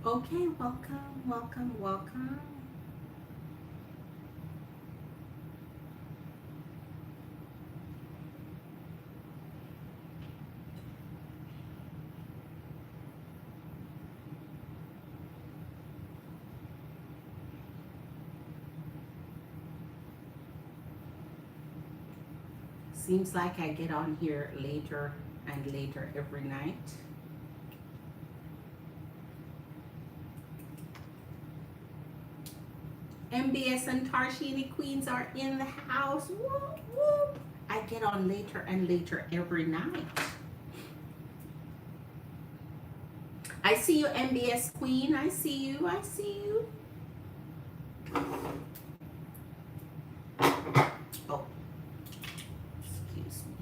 Okay, welcome, welcome, welcome. Seems like I get on here later and later every night. MBS and Tarshini Queens are in the house. Whoop, whoop. I get on later and later every night. I see you, MBS Queen. I see you. I see you. Oh, excuse me.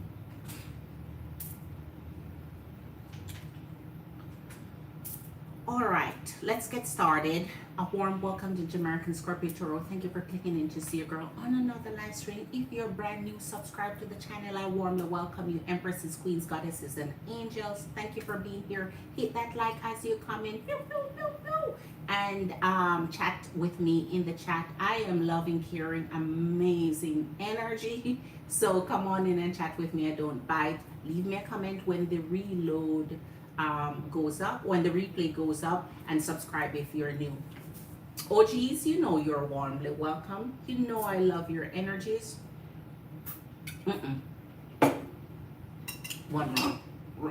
All right, let's get started. A warm welcome to Jamerican Scorpio Tarot. Thank you for clicking in to see your girl on another live stream. If you're brand new, subscribe to the channel. I warmly welcome you, Empresses, Queens, Goddesses, and Angels. Thank you for being here. Hit that like as you come in. And chat with me in the chat. I am loving, hearing amazing energy. So come on in and chat with me. I don't bite. Leave me a comment when the reload goes up, when the replay goes up, and subscribe if you're new. OGs, you know you're warmly welcome. You know I love your energies. One wrong.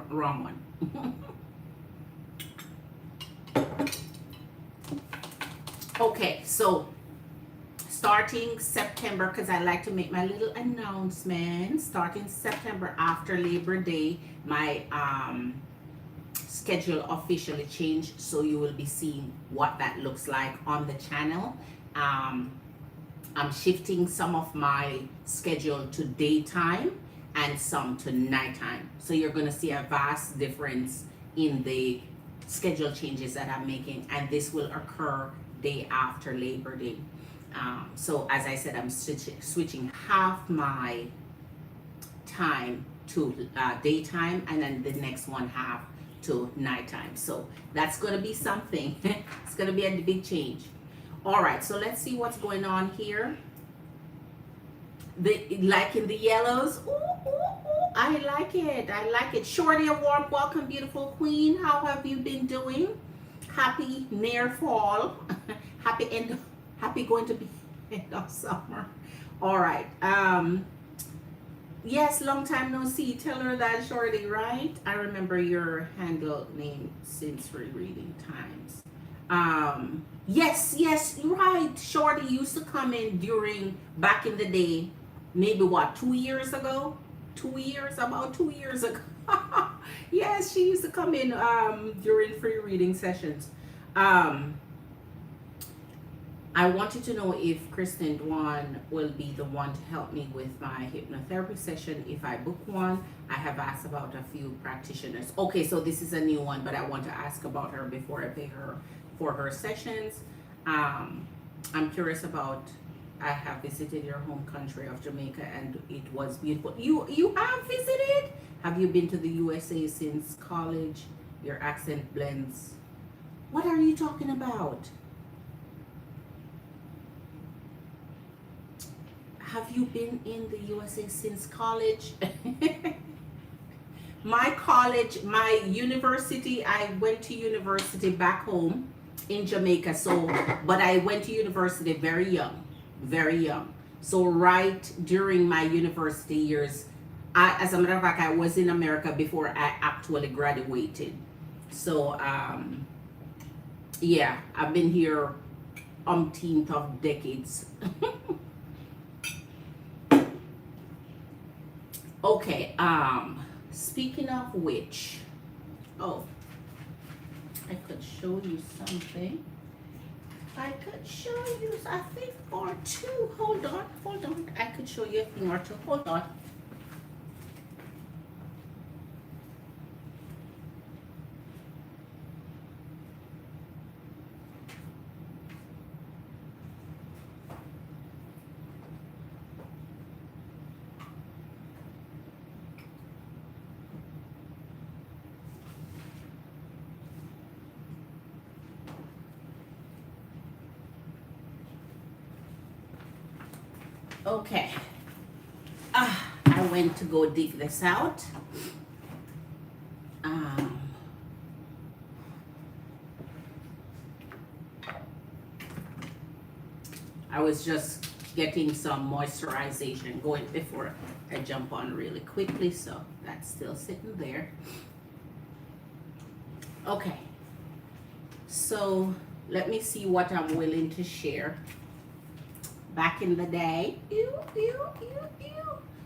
Wrong one. Okay, so starting September, because I like to make my little announcement. Starting September after Labor Day, my schedule officially changed, so you will be seeing what that looks like on the channel. I'm shifting some of my schedule to daytime and some to nighttime, so you're going to see a vast difference in the schedule changes that I'm making, and this will occur day after Labor Day. So as I said, I'm switching half my time to daytime, and then the next one half to nighttime. So that's going to be something. It's going to be a big change. All right, so let's see what's going on here. Like in the yellows. Ooh, ooh, ooh. I like it. I like it. Shorty, a warm welcome, beautiful queen. How have you been doing? Happy near fall. Happy going to be end of summer. All right. Yes, long time no see. Tell her that, Shorty, right? I remember your handle name since rereading times. Yes, right. Shorty used to come in during, back in the day, maybe what, 2 years ago? 2 years, about 2 years ago. Yes, she used to come in during free reading sessions. I wanted to know if Kristen Dwan will be the one to help me with my hypnotherapy session if I book one. I have asked about a few practitioners. Okay, so this is a new one, but I want to ask about her before I pay her for her sessions. I'm curious about, I have visited your home country of Jamaica and it was beautiful. You have visited? Have you been to the USA since college? Your accent blends. What are you talking about? Have you been in the USA since college? My university, I went to university back home in Jamaica. So, but I went to university very young, very young. So right during my university years, as a matter of fact, I was in America before I actually graduated. So, yeah, I've been here umpteenth of decades. Okay, speaking of which, oh, I could show you something. I could show you, I think, or two. Hold on. I could show you a thing or two. Hold on. Okay. I went to go dig this out. I was just getting some moisturization going before I jump on really quickly, so that's still sitting there. Okay, so let me see what I'm willing to share. Back in the day,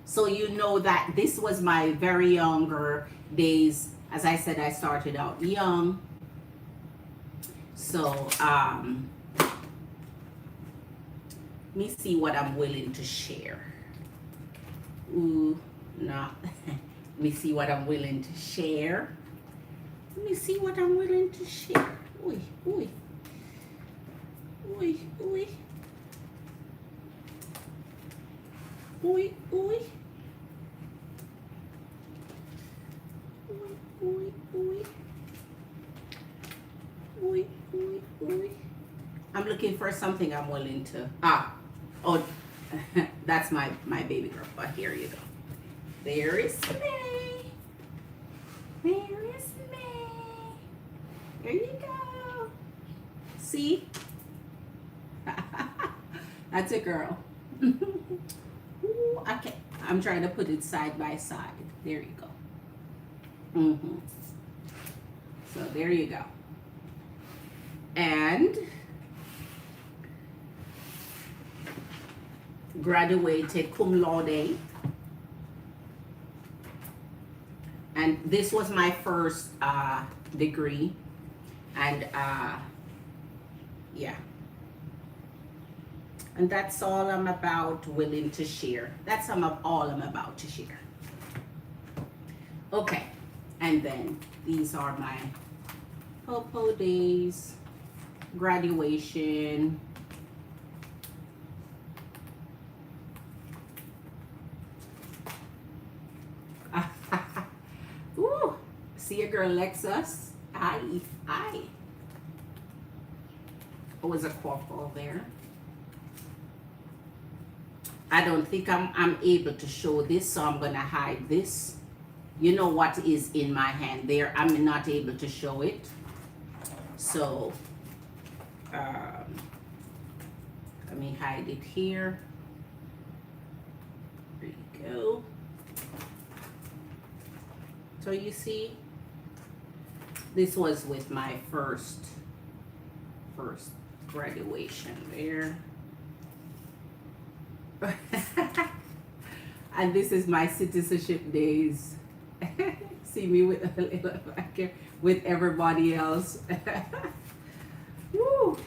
so you know that this was my very younger days. As I said, I started out young. So let me see what I'm willing to share. Ooh, no. Let me see what I'm willing to share. Let me see what I'm willing to share. Ooh, ooh. Ooh, ooh. Ooh, ooh. Ooh, ooh. Ooh, ooh, ooh. I'm looking for something I'm willing to. Oh, that's my baby girl. But here you go. There is me. There is me. There you go. See? That's a girl. Ooh, okay. I'm trying to put it side by side. There you go. So there you go. And graduated cum laude. And this was my first degree. And yeah. And that's all I'm about willing to share. That's all I'm about to share. Okay. And then these are my Popo days, graduation. Ooh, see a girl Lexus. I was a corporal there. I don't think I'm able to show this, so I'm gonna hide this. You know what is in my hand there. I'm not able to show it. So let me hide it here. There you go. So you see, this was with my first graduation there. And this is my citizenship days. See me with a little back here with everybody else. Woo!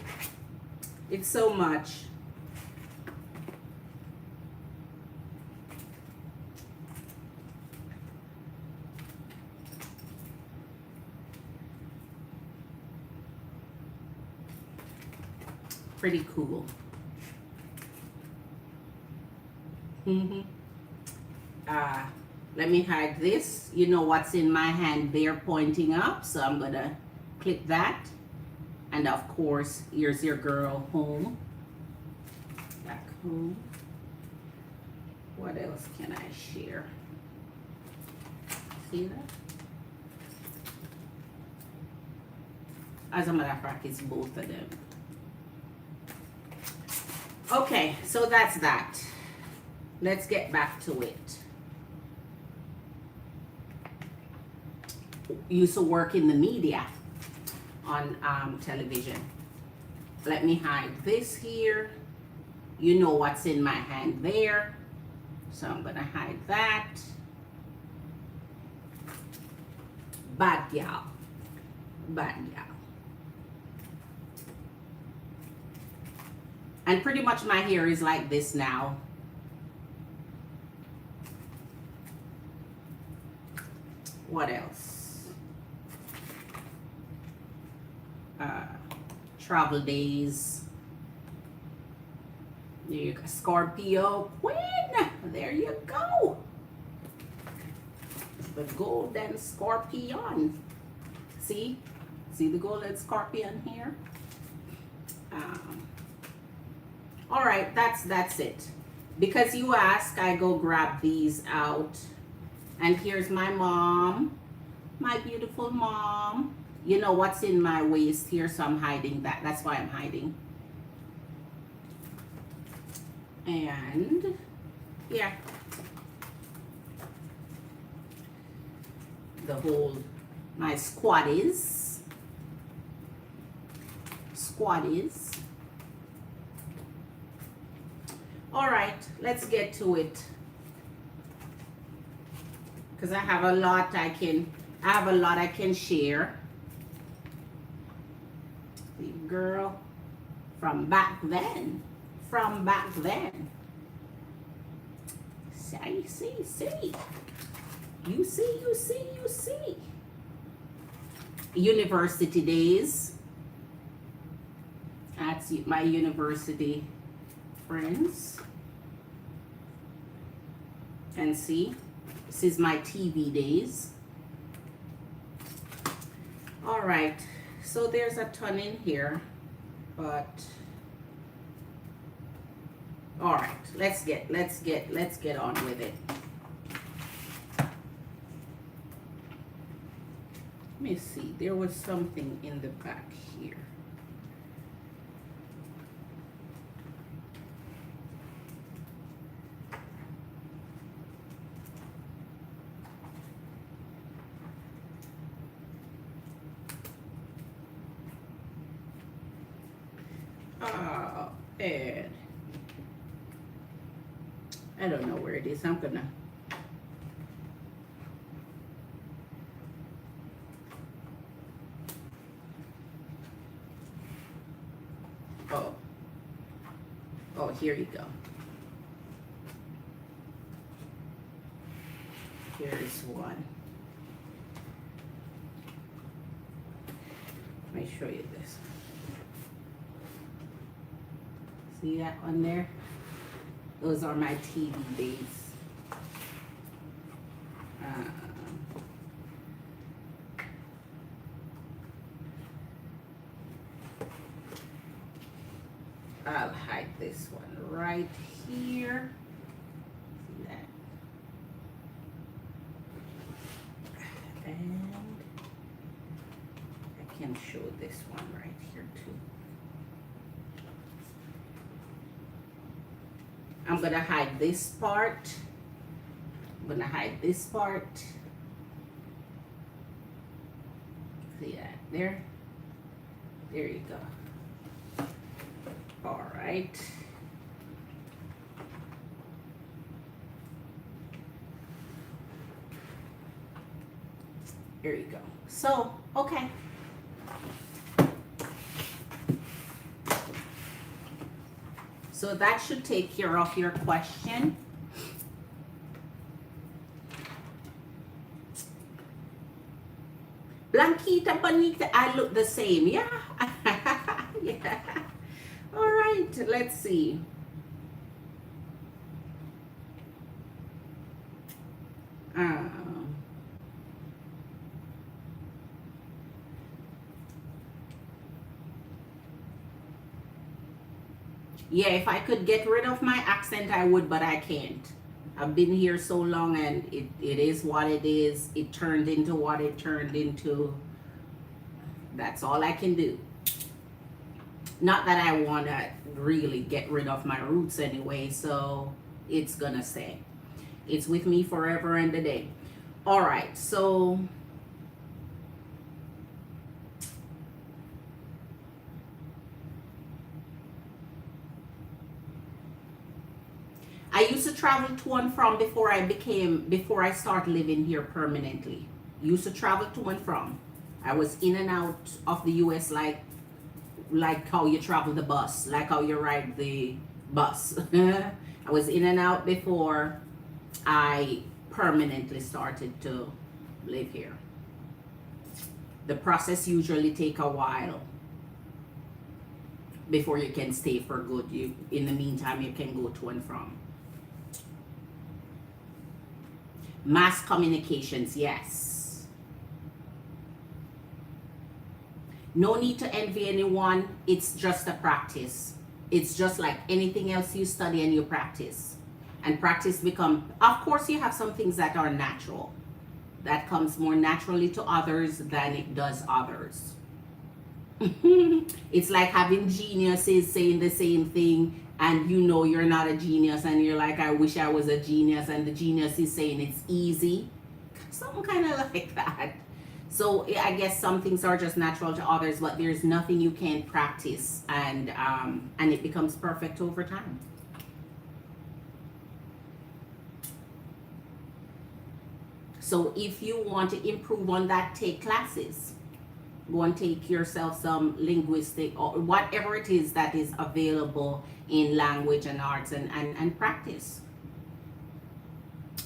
It's so much. Pretty cool. Let me hide this. You know what's in my hand there pointing up, so I'm gonna click that. And of course, here's your girl home. Back home. What else can I share? See that? As a matter of fact, it's both of them. Okay, so that's that. Let's get back to it. Used to work in the media on television. Let me hide this here. You know what's in my hand there. So I'm gonna hide that. Bad gal. Bad gal. And pretty much my hair is like this now. What else? Travel days. There you go. Scorpio Queen. There you go. The golden scorpion. See? See the golden scorpion here? All right, that's it. Because you ask, I go grab these out. And here's my mom, my beautiful mom. You know what's in my waist here, so I'm hiding that. That's why I'm hiding. And yeah, the whole, my squatties. All right, let's get to it. Because I have a lot I can share. The girl from back then. See. You see. University days. That's my university friends. And see, this is my TV days. All right, so there's a ton in here, but all right, let's get on with it. Let me see, there was something in the back here. And I don't know where it is. I'm gonna oh, here you go. Here's one. Let me show you this. See that one there? Those are my TV days. I'll hide this one right here. See that? And I can show this one right here too. I'm gonna hide this part. I'm gonna hide this part. See that there? There you go. All right. There you go. So, okay. So that should take care of your question. Blanquita, Bonita, I look the same. Yeah. Yeah. All right, let's see. Yeah, if I could get rid of my accent, I would, but I can't. I've been here so long, and it is what it is. It turned into what it turned into. That's all I can do. Not that I want to really get rid of my roots anyway, so it's gonna stay. It's with me forever and a day. All right, so I used to travel to and from before I started living here permanently. Used to travel to and from. I was in and out of the US like how you travel the bus, like how you ride the bus. I was in and out before I permanently started to live here. The process usually take a while before you can stay for good. In the meantime, you can go to and from. Mass communications, yes. No need to envy anyone. It's just a practice. It's just like anything else you study and you practice. And practice become, of course, you have some things that are natural, that comes more naturally to others than it does others. It's like having geniuses saying the same thing, and you know you're not a genius, and you're like, I wish I was a genius, and the genius is saying it's easy. Something kind of like that. So I guess some things are just natural to others, but there's nothing you can't practice, and it becomes perfect over time. So if you want to improve on that, take classes. Go and take yourself some linguistic or whatever it is that is available in language and arts, and practice.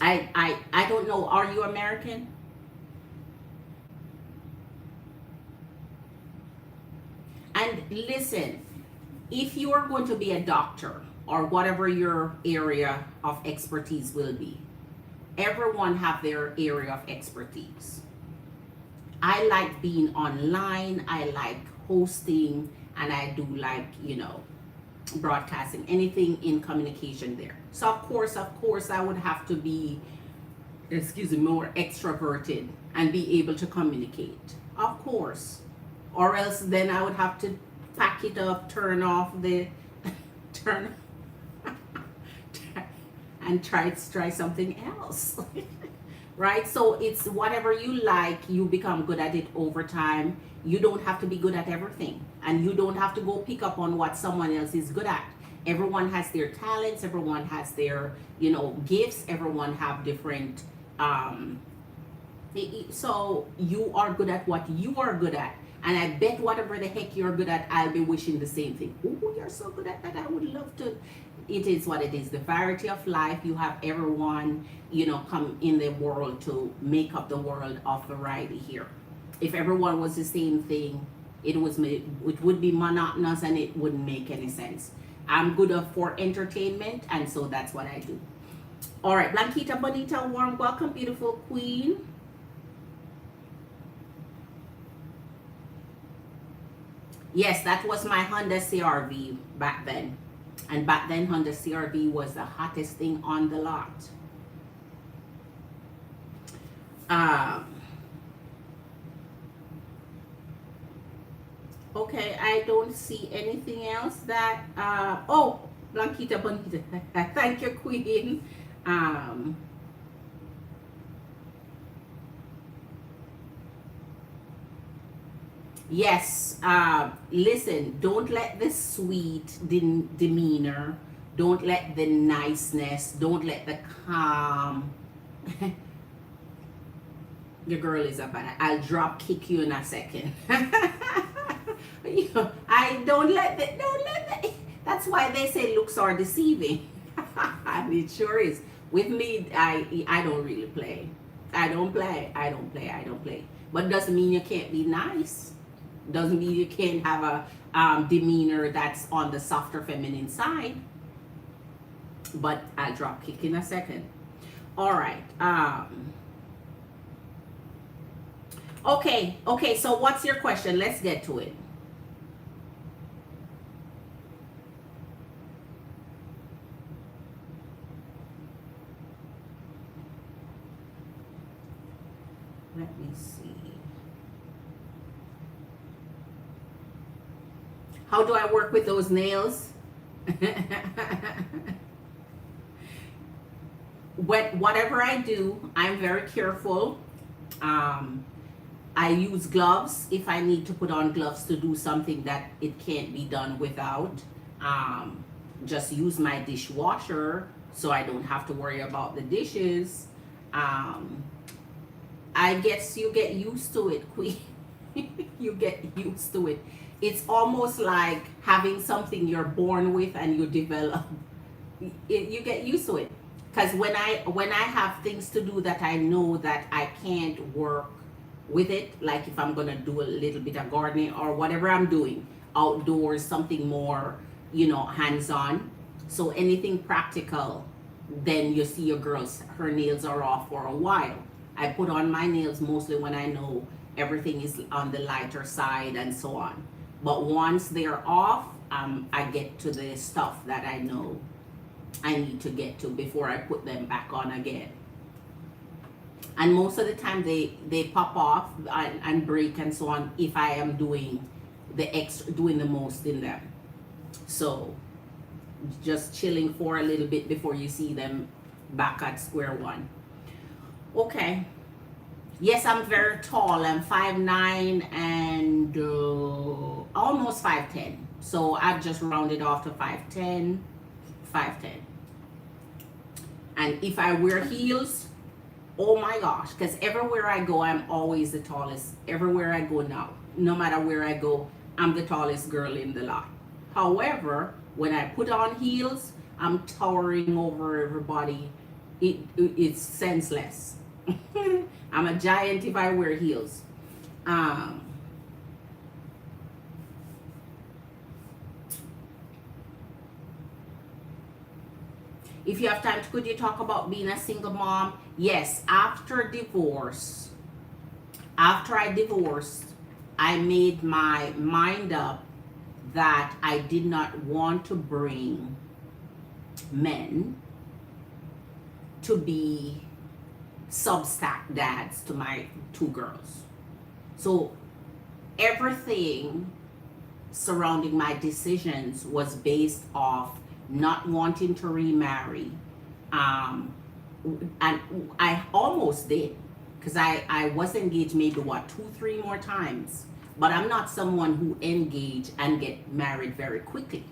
I don't know. Are you American? And listen, if you are going to be a doctor or whatever your area of expertise will be, everyone have their area of expertise. I like being online, I like hosting, and I do like, broadcasting, anything in communication there. So of course I would have to be, more extroverted and be able to communicate. Of course. Or else then I would have to pack it up, turn off the turn and try something else. Right? So it's whatever you like, you become good at it over time. You don't have to be good at everything, and you don't have to go pick up on what someone else is good at. Everyone has their talents, everyone has their, gifts, everyone have different so you are good at what you are good at. And I bet whatever the heck you're good at, I'll be wishing the same thing. Oh, you're so good at that. I would love to. It is what it is. The variety of life. You have everyone, come in the world to make up the world of variety here. If everyone was the same thing, it would be monotonous and it wouldn't make any sense. I'm good for entertainment, and so that's what I do. All right, Blanquita Bonita, warm welcome, beautiful queen. Yes, that was my Honda CRV back then. And back then, Honda CRV was the hottest thing on the lot. Okay, I don't see anything else that... oh, Blanquita Bonita. Thank you, Queen. Yes, listen, don't let the sweet demeanor, don't let the niceness, don't let the calm. Your girl is up, and I'll drop kick you in a second. I don't let the, that's why they say looks are deceiving. And it sure is. With me, I don't really play. I don't play. But doesn't mean you can't be nice. Doesn't mean you can't have a demeanor that's on the softer feminine side. But I'll drop kick in a second. All right. Okay, so what's your question? Let's get to it. Let me see. How do I work with those nails? Whatever I do, I'm very careful. I use gloves if I need to put on gloves to do something that it can't be done without. Just use my dishwasher so I don't have to worry about the dishes. I guess you get used to it, Queen. You get used to it. It's almost like having something you're born with and you develop. You get used to it. Because when I have things to do that I know that I can't work with it, like if I'm gonna do a little bit of gardening or whatever I'm doing outdoors, something more, hands-on. So anything practical, then you see your girls, her nails are off for a while. I put on my nails mostly when I know everything is on the lighter side and so on. But once they're off, I get to the stuff that I know I need to get to before I put them back on again. And most of the time they pop off and break and so on if I am doing doing the most in them. So just chilling for a little bit before you see them back at square one. Okay. Yes, I'm very tall. I'm 5'9" and almost 5'10". So I've just rounded off to 5'10", 5'10". And if I wear heels, oh my gosh, because everywhere I go, I'm always the tallest. Everywhere I go now, no matter where I go, I'm the tallest girl in the lot. However, when I put on heels, I'm towering over everybody. It's senseless. I'm a giant if I wear heels. If you have time, could you talk about being a single mom? Yes, after divorce, after I divorced, I made my mind up that I did not want to bring men to be substack dads to my two girls. So everything surrounding my decisions was based off not wanting to remarry. And I almost did, because I was engaged maybe 2-3 more times, but I'm not someone who engage and get married very quickly.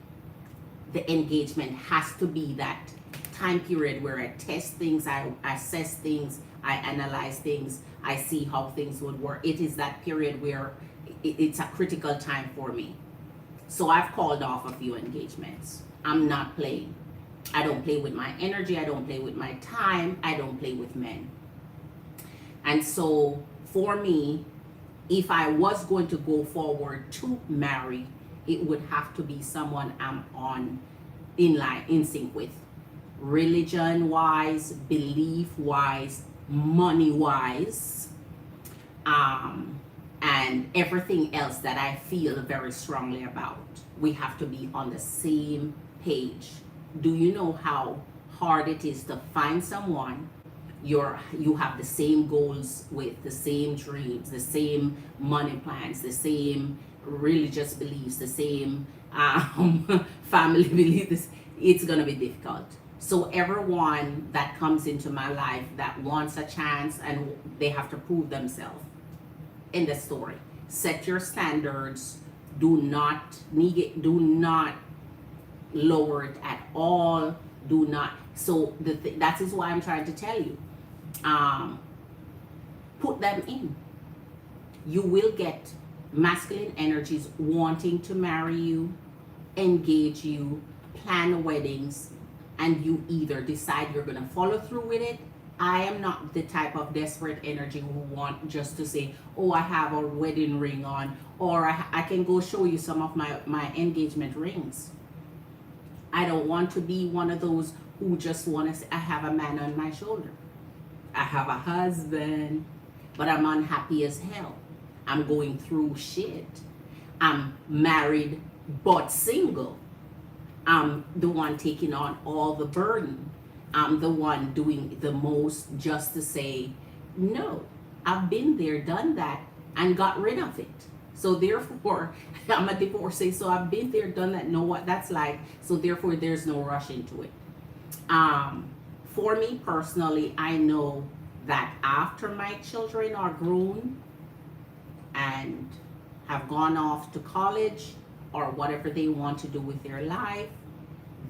The engagement has to be that time period where I test things, I assess things, I analyze things, I see how things would work. It is that period where it's a critical time for me. So I've called off a few engagements. I'm not playing. I don't play with my energy. I don't play with my time. I don't play with men. And so for me, if I was going to go forward to marry, it would have to be someone I'm in sync with. Religion wise, belief wise, money wise, and everything else that I feel very strongly about. We have to be on the same page. Do you know how hard it is to find someone you have the same goals with, the same dreams, the same money plans, the same religious beliefs, the same family beliefs? It's gonna be difficult. So everyone that comes into my life that wants a chance, and they have to prove themselves in the story. Set your standards. Do not lower it at all. Do not. So that is why I'm trying to tell you. Put them in. You will get masculine energies wanting to marry you, engage you, plan weddings, and you either decide you're going to follow through with it. I am not the type of desperate energy who want just to say, oh, I have a wedding ring on, or I can go show you some of my engagement rings. I don't want to be one of those who just want to say, I have a man on my shoulder. I have a husband, but I'm unhappy as hell. I'm going through shit. I'm married but single. I'm the one taking on all the burden. I'm the one doing the most just to say, no, I've been there, done that, and got rid of it. So therefore, I'm a divorcee, so I've been there, done that, know what that's like. So therefore, there's no rush into it. For me personally, I know that after my children are grown and have gone off to college or whatever they want to do with their life,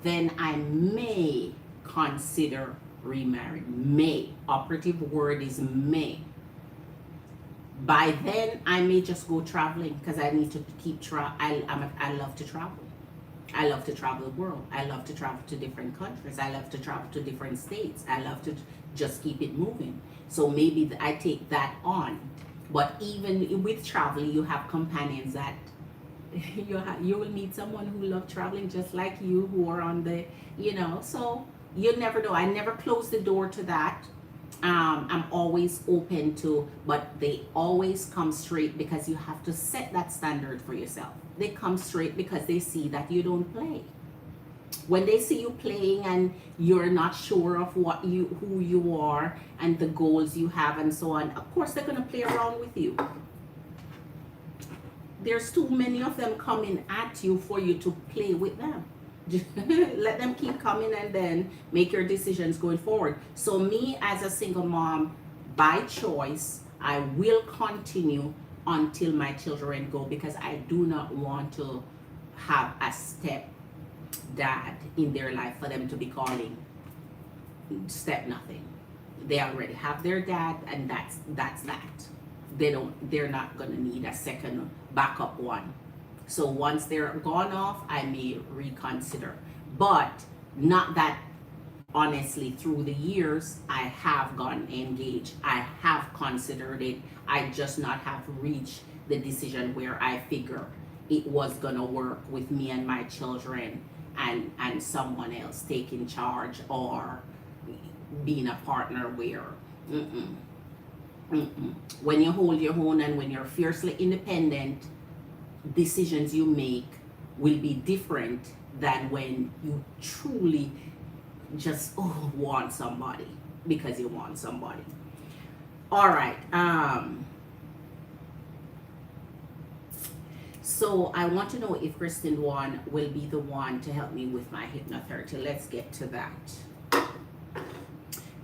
then I may consider remarrying. May. Operative word is may. By then, I may just go traveling because I need to keep I love to travel. I love to travel the world. I love to travel to different countries. I love to travel to different states. I love to just keep it moving. So maybe I take that on. But even with traveling, you have companions that you will meet someone who loves traveling just like you, who are on the, so you never know. I never close the door to that. I'm always open to, but they always come straight because you have to set that standard for yourself. They come straight because they see that you don't play. When they see you playing and you're not sure of who you are and the goals you have and so on, of course they're gonna play around with you. There's too many of them coming at you for you to play with them. Let them keep coming and then make your decisions going forward. So me as a single mom, by choice, I will continue until my children go, because I do not want to have a step dad in their life for them to be calling step nothing. They already have their dad, and that's that. They're not gonna need a second backup one. So once they're gone off, I may reconsider. But not that, honestly, through the years, I have gotten engaged. I have considered it. I just not have reached the decision where I figure it was gonna work with me and my children, and someone else taking charge or being a partner where, when you hold your own and when you're fiercely independent, decisions you make will be different than when you truly just want somebody because you want somebody. All right. So I want to know if Kristen Wan will be the one to help me with my hypnotherapy. Let's get to that.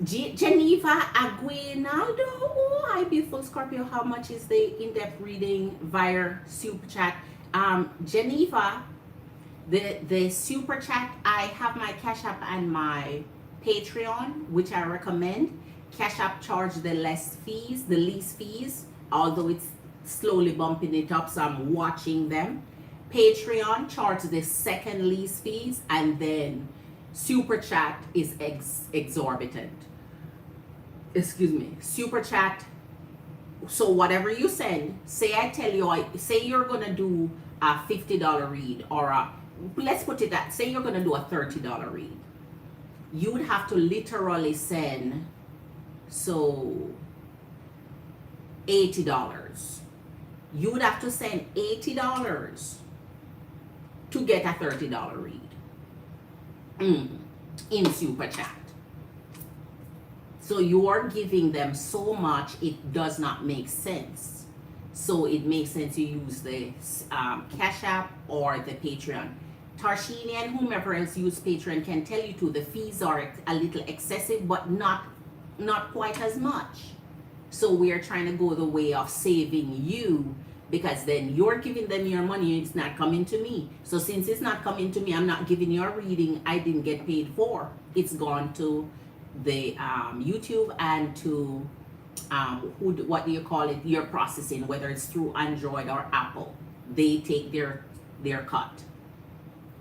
Geneva Aguinaldo. Oh, hi, beautiful Scorpio. How much is the in-depth reading via super chat? Geneva, the super chat, I have my Cash App and my Patreon, which I recommend. Cash App charge the least fees, although it's slowly bumping it up, so I'm watching them. Patreon charge the second least fees, and then super chat is exorbitant. Excuse me. Super chat. So whatever you send, say I tell you, say you're gonna do a $50 read, or let's put it at, say you're gonna do a $30 read. You would have to literally send, so $80. You would have to send $80 to get a $30 read. In super chat. So you are giving them so much, it does not make sense. So it makes sense you use the Cash App or the Patreon. Tarshini and whomever else use Patreon can tell you too, the fees are a little excessive, but not quite as much. So we are trying to go the way of saving you, because then you're giving them your money, it's not coming to me. So since it's not coming to me, I'm not giving you a reading I didn't get paid for. It's gone to the YouTube and to what do you call it, your processing, whether it's through Android or Apple. They take their cut,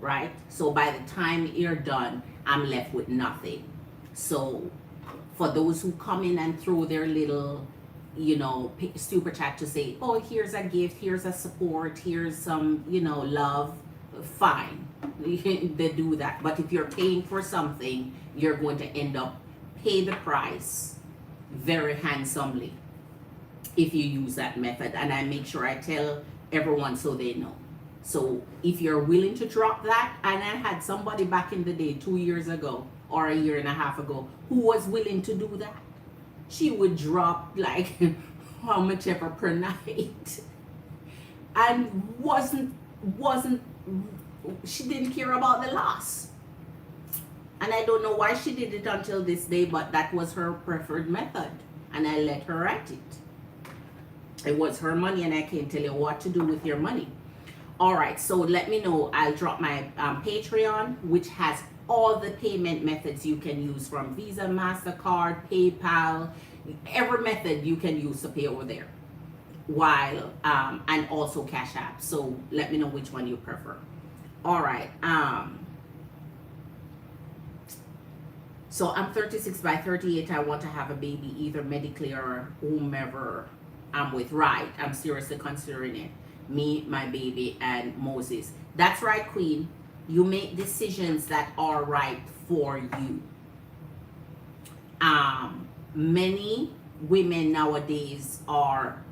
right? So by the time you're done, I'm left with nothing. So for those who come in and throw their little, super chat to say, oh, here's a gift, here's a support, here's some, love, fine. They do that. But if you're paying for something, you're going to end up pay the price very handsomely if you use that method. And I make sure I tell everyone so they know. So if you're willing to drop that, and I had somebody back in the day 2 years ago or a year and a half ago who was willing to do that. She would drop like how much ever per night, and wasn't she didn't care about the loss. And I don't know why she did it until this day, but that was her preferred method, and I let her at it. It was her money, and I can't tell you what to do with your money. All right, so let me know. I'll drop my Patreon, which has all the payment methods you can use, from Visa, MasterCard, PayPal, every method you can use to pay over there, while and also Cash App. So let me know which one you prefer. All right. So I'm 36 by 38. I want to have a baby, either medically or whomever I'm with. Right. I'm seriously considering it. Me, my baby, and Moses. That's right, Queen. You make decisions that are right for you. Many women nowadays are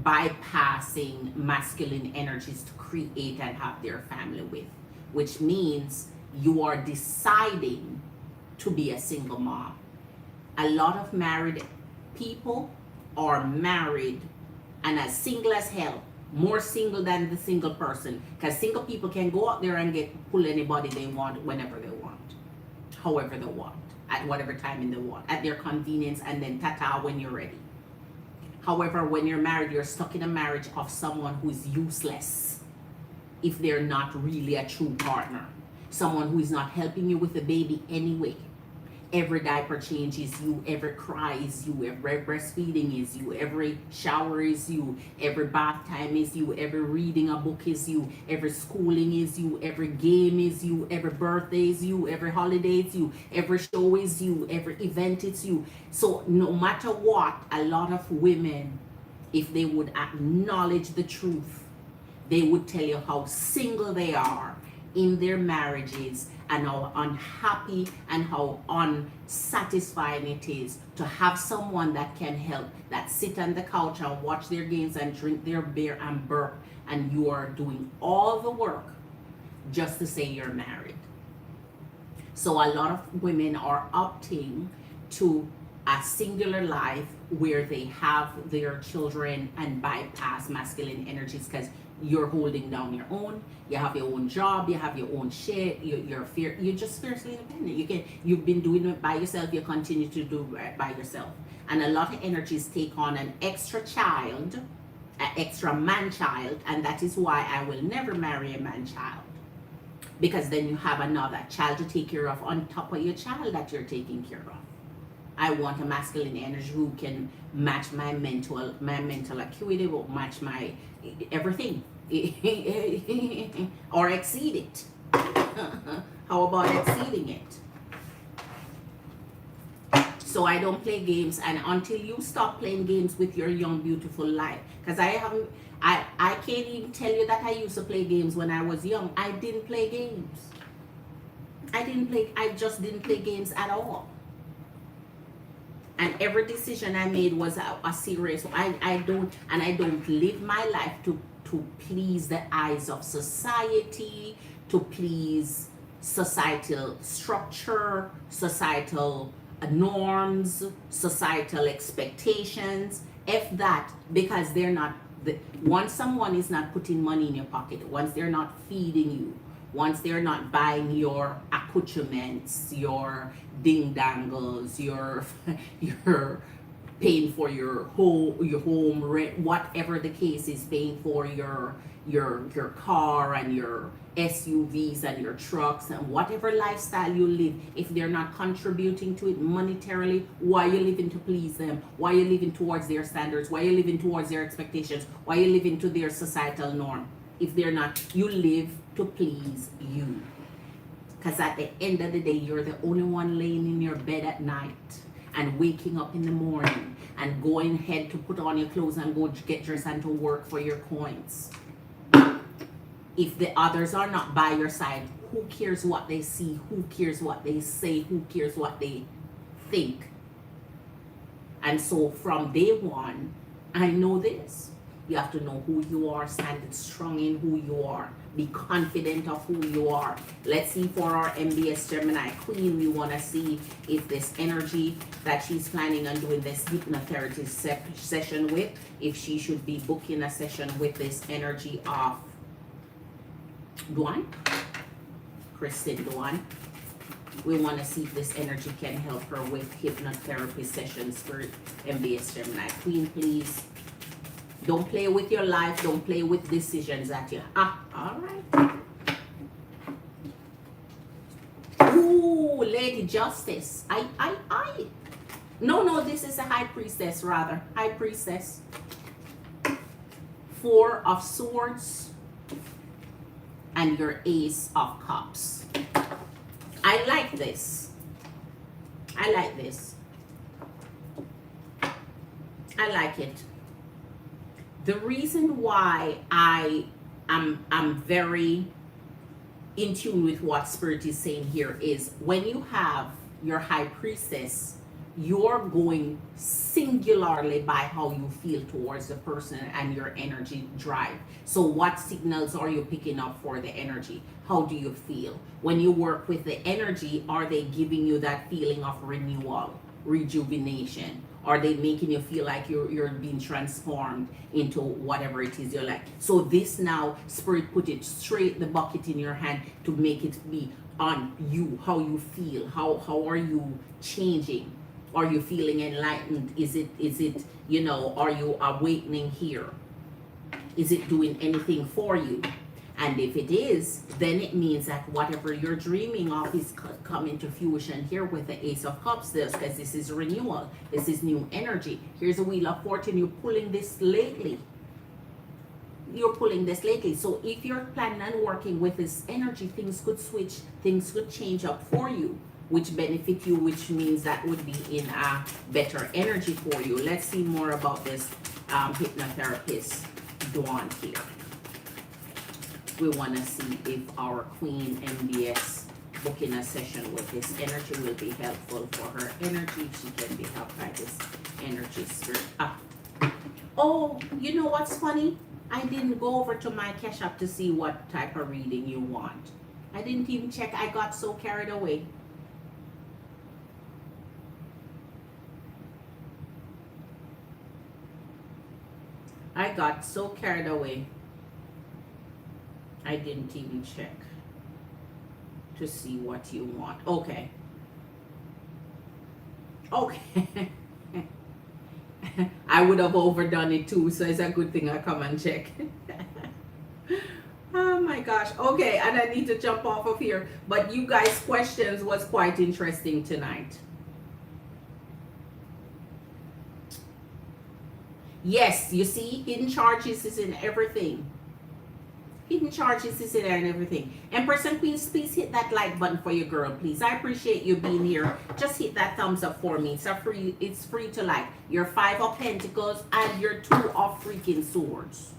bypassing masculine energies to create and have their family with, which means You are deciding to be a single mom. A lot of married people are married and as single as hell, more single than the single person, because single people can go out there and pull anybody they want whenever they want, however they want, at whatever time they want, at their convenience, and then ta-ta when you're ready. However, when you're married, you're stuck in a marriage of someone who is useless if they're not really a true partner, someone who is not helping you with the baby anyway. Every diaper change is you, every cry is you, every breastfeeding is you, every shower is you, every bath time is you, every reading a book is you, every schooling is you, every game is you, every birthday is you, every holiday is you, every show is you, every event is you. So no matter what, a lot of women, if they would acknowledge the truth, they would tell you how single they are in their marriages and how unhappy and how unsatisfying it is to have someone that can help, that sit on the couch and watch their games and drink their beer and burp, and you are doing all the work just to say you're married. So a lot of women are opting to a singular life where they have their children and bypass masculine energies, because you're holding down your own, you have your own job, you have your own shit, you're just fiercely independent. You've been doing it by yourself, you continue to do it by yourself. And a lot of energies take on an extra child, an extra man child, and that is why I will never marry a man child. Because then you have another child to take care of on top of your child that you're taking care of. I want a masculine energy who can match my mental acuity, will match my everything, or exceed it. How about exceeding it? So I don't play games, and until you stop playing games with your young, beautiful life, because I can't even tell you that I used to play games when I was young. I didn't play games. I just didn't play games at all. And every decision I made was a serious. I don't live my life to please the eyes of society, to please societal structure, societal norms, societal expectations. If that, because they're not, once someone is not putting money in your pocket, once they're not feeding you, once they're not buying your accoutrements, your ding dangles, your paying for your home rent, whatever the case is, paying for your car and your SUVs and your trucks and whatever lifestyle you live, if they're not contributing to it monetarily, why are you living to please them? Why are you living towards their standards? Why are you living towards their expectations? Why are you living to their societal norm? If they're not, you live to please you. Because at the end of the day, you're the only one laying in your bed at night and waking up in the morning and going ahead to put on your clothes and go get dressed and to work for your coins. If the others are not by your side, who cares what they see? Who cares what they say? Who cares what they think? And so from day one, I know this. You have to know who you are, stand strong in who you are. Be confident of who you are. Let's see for our MBS Gemini Queen. We want to see if this energy that she's planning on doing this hypnotherapy session with, if she should be booking a session with this energy of Duan, Kristen Duan. We want to see if this energy can help her with hypnotherapy sessions for MBS Gemini Queen, please. Don't play with your life. Don't play with decisions that you all right. Ooh, Lady Justice. No, this is a High Priestess, rather. High Priestess. 4 of Swords. And your Ace of Cups. I like this. I like this. I like it. The reason why I'm very in tune with what Spirit is saying here is when you have your High Priestess you're going singularly by how you feel towards the person and your energy drive. So what signals are you picking up for the energy? How do you feel when you work with the energy? Are they giving you that feeling of renewal, rejuvenation? Are they making you feel like you're being transformed into whatever it is you're like? So this now, spirit put it straight the bucket in your hand to make it be on you, how you feel, how are you changing? Are you feeling enlightened? Is it are you awakening here? Is it doing anything for you? And if it is, then it means that whatever you're dreaming of is coming to fruition here with the Ace of Cups, because this is renewal. This is new energy. Here's a Wheel of Fortune. You're pulling this lately. So if you're planning on working with this energy, things could switch, things could change up for you, which benefit you, which means that would be in a better energy for you. Let's see more about this hypnotherapist Dawn here. We want to see if our Queen MBS booking a session with this energy will be helpful for her energy. She can be helped by this energy spirit. Oh, you know what's funny? I didn't go over to my Cash App to see what type of reading you want. I didn't even check. I got so carried away. I got so carried away. I didn't even check to see what you want. Okay. Okay. I would have overdone it too, so it's a good thing I come and check. Oh my gosh. Okay, and I need to jump off of here. But you guys' questions was quite interesting tonight. Yes, you see, hidden charges is in everything. Hidden charges is in there and everything. Empress and Queens, please hit that like button for your girl, please. I appreciate you being here. Just hit that thumbs up for me. It's free to like. Your 5 of Pentacles and your 2 of freaking Swords.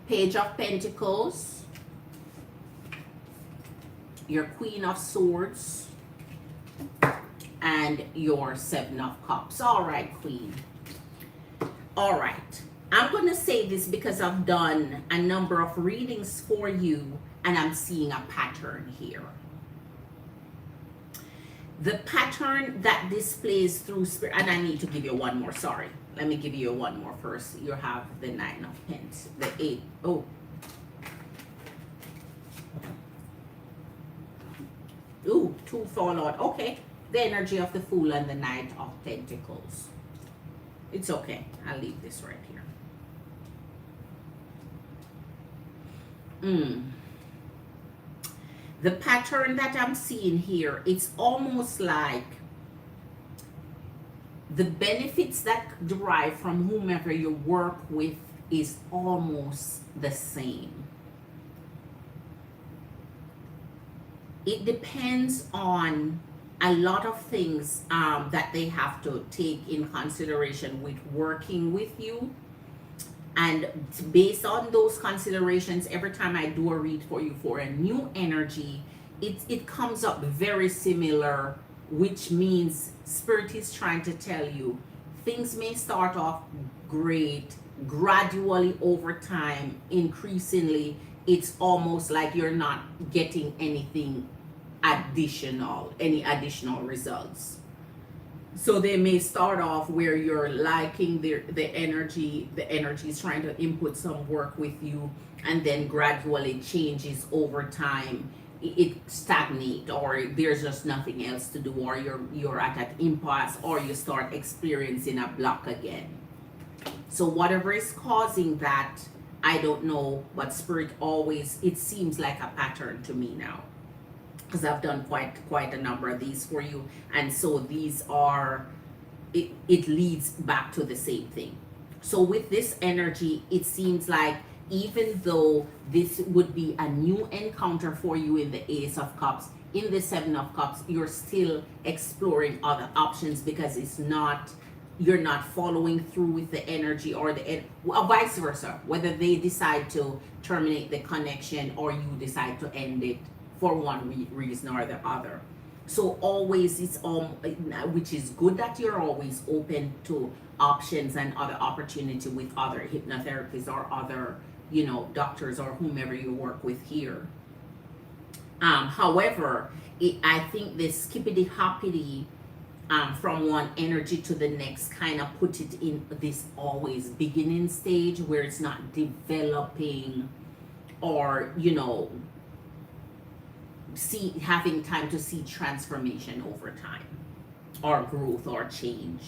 Page of Pentacles. Your Queen of Swords. And your 7 of Cups. All right, Queen. All right, I'm going to say this because I've done a number of readings for you and I'm seeing a pattern here. The pattern that displays through spirit, and I need to give you one more, sorry. Let me give you one more first. You have the 9 of Pentacles, the 8, oh. Ooh, 2 fall out, okay. The energy of the Fool and the Knight of Pentacles. It's okay. I'll leave this right here. The pattern that I'm seeing here, it's almost like the benefits that derive from whomever you work with is almost the same. It depends on a lot of things that they have to take in consideration with working with you. And based on those considerations, every time I do a read for you for a new energy, it comes up very similar, which means Spirit is trying to tell you things may start off great, gradually over time, increasingly, it's almost like you're not getting anything additional, any additional results. So they may start off where you're liking the energy is trying to input some work with you, and then gradually changes over time. It stagnates, or there's just nothing else to do, or you're at an impasse, or you start experiencing a block again. So whatever is causing that, I don't know, but Spirit always, it seems like a pattern to me now, because I've done quite a number of these for you, and so these are, it leads back to the same thing. So with this energy, it seems like even though this would be a new encounter for you in the Ace of Cups, in the 7 of Cups, you're still exploring other options, because it's not, you're not following through with the energy, or vice versa, whether they decide to terminate the connection or you decide to end it for one reason or the other. So always it's which is good that you're always open to options and other opportunity with other hypnotherapists or other, you know, doctors or whomever you work with here. However, I think this skippity hoppity from one energy to the next kind of put it in this always beginning stage where it's not developing or, you know, having time to see transformation over time or growth or change.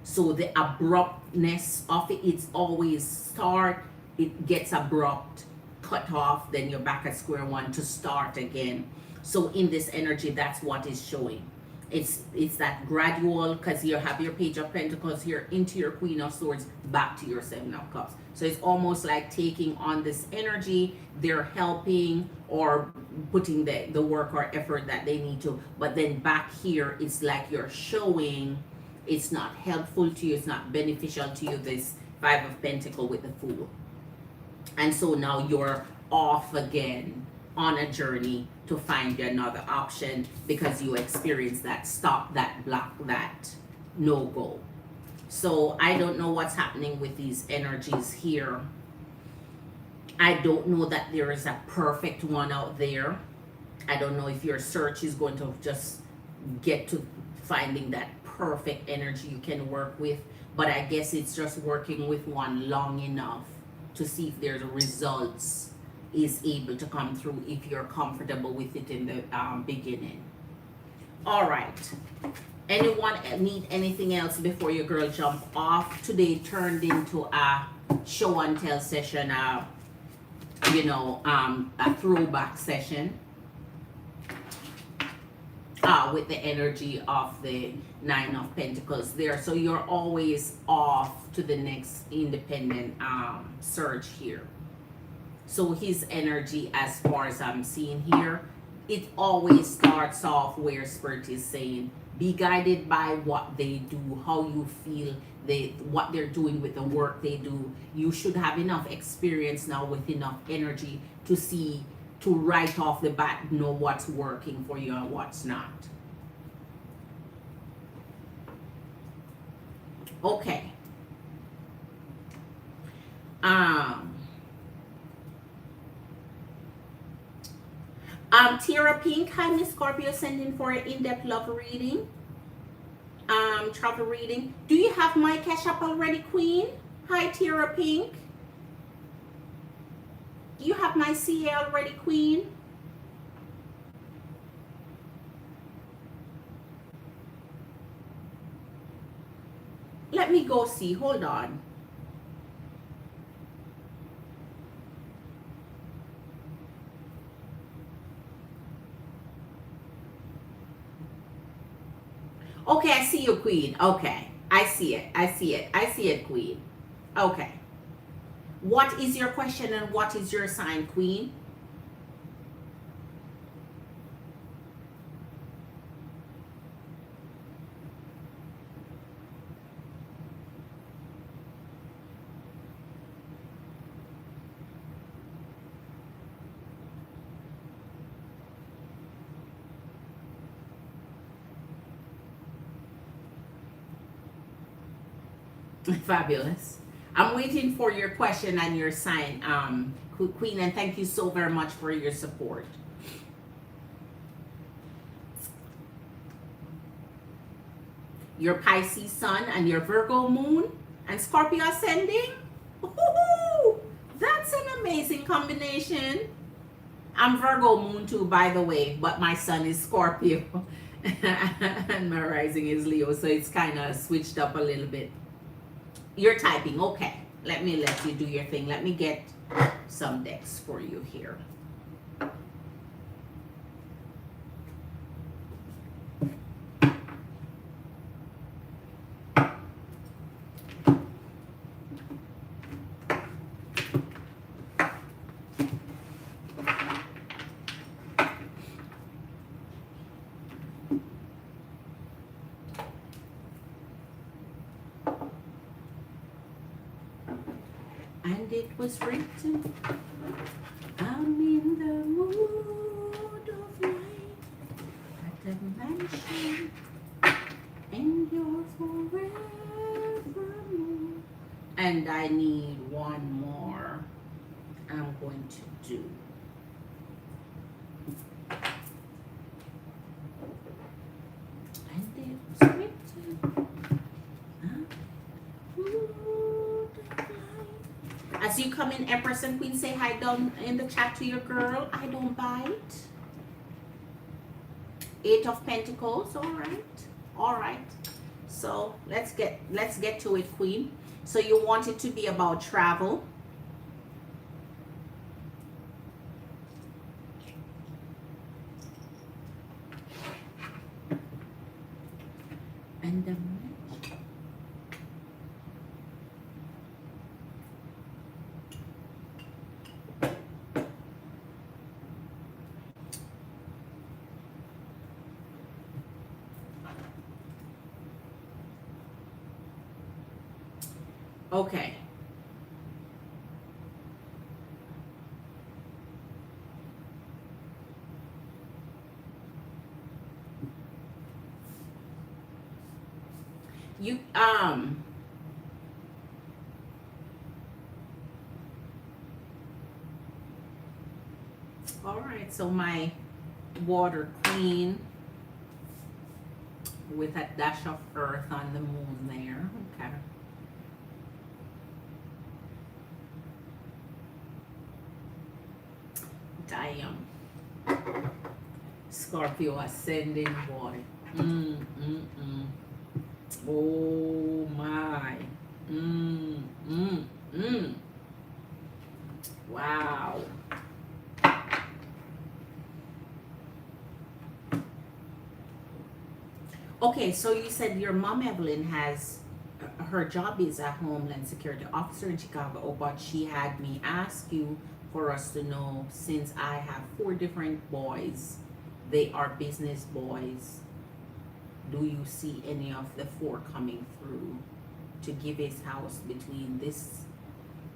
So the abruptness of it, it's always start, it gets abrupt, cut off, then you're back at square one to start again. So in this energy, that's what is showing. It's that gradual, because you have your Page of Pentacles here into your Queen of Swords, back to your Seven of Cups. So it's almost like taking on this energy, they're helping or putting the work or effort that they need to. But then back here, it's like you're showing it's not helpful to you, it's not beneficial to you, this Five of Pentacles with the Fool. And so now you're off again on a journey to find another option because you experienced that stop, that block, that no go. So I don't know what's happening with these energies here. I don't know that there is a perfect one out there. I don't know if your search is going to just get to finding that perfect energy you can work with, but I guess it's just working with one long enough to see if there's results is able to come through if you're comfortable with it in the beginning. All right. Anyone need anything else before your girl jump off? Today turned into a show and tell session, you know, a throwback session with the energy of the Nine of Pentacles there. So you're always off to the next independent search here. So his energy, as far as I'm seeing here, it always starts off where Spirit is saying, be guided by what they do, how you feel, what they're doing with the work they do. You should have enough experience now with enough energy to see, to right off the bat, know what's working for you and what's not. Okay. Tierra Pink, hi Miss Scorpio, sending for an in-depth love reading. Travel reading. Do you have my cash app already, Queen? Hi Tierra Pink. Do you have my CA already, Queen? Let me go see. Hold on. Okay, I see you, Queen. Okay. I see it. I see it. I see it, Queen. Okay. What is your question and what is your sign, Queen? Fabulous. I'm waiting for your question and your sign, Queen, and thank you so very much for your support. Your Pisces sun and your Virgo moon and Scorpio ascending. Ooh, that's an amazing combination. I'm Virgo moon too, by the way, but my sun is Scorpio and my rising is Leo, so it's kind of switched up a little bit. You're typing. Okay. Let me let you do your thing. Let me get some decks for you here. And it was written, I'm in the mood of And I need one more. I'm going to do. As you come in, Empress and Queen, say hi down in the chat to your girl. I don't bite. 8 of Pentacles. All right. So let's get to it, Queen. So you want it to be about travel. And then okay. You all right, so my water queen with a dash of earth on the moon there. Okay. Damn. Scorpio ascending boy. Oh my. Wow. Okay, so you said your mom Evelyn has her job is a Homeland Security officer in Chicago, but she had me ask you for us to know, since I have 4 different boys, they are business boys. Do you see any of the 4 coming through to give his house between this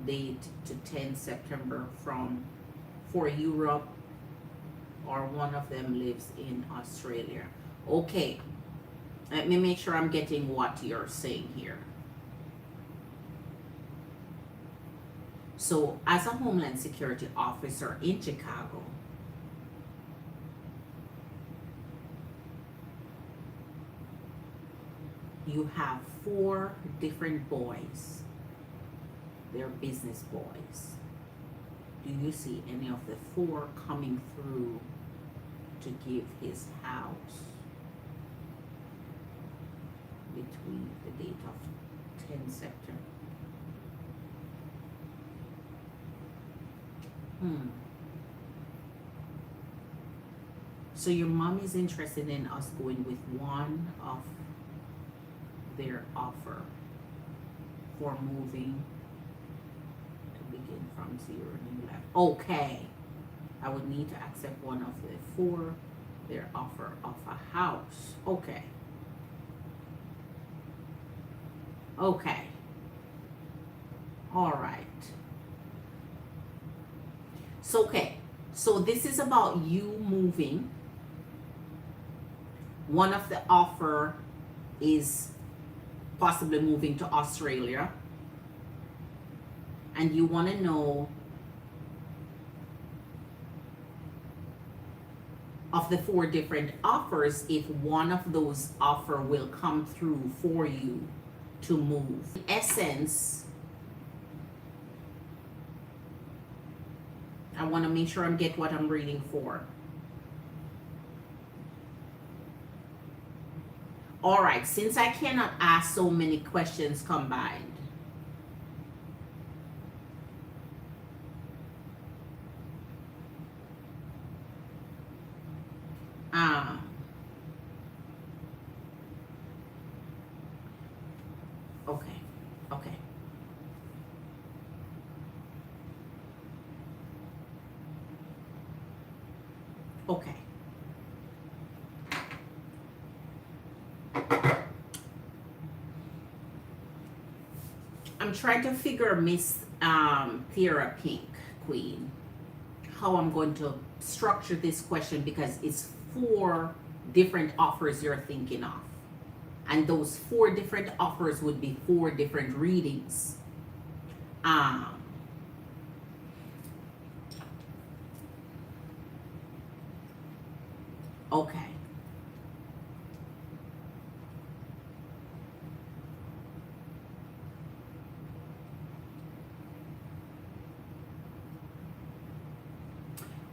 date to 10 September for Europe, or one of them lives in Australia? Okay, let me make sure I'm getting what you're saying here. So as a Homeland Security officer in Chicago, you have 4 different boys. They're business boys. Do you see any of the 4 coming through to give his house between the date of 10 September? So your mom is interested in us going with one of their offer for moving to begin from 0 and left. Okay, I would need to accept one of the 4 their offer of a house. Okay. Okay. All right. So okay, so this is about you moving. One of the offer is possibly moving to Australia, and you want to know of the 4 different offers if one of those offer will come through for you to move. In essence, I want to make sure I get what I'm reading for. All right, since I cannot ask so many questions combined, okay, okay. Okay. I'm trying to figure Miss Thera Pink, Queen, how I'm going to structure this question, because it's 4 different offers you're thinking of. And those 4 different offers would be 4 different readings. Um, okay.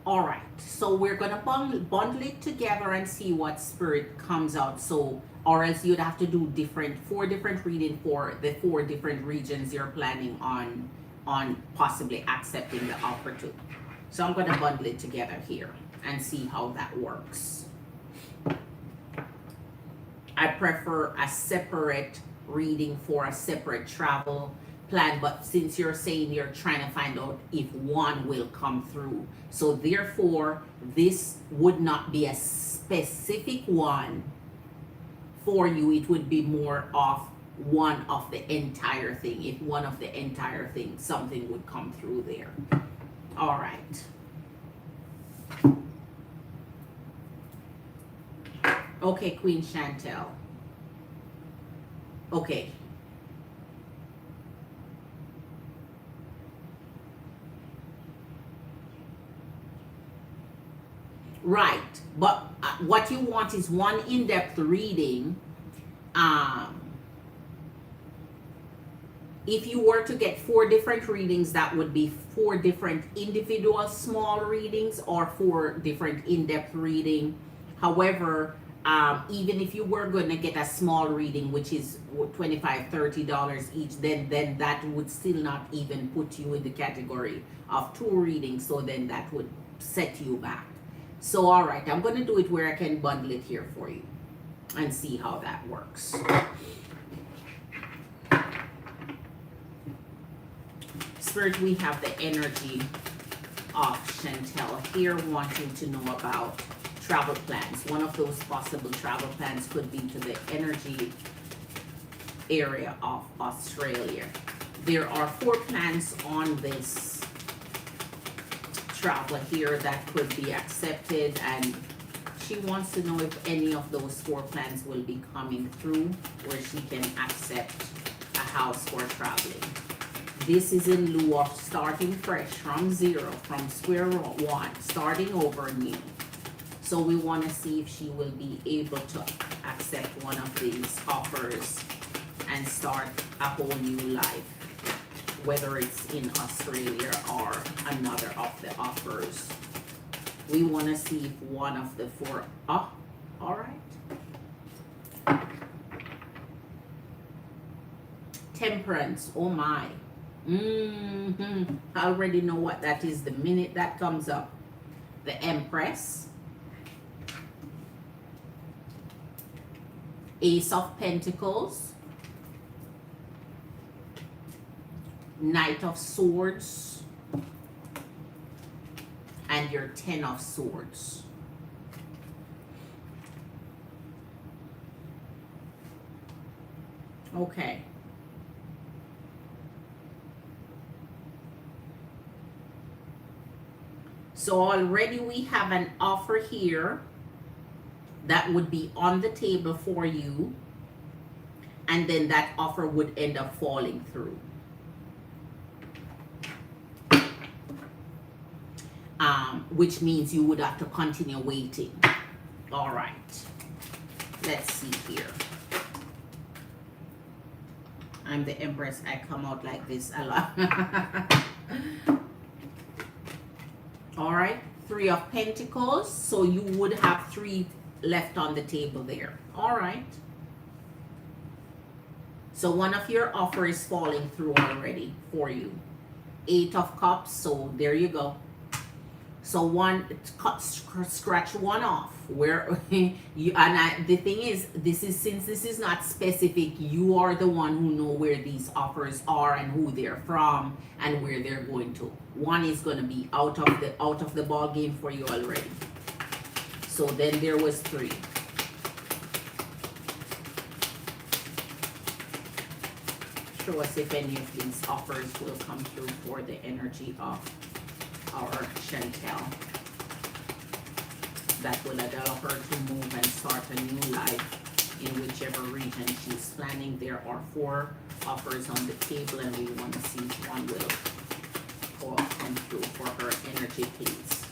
All right, so we're gonna bundle it together and see what spirit comes out. So, or else you'd have to do four different reading for the four different regions you're planning on possibly accepting the offer to. So I'm gonna bundle it together here and see how that works. I prefer a separate reading for a separate travel plan, but since you're saying you're trying to find out if one will come through, so therefore this would not be a specific one for you. It would be more of one of the entire thing. If one of the entire thing, something would come through there. All right. Okay, Queen Chantel. Okay. Right. But what you want is one in-depth reading. If you were to get four different readings, that would be four different individual small readings or four different in-depth reading. However, even if you were going to get a small reading, which is $25-$30 each, then that would still not even put you in the category of two readings. So then that would set you back. So all right, I'm going to do it where I can bundle it here for you and see how that works. Spirit, we have the energy of Chantel here wanting to know about travel plans. One of those possible travel plans could be to the energy area of Australia. There are four plans on this travel here that could be accepted, and she wants to know if any of those four plans will be coming through where she can accept a house for traveling. This is in lieu of starting fresh from zero, from square one, starting over new. So we want to see if she will be able to accept one of these offers and start a whole new life, whether it's in Australia or another of the offers. We want to see if one of the four, all right. Temperance, oh my. I already know what that is the minute that comes up. The Empress, Ace of Pentacles, Knight of Swords, and your Ten of Swords. Okay. So already we have an offer here that would be on the table for you, and then that offer would end up falling through. Which means you would have to continue waiting. All right. Let's see here. I'm the Empress. I come out like this a lot. All right. Three of Pentacles. So you would have three left on the table there. All right. So one of your offers is falling through already for you. Eight of Cups. So there you go. So scratch one off where you, and the thing is, since this is not specific, you are the one who know where these offers are and who they're from and where they're going to. One is going to be out of the ball game for you already. So then there was three. Show us if any of these offers will come through for the energy of our Chantel. That will allow her to move and start a new life in whichever region she's planning. There are four offers on the table, and we want to see if one will come through for her energy, please.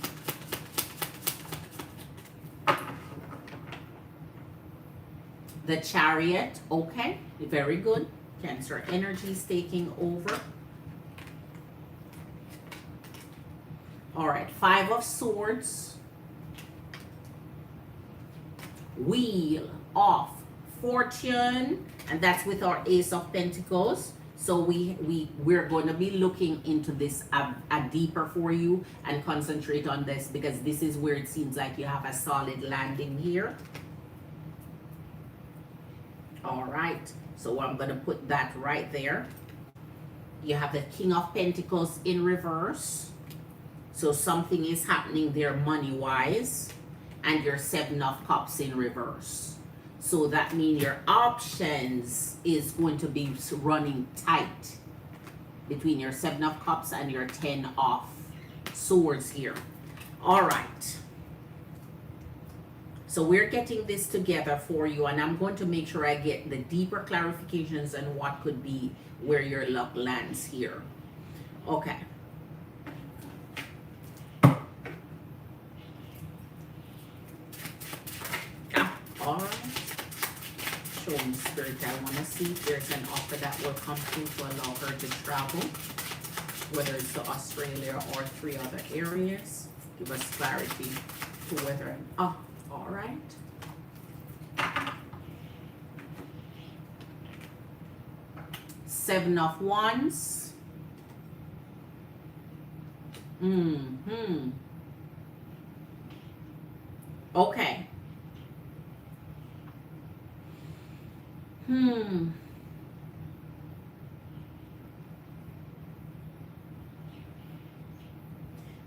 The Chariot, okay, very good. Cancer energy is taking over. All right, Five of Swords. Wheel of Fortune, and that's with our Ace of Pentacles. So we're going to be looking into this a deeper for you and concentrate on this, because this is where it seems like you have a solid landing here. All right, so I'm going to put that right there. You have the King of Pentacles in reverse. So something is happening there money-wise. And your Seven of Cups in reverse. So that means your options is going to be running tight between your Seven of Cups and your 10 of Swords here. All right. So we're getting this together for you, and I'm going to make sure I get the deeper clarifications and what could be where your luck lands here. Okay. All right. Show me, Spirit. I want to see if there's an offer that will come through to allow her to travel, whether it's to Australia or 3 other areas. Give us clarity to whether. Oh, all right. Seven of Wands. Okay.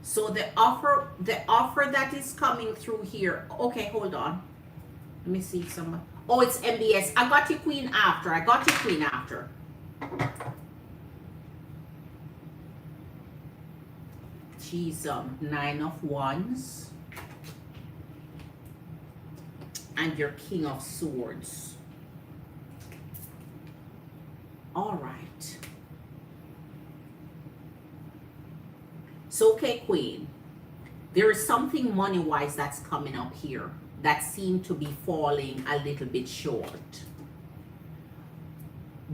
So the offer that is coming through here. Okay, hold on. Let me see some. Oh, it's MBS. I got you, Queen, after. She's 9 of Wands. And your King of Swords. All right. So, okay, Queen, there is something money-wise that's coming up here that seemed to be falling a little bit short.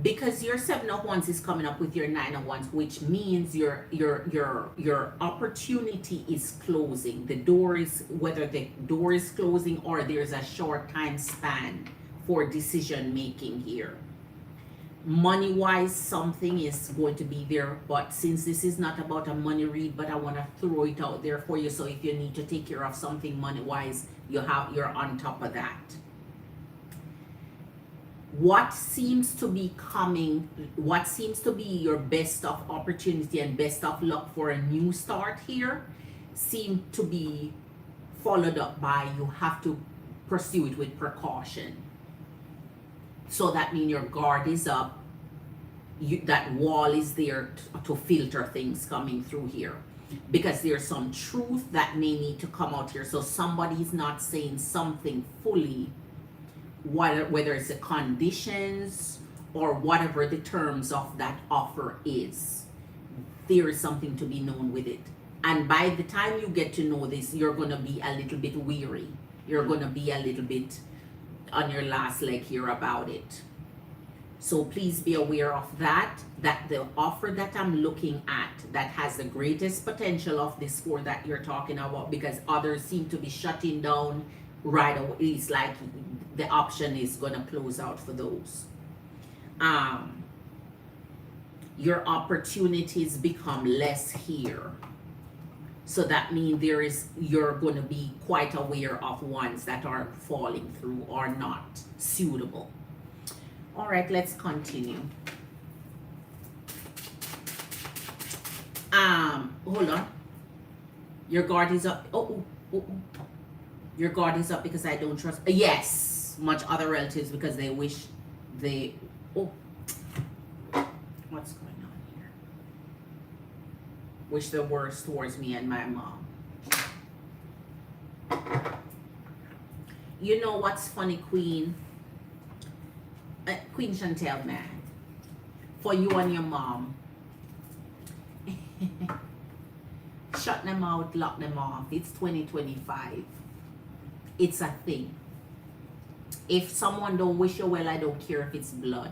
Because your Seven of Wands is coming up with your 9 of Wands, which means your opportunity is closing. The door is, whether the door is closing or there's a short time span for decision making here. Money wise, something is going to be there, but since this is not about a money read, but I want to throw it out there for you, so if you need to take care of something money wise, you're on top of that. What seems to be your best of opportunity and best of luck for a new start here seem to be followed up by you have to pursue it with precaution. So that means your guard is up. That wall is there to filter things coming through here. Because there's some truth that may need to come out here. So somebody's not saying something fully, whether it's the conditions or whatever the terms of that offer is. There is something to be known with it. And by the time you get to know this, you're going to be a little bit weary. You're going to be a little bit on your last leg here about it. So please be aware of that the offer that I'm looking at that has the greatest potential of this 4 that you're talking about, because others seem to be shutting down right away. It's like the option is going to close out for those. Your opportunities become less here. So that means you're going to be quite aware of ones that are falling through or not suitable. All right, let's continue. Hold on. Your guard is up. Your guard is up because I don't trust. Yes, much other relatives because they wish they. Oh, what's going on here? Wish the worst towards me and my mom. You know what's funny, Queen? Queen Chantel, man. for you and your mom. Shut them out, lock them off. It's 2025. It's a thing. If someone don't wish you well, I don't care if it's blood.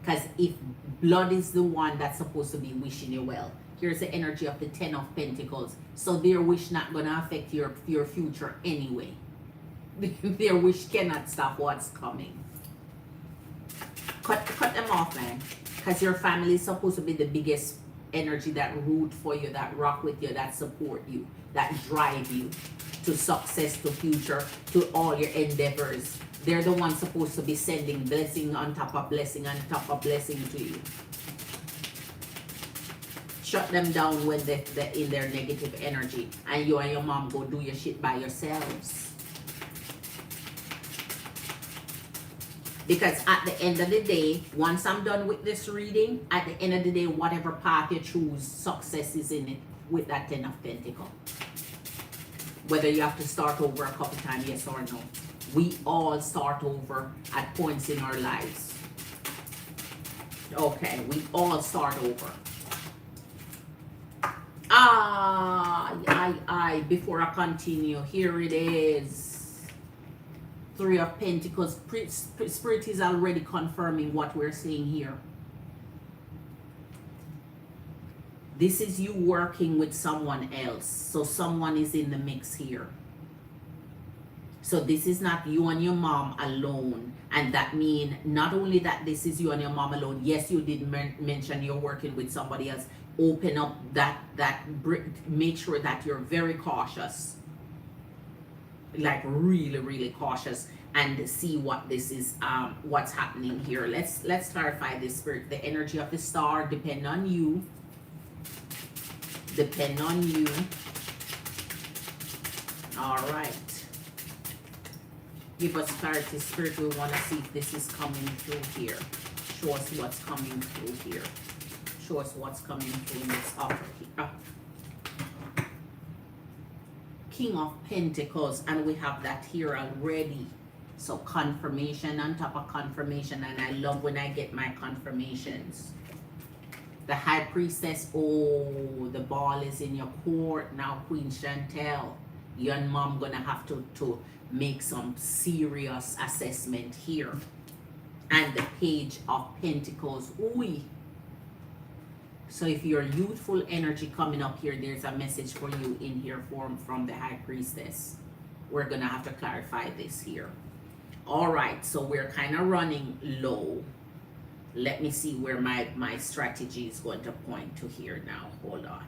Because if blood is the one that's supposed to be wishing you well, here's the energy of the 10 of Pentacles. So their wish not going to affect your future anyway. Their wish cannot stop what's coming. Cut them off, man. Because your family is supposed to be the biggest energy that root for you, that rock with you, that support you, that drive you to success, to future, to all your endeavors. They're the ones supposed to be sending blessing on top of blessing on top of blessing to you. Shut them down when they're in their negative energy, and you and your mom go do your shit by yourselves. Because at the end of the day, once I'm done with this reading, at the end of the day, whatever path you choose, success is in it with that 10 of Pentacles. Whether you have to start over a couple times, yes or no. We all start over at points in our lives. Okay, we all start over. Before I continue, here it is. 3 of Pentacles. Spirit is already confirming what we're seeing here. This is you working with someone else. So someone is in the mix here. So this is not you and your mom alone. And that means not only that this is you and your mom alone. Yes, you did mention you're working with somebody else. Open up make sure that you're very cautious. Like really, really cautious. And see what this is, what's happening here. Let's clarify this, Spirit. The energy of the star depend on you. Depend on you. All right. Give us clarity, Spirit. We want to see if this is coming through here. Show us what's coming through here. Show us what's coming through in this offer here. King of Pentacles, and we have that here already. So confirmation on top of confirmation, and I love when I get my confirmations. The High Priestess, oh, the ball is in your court now, Queen Chantel. You and mom gonna have to make some serious assessment here. And the Page of Pentacles, ooh. So if your youthful energy coming up here, there's a message for you in here from the High Priestess. We're gonna have to clarify this here. All right, so we're kind of running low. Let me see where my strategy is going to point to here now. Hold on.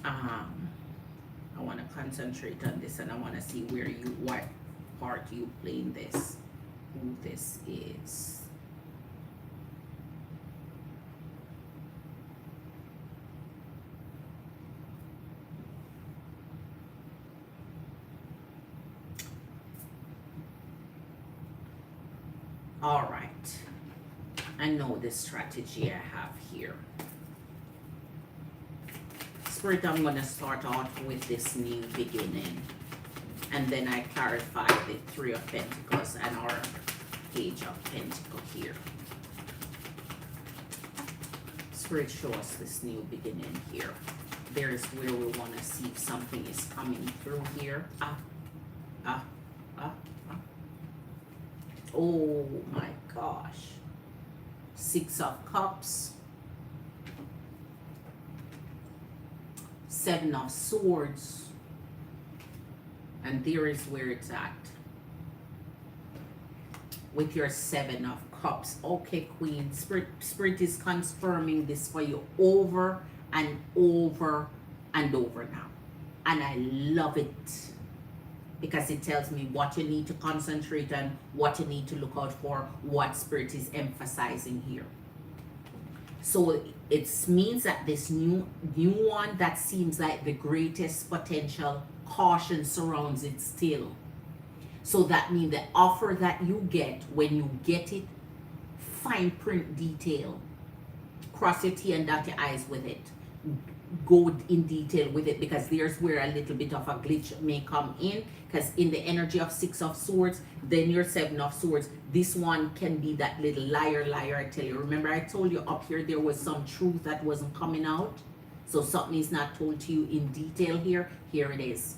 I want to concentrate on this, and I want to see what part you play in this. Who this is. All right, I know the strategy I have here. Spirit, I'm going to start off with this new beginning, and then I clarify the 3 of Pentacles and our Page of Pentacles here. Spirit, show us this new beginning here. There's where we want to see if something is coming through here. Oh my gosh. 6 of Cups. 7 of Swords. And there is where it's at. With your 7 of Cups. Okay, Queen. Spirit is confirming this for you over and over and over now. And I love it. Because it tells me what you need to concentrate on, what you need to look out for, what Spirit is emphasizing here. So it means that this new one that seems like the greatest potential, caution surrounds it still. So that means the offer that you get, when you get it, fine print detail. Cross your T and dot your I's with it. go in detail with it, because there's where a little bit of a glitch may come in, because in the energy of Six of Swords, then your Seven of Swords, this one can be that little liar, I tell you. Remember I told you up here there was some truth that wasn't coming out? So something is not told to you in detail here. Here it is.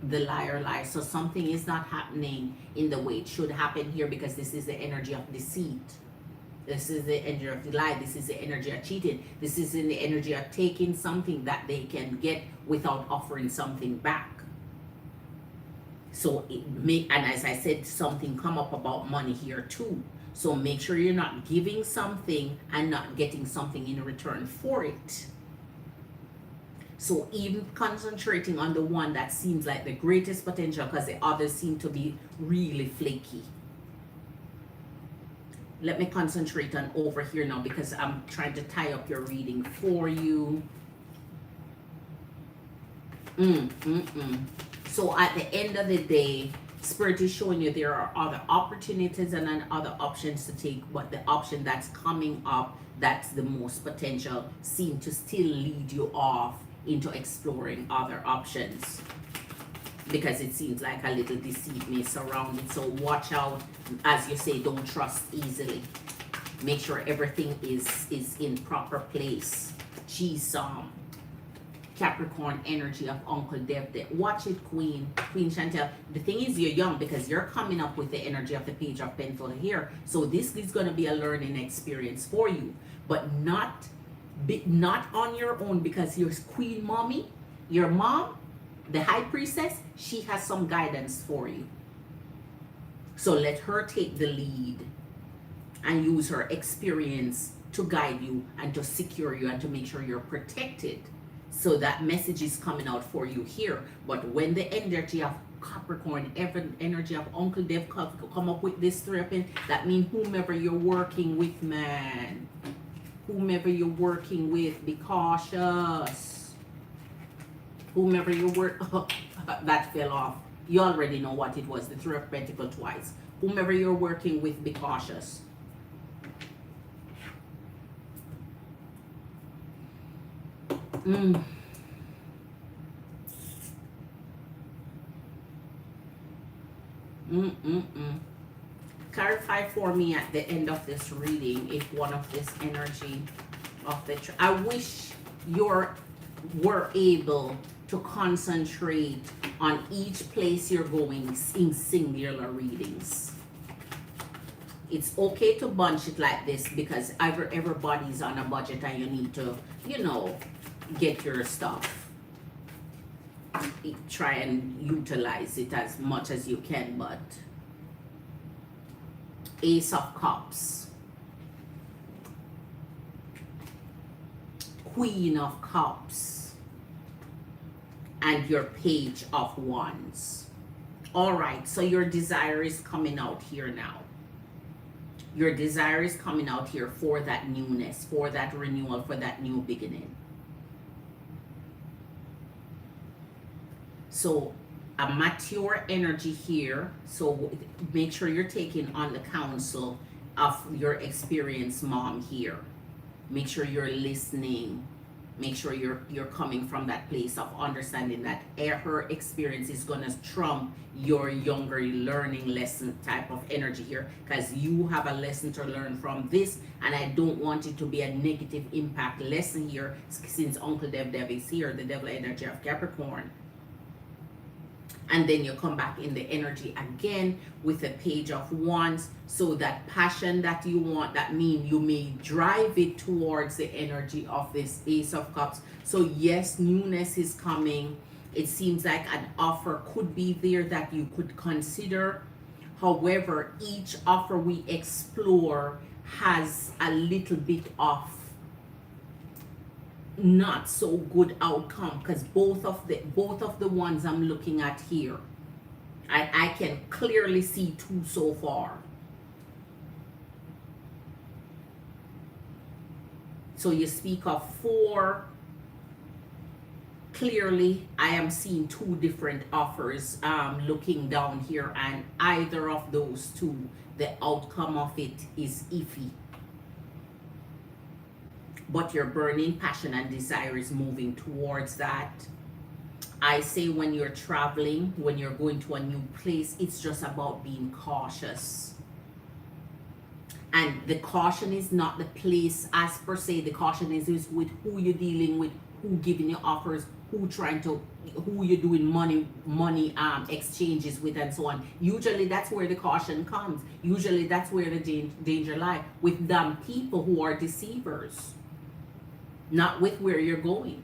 The liar. So something is not happening in the way it should happen here, because this is the energy of deceit. This is the energy of the lie. This is the energy of cheating. This is in the energy of taking something that they can get without offering something back. So it may, and as I said, something come up about money here too. So make sure you're not giving something and not getting something in return for it. So even concentrating on the one that seems like the greatest potential, because the others seem to be really flaky. Let me concentrate on over here now, because I'm trying to tie up your reading for you. So at the end of the day, Spirit is showing you there are other opportunities and other options to take, but the option that's coming up, that's the most potential, seem to still lead you off into exploring other options, because it seems like a little deceit may surround it. So watch out. As you say, don't trust easily. Make sure everything is in proper place. Geez, Capricorn energy of Uncle Dev. Watch it, Queen Chantel. The thing is, you're young, because you're coming up with the energy of the Page of Pentacles here. So this is going to be a learning experience for you, but not on your own, because your Queen Mommy, your mom, the High Priestess, she has some guidance for you. So let her take the lead and use her experience to guide you and to secure you and to make sure you're protected. So that message is coming out for you here. But when the energy of Capricorn, energy of Uncle Dev come up with this Three of Pentacles, that means whomever you're working with, man. Whomever you're working with, be cautious. Whomever you work, that fell off. You already know what it was, the Three of Pentacles twice. Whomever you're working with, be cautious. Clarify for me at the end of this reading if one of this energy of the I wish you were able to concentrate on each place you're going in singular readings. It's okay to bunch it like this, because everybody's on a budget and you need to, get your stuff. Try and utilize it as much as you can, but Ace of Cups, Queen of Cups, and your Page of Wands. All right, so your desire is coming out here now. Your desire is coming out here for that newness, for that renewal, for that new beginning. So a mature energy here. So make sure you're taking on the counsel of your experienced mom here. Make sure you're listening. Make sure you're coming from that place of understanding that her experience is going to trump your younger learning lesson type of energy here, because you have a lesson to learn from this, and I don't want it to be a negative impact lesson here, since Uncle Dev is here, the devil energy of Capricorn. And then you come back in the energy again with the Page of Wands. So that passion that you want, that means you may drive it towards the energy of this Ace of Cups. So yes, newness is coming. It seems like an offer could be there that you could consider. However, each offer we explore has a little bit of not so good outcome, because both of the ones I'm looking at here, I can clearly see two so far. So you speak of 4. Clearly I am seeing 2 different offers looking down here, and either of those 2, the outcome of it is iffy. but your burning passion and desire is moving towards that. I say when you're traveling, when you're going to a new place, it's just about being cautious. And the caution is not the place as per se. The caution is with who you're dealing with, who giving you offers, who you're doing money exchanges with, and so on. Usually that's where the caution comes. Usually that's where the danger lies, with them people who are deceivers, not with where you're going.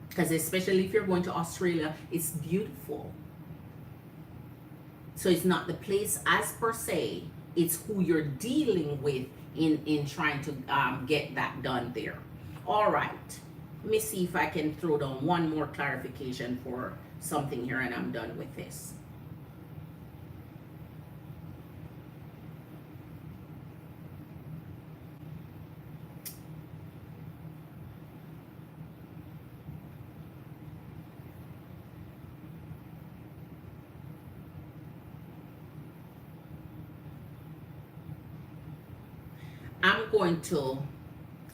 Because especially if you're going to Australia, it's beautiful. So it's not the place as per se, it's who you're dealing with in trying to get that done there. All right. Let me see if I can throw down one more clarification for something here, and I'm done with this. I'm going to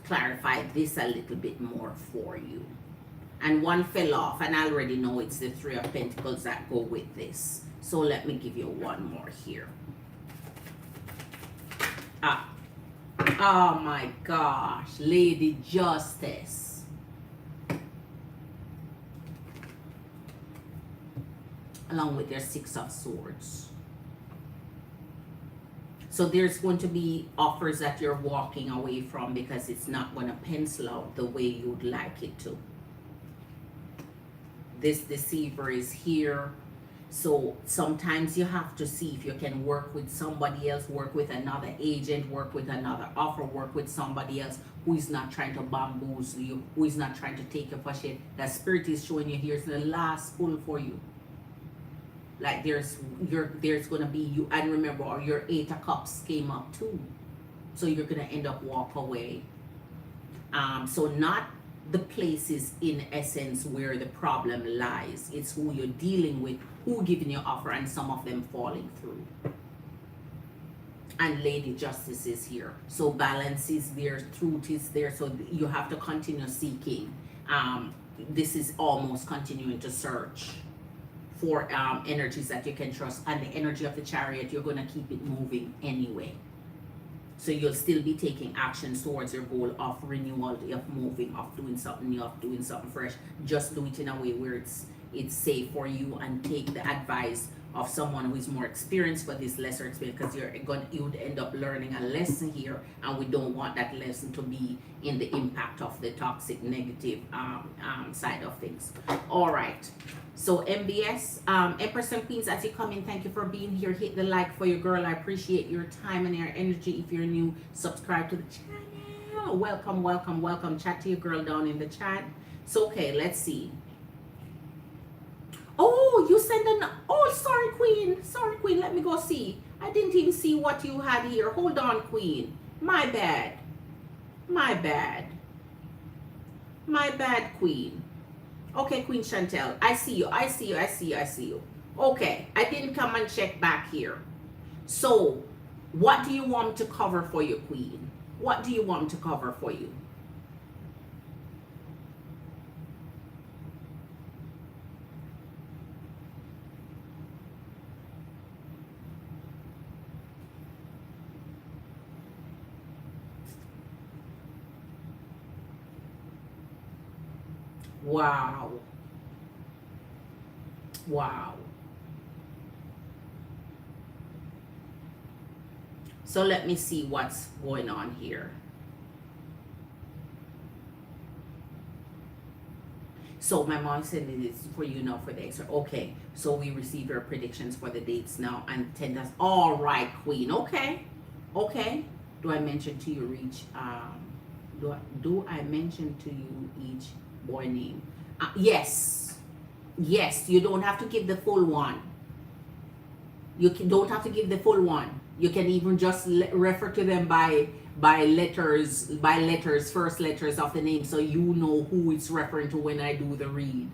clarify this a little bit more for you. And one fell off, and I already know it's the Three of Pentacles that go with this. So let me give you one more here. Oh my gosh, Lady Justice. Along with their Six of Swords. So there's going to be offers that you're walking away from because it's not going to pencil out the way you'd like it to. This deceiver is here. So sometimes you have to see if you can work with somebody else, work with another agent, work with another offer, work with somebody else who is not trying to bamboozle you, who is not trying to take you for shit. That spirit is showing you here's the last pull for you. Like there's gonna be you, and remember your Eight of Cups came up too, so you're gonna end up walk away. So not the places in essence where the problem lies. It's who you're dealing with, who giving you offer, and some of them falling through. And Lady Justice is here, so balance is there, truth is there. So you have to continue seeking. This is almost continuing to search for energies that you can trust, and the energy of the Chariot, you're going to keep it moving anyway. So you'll still be taking action towards your goal of renewal, of moving, of doing something new, of doing something fresh. Just do it in a way where it's safe for you, and take the advice of someone who is more experienced for this lesser experience, because you would end up learning a lesson here, and we don't want that lesson to be in the impact of the toxic negative side of things. All right. So MBS, Empress and Queens, as you come in, thank you for being here. Hit the like for your girl. I appreciate your time and your energy. If you're new, subscribe to the channel. Welcome, welcome, welcome. Chat to your girl down in the chat. So, okay, let's see. Oh, you sent an... Oh, sorry, Queen. Sorry, Queen. Let me go see. I didn't even see what you had here. Hold on, Queen. My bad. My bad. My bad, Queen. Okay, Queen Chantel, I see you, I see you, I see you, I see you. Okay, I didn't come and check back here. So, what do you want to cover for you, Queen? What do you want to cover for you? Wow. Wow. So let me see what's going on here. So my mom said it is for you now for the extra. Okay. So we receive your predictions for the dates now and tenders. All right, Queen. Okay. Okay. Do I mention to you each do I mention to you each boy name? Yes. Yes, you don't have to give the full one. You don't have to give the full one. You can even just refer to them by letters, first letters of the name, so you know who it's referring to when I do the read.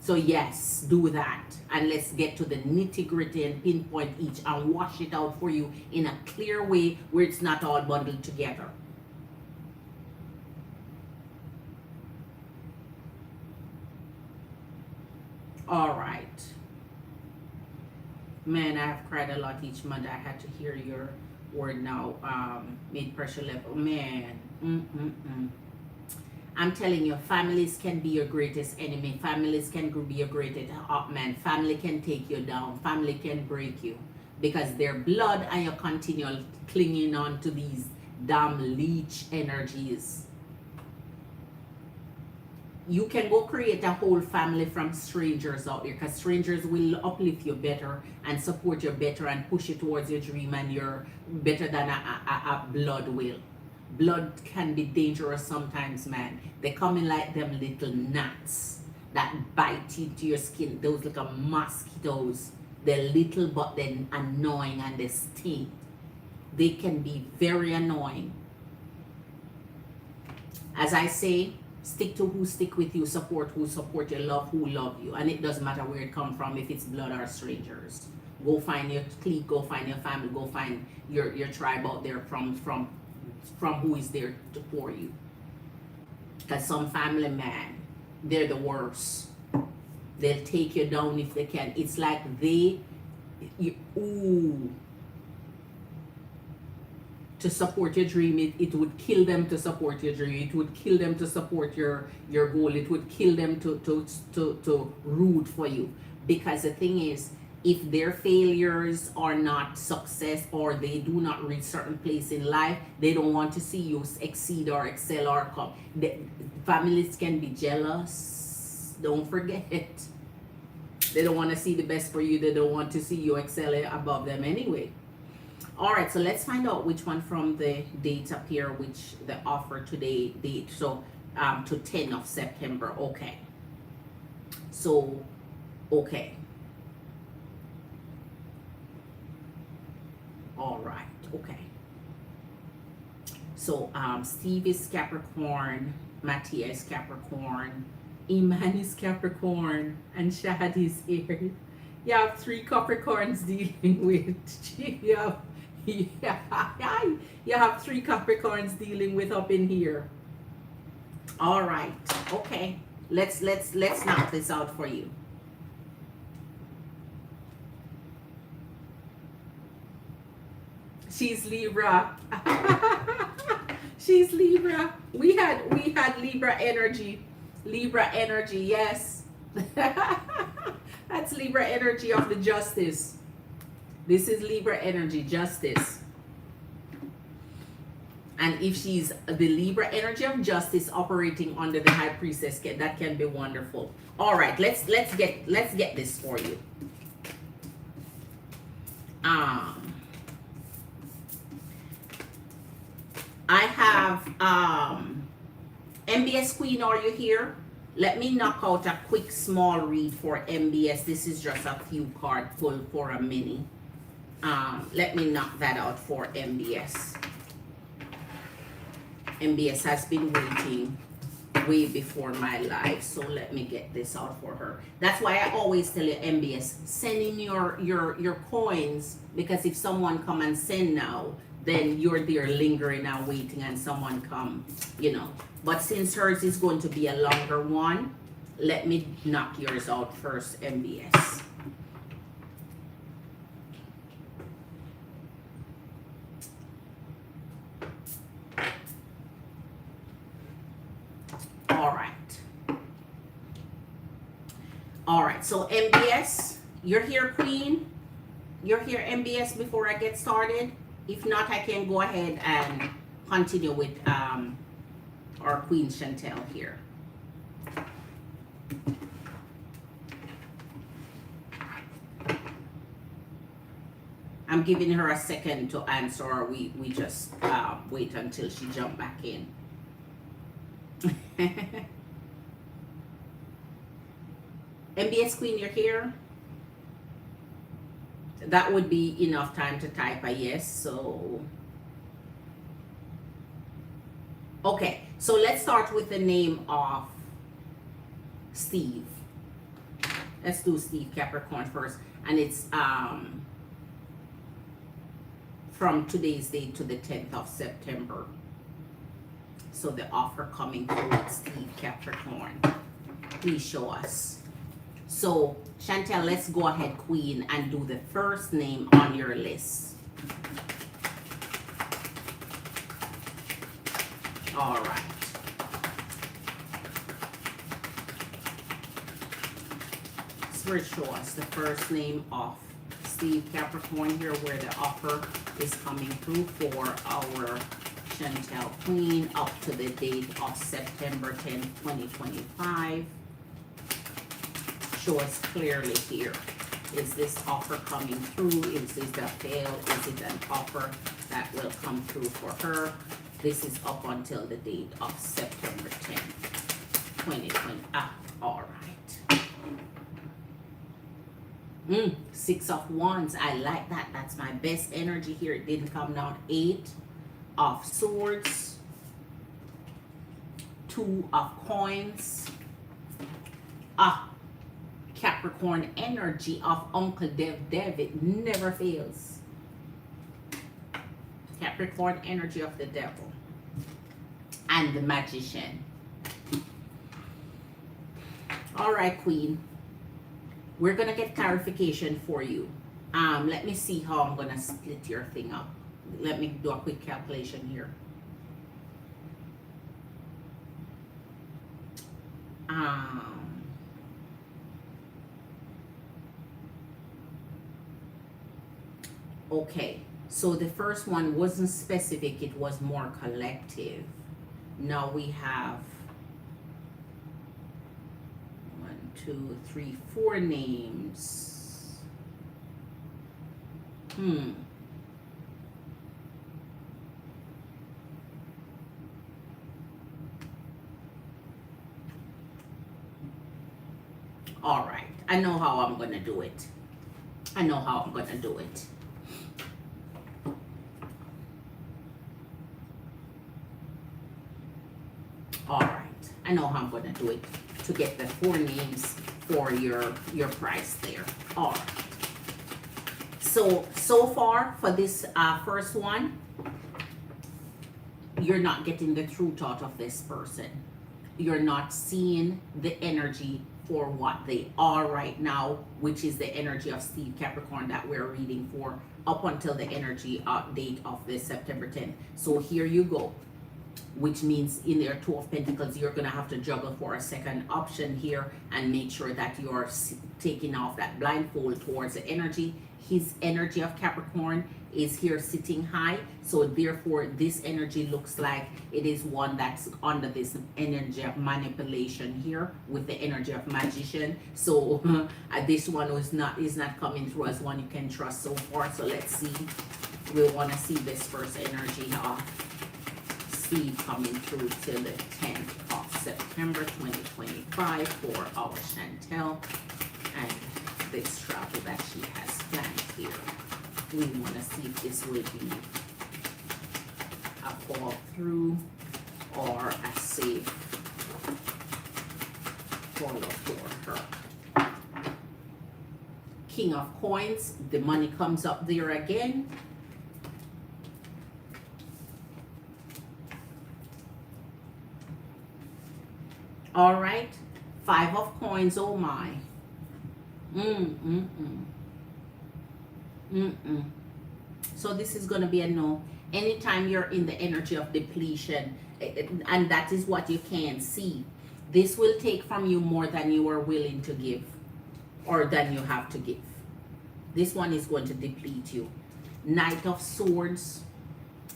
So yes, do that, and let's get to the nitty-gritty and pinpoint each and wash it out for you in a clear way where it's not all bundled together. All right. Man, I have cried a lot each month. I had to hear your word now. Mid pressure level. Man. I'm telling you, families can be your greatest enemy. Families can be your greatest up man. Family can take you down. Family can break you. Because their blood and you continue clinging on to these damn leech energies. You can go create a whole family from strangers out there, because strangers will uplift you better and support you better and push you towards your dream, and you're better than a blood will. Blood can be dangerous sometimes, man. They come in like them little gnats that bite into your skin. Those little mosquitoes. They're little but they're annoying and they sting. They can be very annoying. As I say, stick to who stick with you, support who support you, love who love you. And it doesn't matter where it comes from, if it's blood or strangers. Go find your clique, go find your family, go find your tribe out there from who is there for you. Because some family, man, they're the worst. They'll take you down if they can. It's like to support your dream, it would kill them to support your dream. It would kill them to support your goal. It would kill them to root for you. Because the thing is, if their failures are not success, or they do not reach certain place in life, they don't want to see you exceed or excel or come. Families can be jealous. Don't forget. They don't want to see the best for you. They don't want to see you excel above them anyway. All right, so let's find out which one from the date up here, which the offer today date. So to 10 of September. Okay. So, okay. All right. Okay. So Steve is Capricorn, Mattia is Capricorn, Iman is Capricorn, and Shad is Aries. You have 3 Capricorns dealing with. You have 3 Capricorns dealing with up in here. All right. Okay. Let's knock this out for you. She's Libra. She's Libra. We had Libra energy. Libra energy, yes. That's Libra energy of the justice. This is Libra energy, justice. And if she's the Libra energy of justice operating under the high priestess, that can be wonderful. All right, let's get this for you. I have MBS Queen, are you here? Let me knock out a quick small read for MBS. This is just a few card pull for a mini. Let me knock that out for MBS. MBS has been waiting way before my life, so let me get this out for her. That's why I always tell you, MBS, send in your coins, because if someone come and send now, then you're there lingering and waiting and someone come, you know. But since hers is going to be a longer one, let me knock yours out first, MBS. All right, so MBS, you're here, Queen. You're here, MBS, before I get started. If not, I can go ahead and continue with our Queen Chantel here. I'm giving her a second to answer, or we just wait until she jump back in. MBS Queen, you're here. That would be enough time to type a yes. So okay, so let's start with the name of Steve. Let's do Steve Capricorn first, and it's from today's date to the 10th of September. So the offer coming through with Steve Capricorn. Please show us. So, Chantel, let's go ahead, Queen, and do the first name on your list. All right. Spirit, show us the first name of Steve Capricorn here, where the offer is coming through for our Chantel Queen up to the date of September 10th, 2025. Show us clearly here. Is this offer coming through? Is this a fail? Is it an offer that will come through for her? This is up until the date of September 10th, 2020. All right. 6 of Wands. I like that. That's my best energy here. It didn't come down. 8 of Swords. 2 of Coins. Capricorn energy of Uncle Dev. It never fails. Capricorn energy of the devil. And the Magician. All right, Queen. We're going to get clarification for you. Let me see how I'm going to split your thing up. Let me do a quick calculation here. Okay, so the first one wasn't specific, it was more collective. Now we have 1, 2, 3, 4 names. All right, I know how I'm going to do it. I know how I'm going to do it. All right, I know how I'm going to do it to get the 4 names for your price there. All right. So far for this first one, you're not getting the true thought of this person. You're not seeing the energy for what they are right now, which is the energy of Steve Capricorn that we're reading for up until the energy date of the September 10th. So here you go. Which means in their 2 of Pentacles, you're going to have to juggle for a second option here and make sure that you're taking off that blindfold towards the energy. His energy of Capricorn is here sitting high. So therefore, this energy looks like it is one that's under this energy of manipulation here with the energy of Magician. So this one is not coming through as one you can trust so far. So let's see. We want to see this first energy Steve coming through till the 10th of September 2025 for our Chantel and this travel that she has planned here. We want to see if this will be a fall through or a safe follow for her. King of Coins, the money comes up there again. All right, 5 of Coins, oh my. So this is going to be a no. Anytime you're in the energy of depletion, and that is what you can see, this will take from you more than you are willing to give or than you have to give. This one is going to deplete you. Knight of Swords.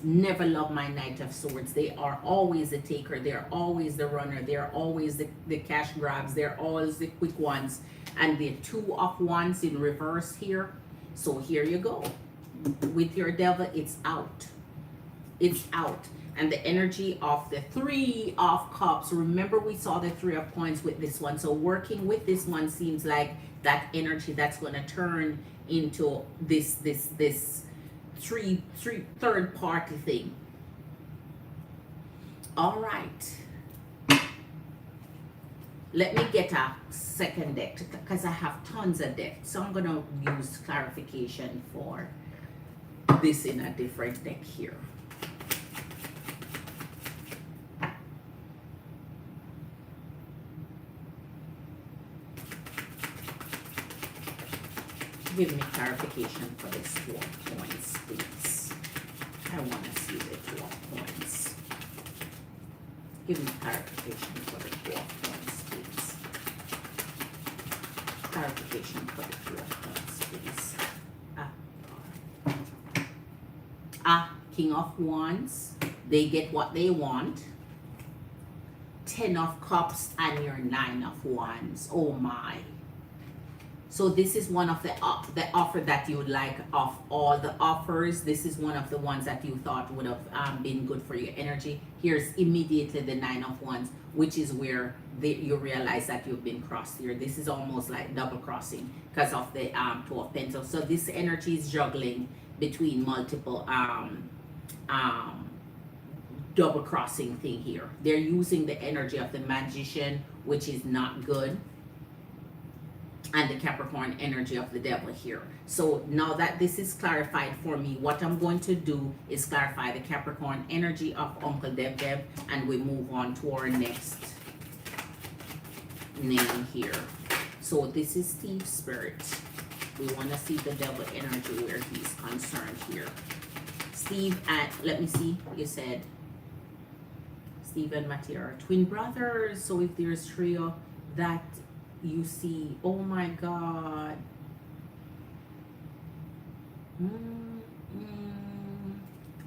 Never love my Knight of Swords. They are always the taker. They're always the runner. They're always the cash grabs. They're always the quick ones. And the 2 of Wands in reverse here. So here you go. With your devil, it's out. It's out. And the energy of the 3 of Cups. Remember we saw the 3 of Coins with this one. So working with this one seems like that energy that's going to turn into this third party thing. All right, let me get a second deck because I have tons of decks, so I'm gonna use clarification for this in a different deck here. Give me clarification for this 4 points, please. I want to see the 4 points. Give me clarification for the 4 points, please. Clarification for the 4 points, please. King of Wands. They get what they want. 10 of Cups and your 9 of Wands. Oh my. So this is one of the offer that you would like. Of all the offers, this is one of the ones that you thought would have been good for your energy. Here's immediately the 9 of Wands, which is where you realize that you've been crossed here. This is almost like double crossing because of the 2 of Pentacles. So this energy is juggling between multiple double crossing thing here. They're using the energy of the Magician, which is not good, and the Capricorn energy of the Devil here. So now that this is clarified for me, what I'm going to do is clarify the Capricorn energy of Uncle Dev, and we move on to our next name here. So this is Steve's spirit. We want to see the Devil energy where he's concerned here. Steve and, let me see, you said Steve and Mattia are twin brothers. So if there's trio that you see, oh my God.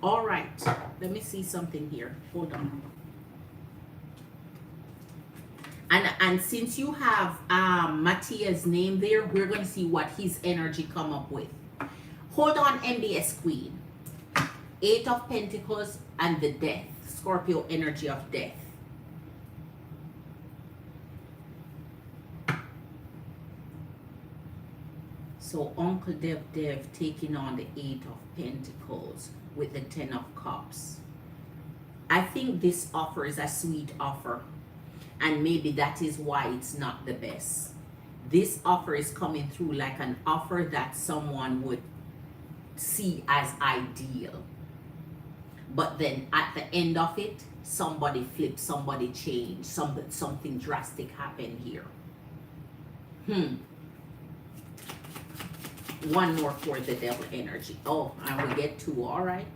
All right, let me see something here. Hold on. And since you have Mattia's name there, we're going to see what his energy come up with. Hold on, MBS Queen. 8 of Pentacles and the Death. Scorpio energy of death. So Uncle Dev taking on the 8 of Pentacles with the 10 of Cups. I think this offer is a sweet offer, and maybe that is why it's not the best. This offer is coming through like an offer that someone would see as ideal. But then at the end of it, somebody flipped, somebody changed, something drastic happened here. One more for the Devil energy. Oh, and we get 2, all right.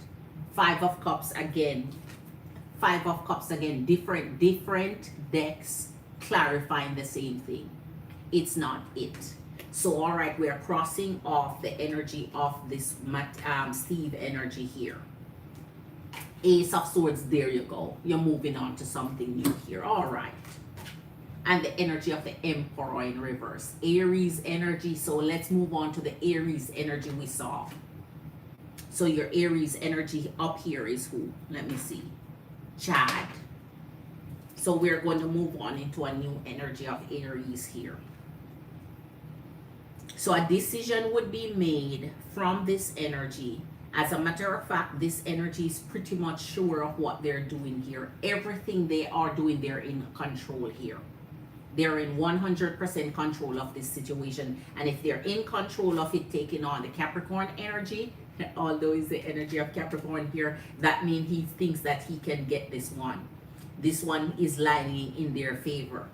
5 of Cups again. 5 of Cups again. Different decks clarifying the same thing. It's not it. So, all right, we are crossing off the energy of this Steve energy here. Ace of Swords, there you go. You're moving on to something new here. All right. And the energy of the Emperor in reverse. Aries energy. So let's move on to the Aries energy we saw. So your Aries energy up here is who? Let me see. Chad. So we're going to move on into a new energy of Aries here. So a decision would be made from this energy. As a matter of fact, this energy is pretty much sure of what they're doing here. Everything they are doing, they're in control here. They're in 100% control of this situation. And if they're in control of it, taking on the Capricorn energy, although it's the energy of Capricorn here, that means he thinks that he can get this one. This one is lying in their favor.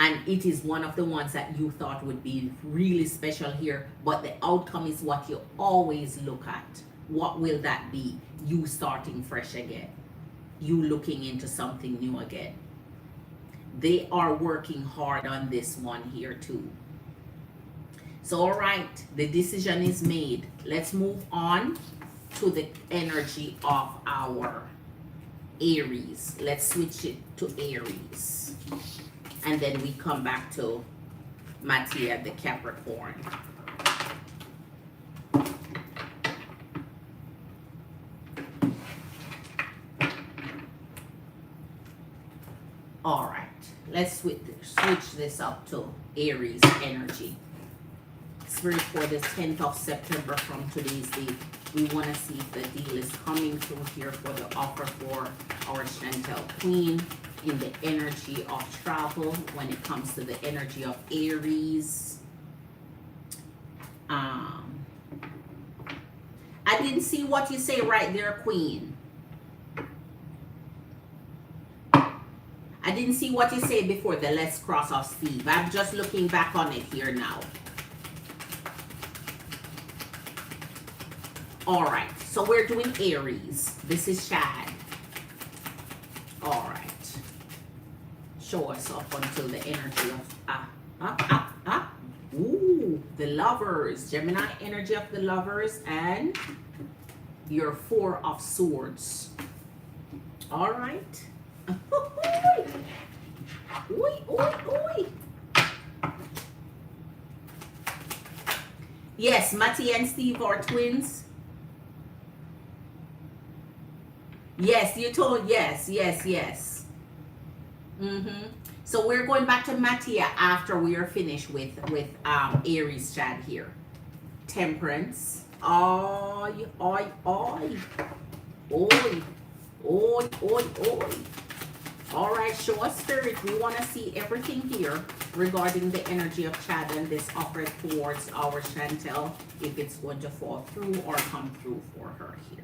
And it is one of the ones that you thought would be really special here. But the outcome is what you always look at. What will that be? You starting fresh again. You looking into something new again. They are working hard on this one here too. So, all right, the decision is made. Let's move on to the energy of our Aries. Let's switch it to Aries. And then we come back to Mattia, the Capricorn. All right, let's switch this up to Aries energy. Spirit for the 10th of September from today's date. We want to see if the deal is coming through here for the offer for our Chantel Queen in the energy of travel when it comes to the energy of Aries. I didn't see what you say right there, Queen. I didn't see what you said before the let's cross off Steve. I'm just looking back on it here now. All right, so we're doing Aries. This is Shad. All right. Show us up until the energy of Ooh, the Lovers. Gemini energy of the Lovers and your Four of Swords. All right. Oi, oi, oi. Yes, Matty and Steve are twins. Yes, you told, yes. So we're going back to Mattia after we are finished with Aries Chad here. Temperance. Oi, oi, oi. Oi, oi, oi, oi. All right, show us spirit. We want to see everything here regarding the energy of Chad and this offer towards our Chantel, if it's going to fall through or come through for her here.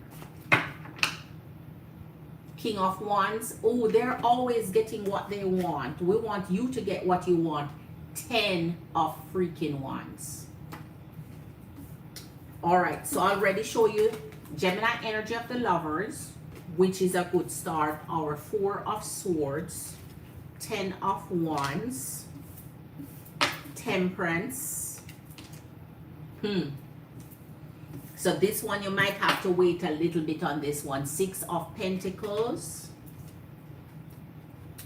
King of Wands. Oh, they're always getting what they want. We want you to get what you want. 10 of freaking Wands. All right, so I already show you Gemini energy of the Lovers, which is a good start. Our Four of Swords, 10 of Wands, Temperance. So this one you might have to wait a little bit on this one. 6 of Pentacles,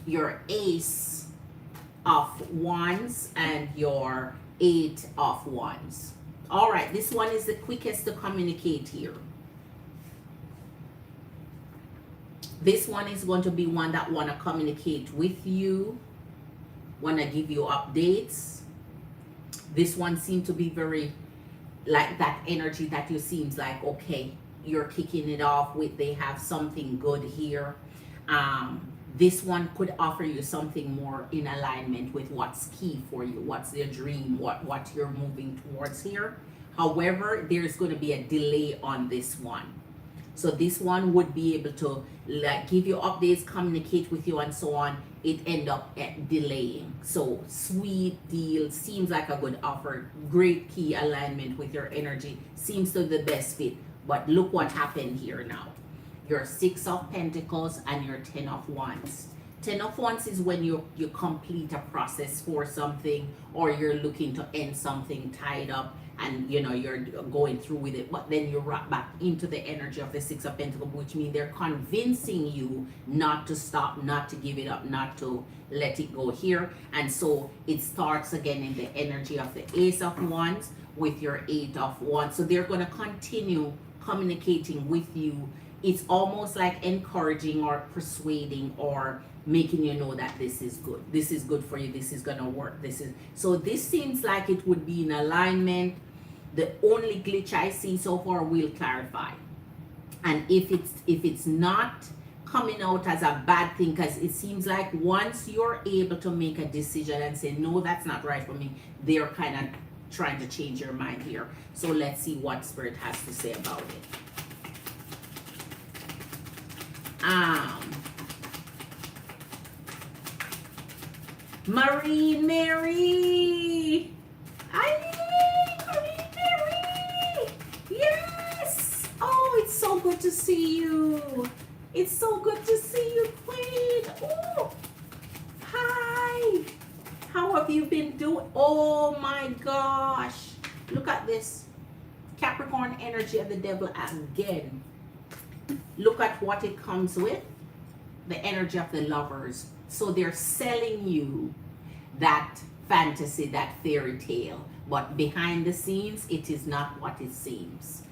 your Ace of Wands, and your 8 of Wands. All right, this one is the quickest to communicate here. This one is going to be one that want to communicate with you, want to give you updates. This one seems to be very like that energy that you seems like, okay, you're kicking it off with, they have something good here. This one could offer you something more in alignment with what's key for you, what's their dream, what you're moving towards here. However, there's going to be a delay on this one. So this one would be able to like give you updates, communicate with you and so on. It end up delaying. So sweet deal, seems like a good offer, great key alignment with your energy, seems to the best fit. But look what happened here now. Your 6 of Pentacles and your 10 of Wands. 10 of Wands is when you complete a process for something, or you're looking to end something tied up, and you know you're going through with it, but then you wrap back into the energy of the 6 of Pentacles, which means they're convincing you not to stop, not to give it up, not to let it go here. And so it starts again in the energy of the Ace of Wands with your 8 of Wands. So they're going to continue communicating with you. It's almost like encouraging or persuading or making you know that this is good for you, this is gonna work, so this seems like it would be in alignment. The only glitch I see so far will clarify, and if it's not coming out as a bad thing, because it seems like once you're able to make a decision and say no, that's not right for me, they're kind of trying to change your mind here. So let's see what Spirit has to say about it. Marine Mary! Marine Mary! Yes! Oh, it's so good to see you. It's so good to see you, Queen. Oh, hi. How have you been doing? Oh my gosh. Look at this. Capricorn energy of the devil again. Look at what it comes with. The energy of the Lovers. So they're selling you that fantasy, that fairy tale, but behind the scenes it is not what it seems.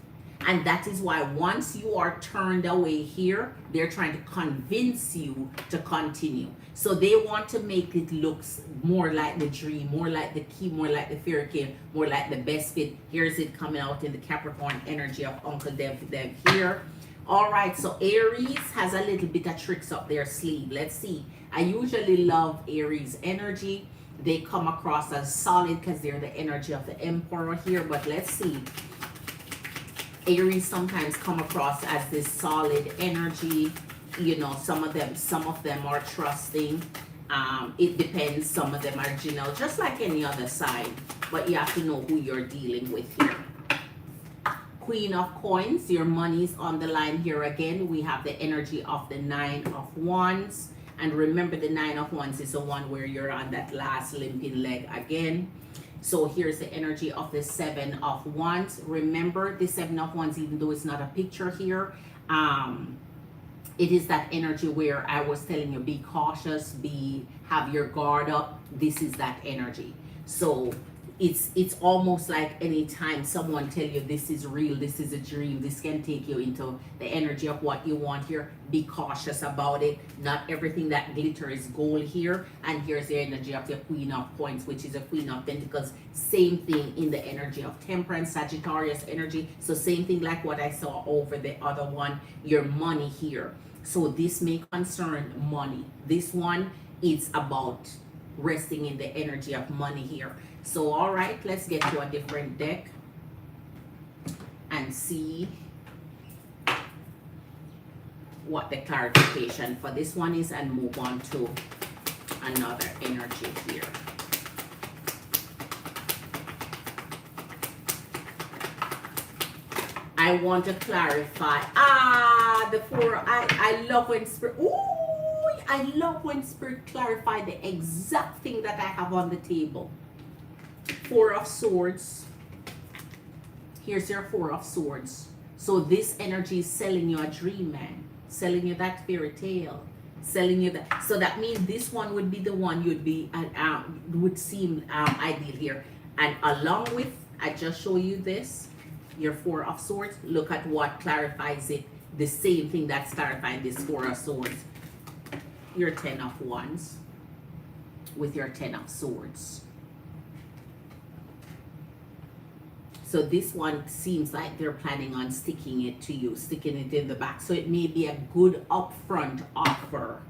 And that is why once you are turned away here, they're trying to convince you to continue. So they want to make it look more like the dream, more like the key, more like the fairy tale, more like the best fit. Here's it coming out in the Capricorn energy of Uncle Dev here. All right, so Aries has a little bit of tricks up their sleeve. Let's see. I usually love Aries energy. They come across as solid because they're the energy of the Emperor here. But let's see. Aries sometimes come across as this solid energy. You know, some of them are trusting. It depends. Some of them are Janelle, just like any other side. But you have to know who you're dealing with here. Queen of Coins, your money's on the line here again. We have the energy of the Nine of Wands. And remember, the Nine of Wands is the one where you're on that last limping leg again. So here's the energy of the Seven of Wands. Remember, the Seven of Wands, even though it's not a picture here, it is that energy where I was telling you, be cautious, have your guard up. This is that energy. So it's almost like anytime someone tell you this is real, this is a dream, this can take you into the energy of what you want here. Be cautious about it. Not everything that glitter is gold here. And here's the energy of the Queen of Coins, which is a Queen of Pentacles. Same thing in the energy of Temperance, Sagittarius energy. So same thing like what I saw over the other one, your money here. So this may concern money. This one is about resting in the energy of money here. So all right, let's get to a different deck and see what the clarification for this one is, and move on to another energy here. I want to clarify. The four. I love when spirit. Ooh, I love when spirit clarify the exact thing that I have on the table. Four of Swords. Here's your Four of Swords. So this energy is selling you a dream, man. Selling you that fairy tale. Selling you that. So that means this one would be the one you'd be, would seem ideal here. And along with, I just show you this, your Four of Swords. Look at what clarifies it. The same thing that's clarifying this Four of Swords. Your Ten of Wands with your Ten of Swords. So this one seems like they're planning on sticking it to you, sticking it in the back. So it may be a good upfront offer.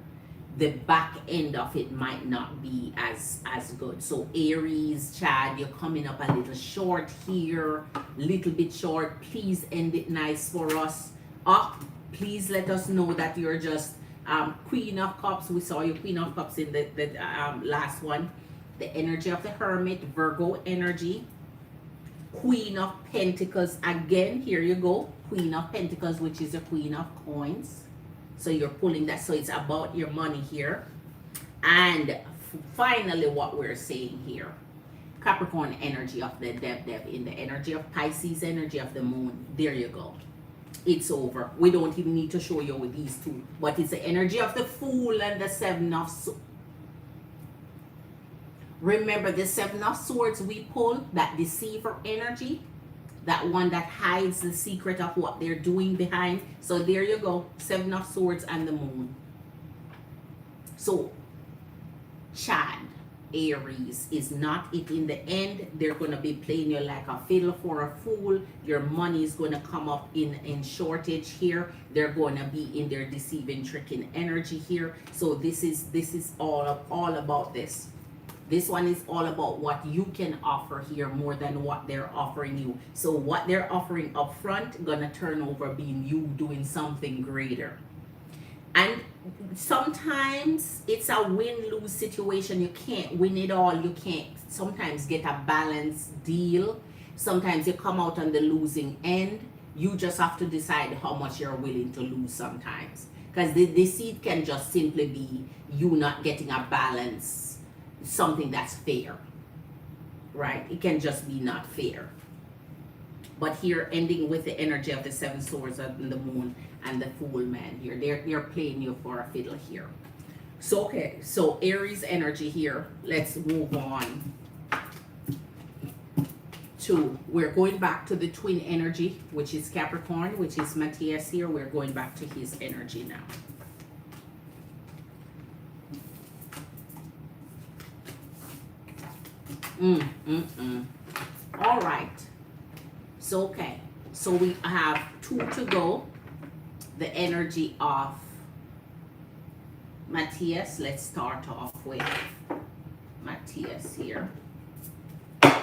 The back end of it might not be as good. So Aries, Chad, you're coming up a little short here, little bit short. Please end it nice for us. Please let us know that you're just Queen of Cups. We saw you Queen of Cups in the last one. The energy of the Hermit, Virgo energy. Queen of Pentacles again. Here you go. Queen of Pentacles, which is a Queen of Coins. So you're pulling that. So it's about your money here. And finally, what we're saying here, Capricorn energy of the Dev in the energy of Pisces, energy of the Moon. There you go. It's over. We don't even need to show you with these two. But it's the energy of the Fool and the Seven of Swords. Remember the Seven of Swords we pull, that deceiver energy, that one that hides the secret of what they're doing behind. So there you go, Seven of Swords and the Moon. So Chad, Aries, is not it in the end. They're going to be playing you like a fiddle for a fool. Your money is going to come up in shortage here. They're going to be in their deceiving, tricking energy here. So this is all about this. This one is all about what you can offer here more than what they're offering you. So what they're offering up front gonna turn over being you doing something greater. And sometimes it's a win-lose situation. You can't win it all. You can't sometimes get a balanced deal. Sometimes you come out on the losing end. You just have to decide how much you're willing to lose sometimes. Because the deceit can just simply be you not getting a balance, something that's fair, right? It can just be not fair. But here, ending with the energy of the Seven Swords and the Moon and the Fool man here, they're playing you for a fiddle here. So okay, so Aries energy here. Let's move on to, we're going back to the twin energy, which is Capricorn, which is Matthias here. We're going back to his energy now. All right. So okay, so we have two to go. The energy of Matthias. Let's start off with Matthias here.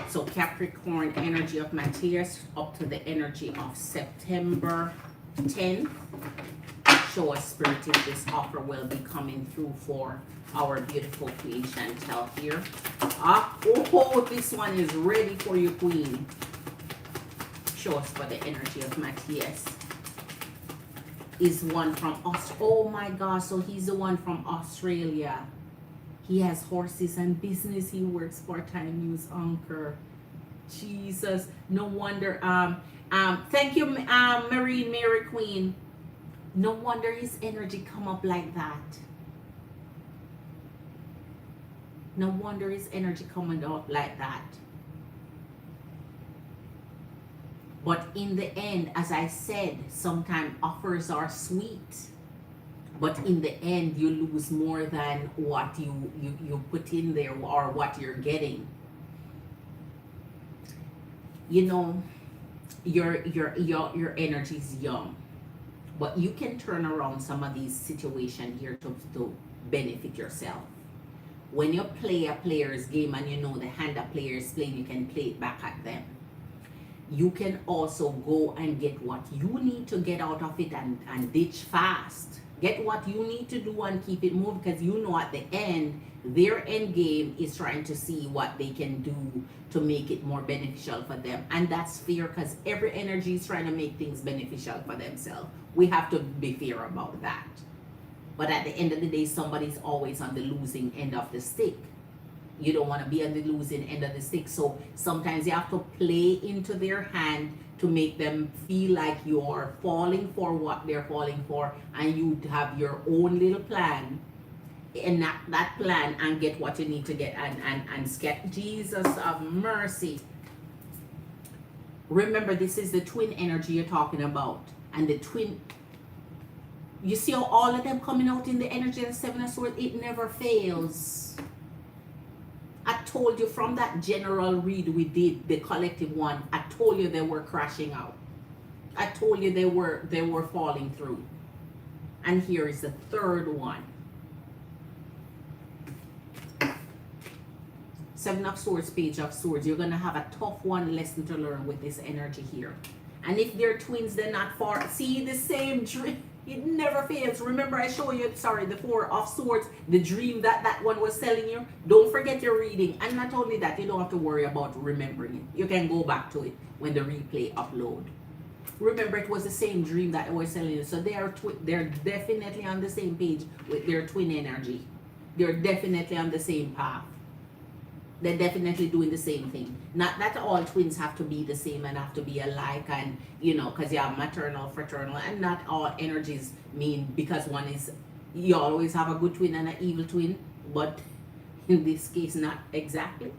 So Capricorn energy of Matthias up to the energy of September 10th. Show us, Spirit, if this offer will be coming through for our beautiful Queen Chantel here. Oh, this one is ready for you, Queen. Show us for the energy of Matthias. Is one from oh my gosh, so he's the one from Australia. He has horses and business. He works part-time news anchor. Jesus, no wonder. Thank you, Mary Queen. No wonder his energy come up like that. No wonder his energy coming up like that. But in the end, as I said, sometimes offers are sweet. But in the end, you lose more than what you put in there or what you're getting. You know, your energy is young. But you can turn around some of these situations here to benefit yourself. When you play a player's game and you know the hand a player is playing, you can play it back at them. You can also go and get what you need to get out of it and ditch fast. Get what you need to do and keep it moving, because you know at the end, their end game is trying to see what they can do to make it more beneficial for them. And that's fair, because every energy is trying to make things beneficial for themselves. We have to be fair about that. But at the end of the day, somebody's always on the losing end of the stick. You don't want to be on the losing end of the stick. So sometimes you have to play into their hand to make them feel like you're falling for what they're falling for, and you have your own little plan, enact that plan and get what you need to get and get. Jesus of mercy. Remember, this is the twin energy you're talking about. And the twin, you see how all of them coming out in the energy of the Seven of Swords, it never fails. I told you from that general read we did, the collective one, I told you they were crashing out. I told you they were falling through. And here is the third one. Seven of Swords, Page of Swords. You're going to have a tough one lesson to learn with this energy here. And if they're twins, they're not far. See the same dream. It never fails. Remember I showed you, sorry, the Four of Swords, the dream that one was telling you. Don't forget your reading. And not only that, you don't have to worry about remembering it. You can go back to it when the replay upload. Remember, it was the same dream that I was telling you. So they're definitely on the same page with their twin energy. They're definitely on the same path. They're definitely doing the same thing. Not that all twins have to be the same and have to be alike, and you know, because you have maternal, fraternal, and not all energies mean because one is, you always have a good twin and an evil twin, but in this case, not exactly.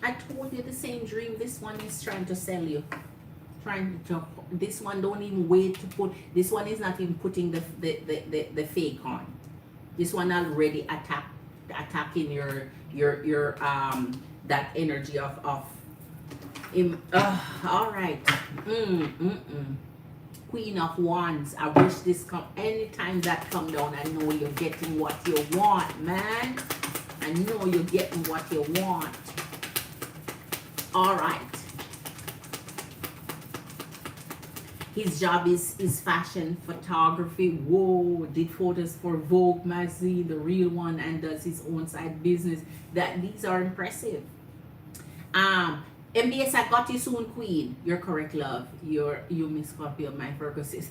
I told you the same dream. This one is trying to sell you. This one don't even wait to put, this one is not even putting the fake on. This one already attacking your that energy of all right. Queen of Wands. I wish this come anytime that come down. I know you're getting what you want, man. I know you're getting what you want. All right. His job is fashion photography. Whoa, did photos for Vogue magazine, the real one, and does his own side business. These are impressive. MBS, I got you soon, Queen. You're correct, love. You Miss Scorpio, my Virgo sis.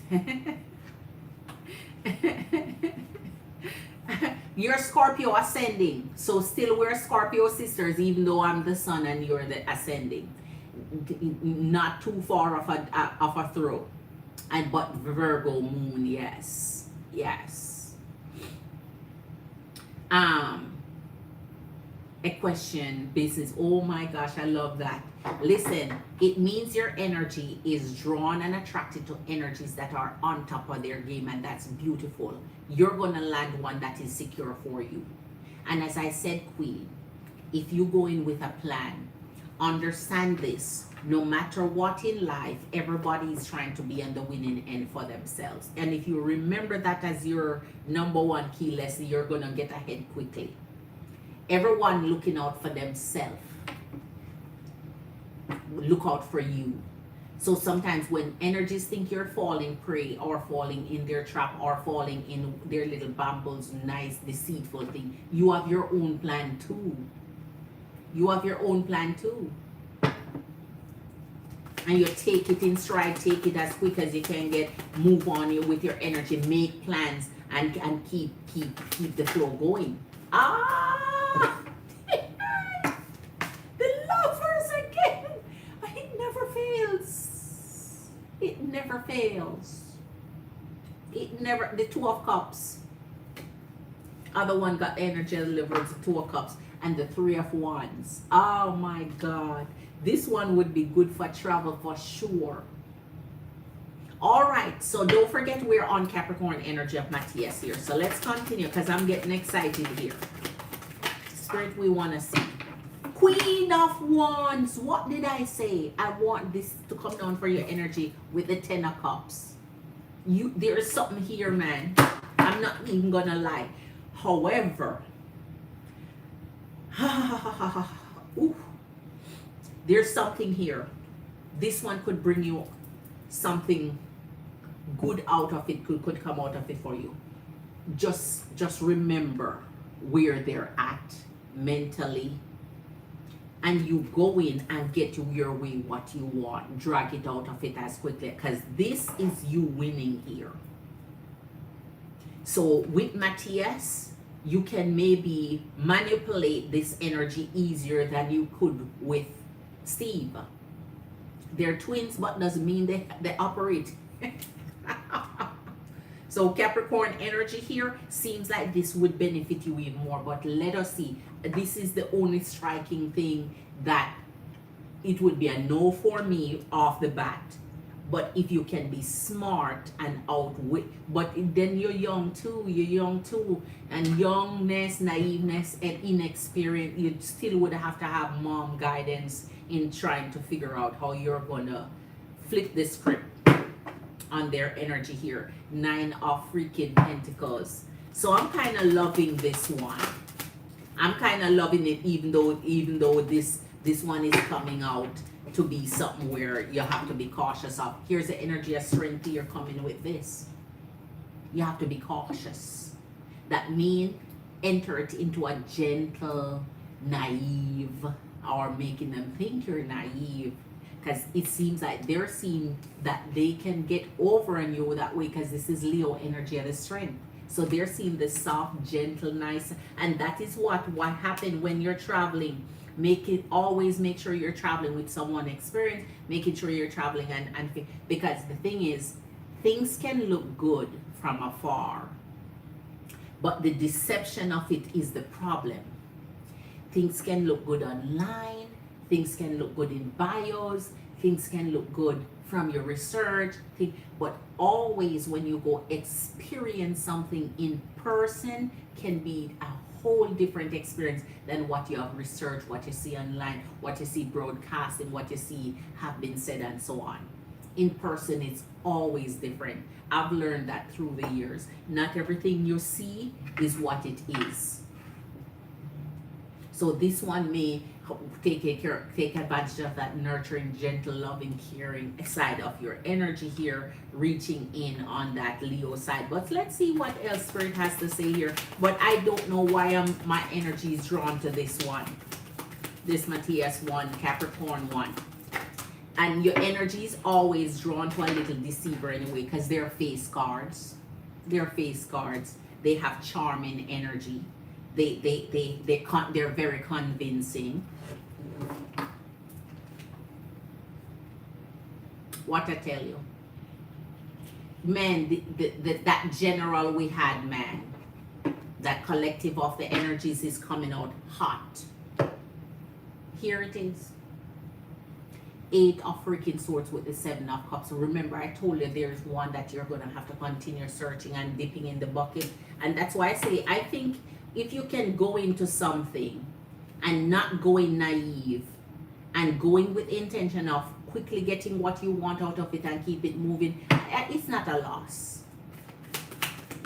You're Scorpio ascending, so still we're Scorpio sisters, even though I'm the sun and you're the ascending. Not too far of a throw. And but Virgo moon, yes. A question, business. Oh my gosh, I love that. Listen, it means your energy is drawn and attracted to energies that are on top of their game, and that's beautiful. You're gonna land one that is secure for you. And as I said, Queen, if you go in with a plan, understand this. No matter what in life, everybody is trying to be on the winning end for themselves. And if you remember that as your number one key lesson, you're going to get ahead quickly. Everyone looking out for themselves. Look out for you. So sometimes when energies think you're falling prey or falling in their trap or falling in their little bamboos, nice, deceitful thing, you have your own plan too. You have your own plan too. and you take it in stride, take it as quick as you can get, move on you with your energy, make plans, and keep the flow going. Ah, the Lovers again. It never fails. It never fails. It never. The Two of Cups. Other one got the energy of deliverance, the Two of Cups, and the Three of Wands. Oh my God. This one would be good for travel for sure. All right, so don't forget we're on Capricorn energy of Matthias here. So let's continue because I'm getting excited here. Spirit, we want to see. Queen of Wands. What did I say? I want this to come down for your energy with the Ten of Cups. There is something here, man. I'm not even going to lie. However, ooh, there's something here. This one could bring you something good out of it, could come out of it for you. Just remember where they're at mentally, and you go in and get your way what you want. Drag it out of it as quickly, because this is you winning here. So with Matthias, you can maybe manipulate this energy easier than you could with Steve. They're twins, but doesn't mean they operate. So Capricorn energy here seems like this would benefit you even more, but let us see. This is the only striking thing that it would be a no for me off the bat. But if you can be smart and outwit, but then you're young too, and youngness, naiveness, and inexperience, you still would have to have mom guidance in trying to figure out how you're gonna flip the script on their energy here. Nine of freaking Pentacles. So I'm kind of loving this one. I'm kind of loving it, even though this one is coming out to be something where you have to be cautious of. Here's the energy of strength here coming with this. You have to be cautious. That means enter it into a gentle, naive, or making them think you're naive, because it seems like they're seeing that they can get over on you that way, because this is Leo energy of the strength. So they're seeing the soft, gentle, nice, and that is what happened when you're traveling. Always make sure you're traveling with someone experienced, making sure you're traveling and because the thing is, things can look good from afar, but the deception of it is the problem. Things can look good online, things can look good in bios, things can look good from your research, but always when you go experience something in person can be a whole different experience than what you have researched, what you see online, what you see broadcasting, what you see have been said, and so on. In person, it's always different. I've learned that through the years. Not everything you see is what it is. So this one may take advantage of that nurturing, gentle, loving, caring side of your energy here, reaching in on that Leo side. But let's see what else Spirit has to say here. But I don't know why my energy is drawn to this one. This Matthias one, Capricorn one. And your energy is always drawn to a little deceiver anyway, because they're face cards. They're face cards. They have charming energy. They're very convincing. What I tell you, man, that general we had, man, that collective of the energies is coming out hot. Here it is. 8 of freaking swords with the 7 of cups. Remember, I told you there's one that you're going to have to continue searching and dipping in the bucket. And that's why I say, I think if you can go into something and not going naive and going with intention of quickly getting what you want out of it and keep it moving, it's not a loss.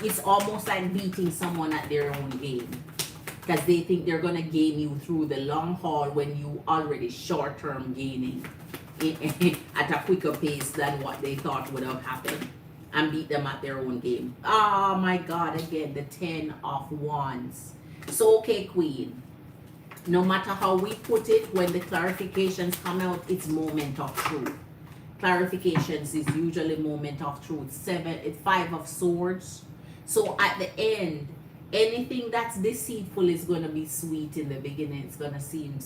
It's almost like beating someone at their own game, because they think they're going to game you through the long haul when you already short-term gaining at a quicker pace than what they thought would have happened, and beat them at their own game. Oh my God, again, the 10 of Wands. So, okay, Queen, no matter how we put it, when the clarifications come out, it's moment of truth. Clarifications is usually moment of truth. Five of swords. So at the end, anything that's deceitful is going to be sweet in the beginning. It's going to seem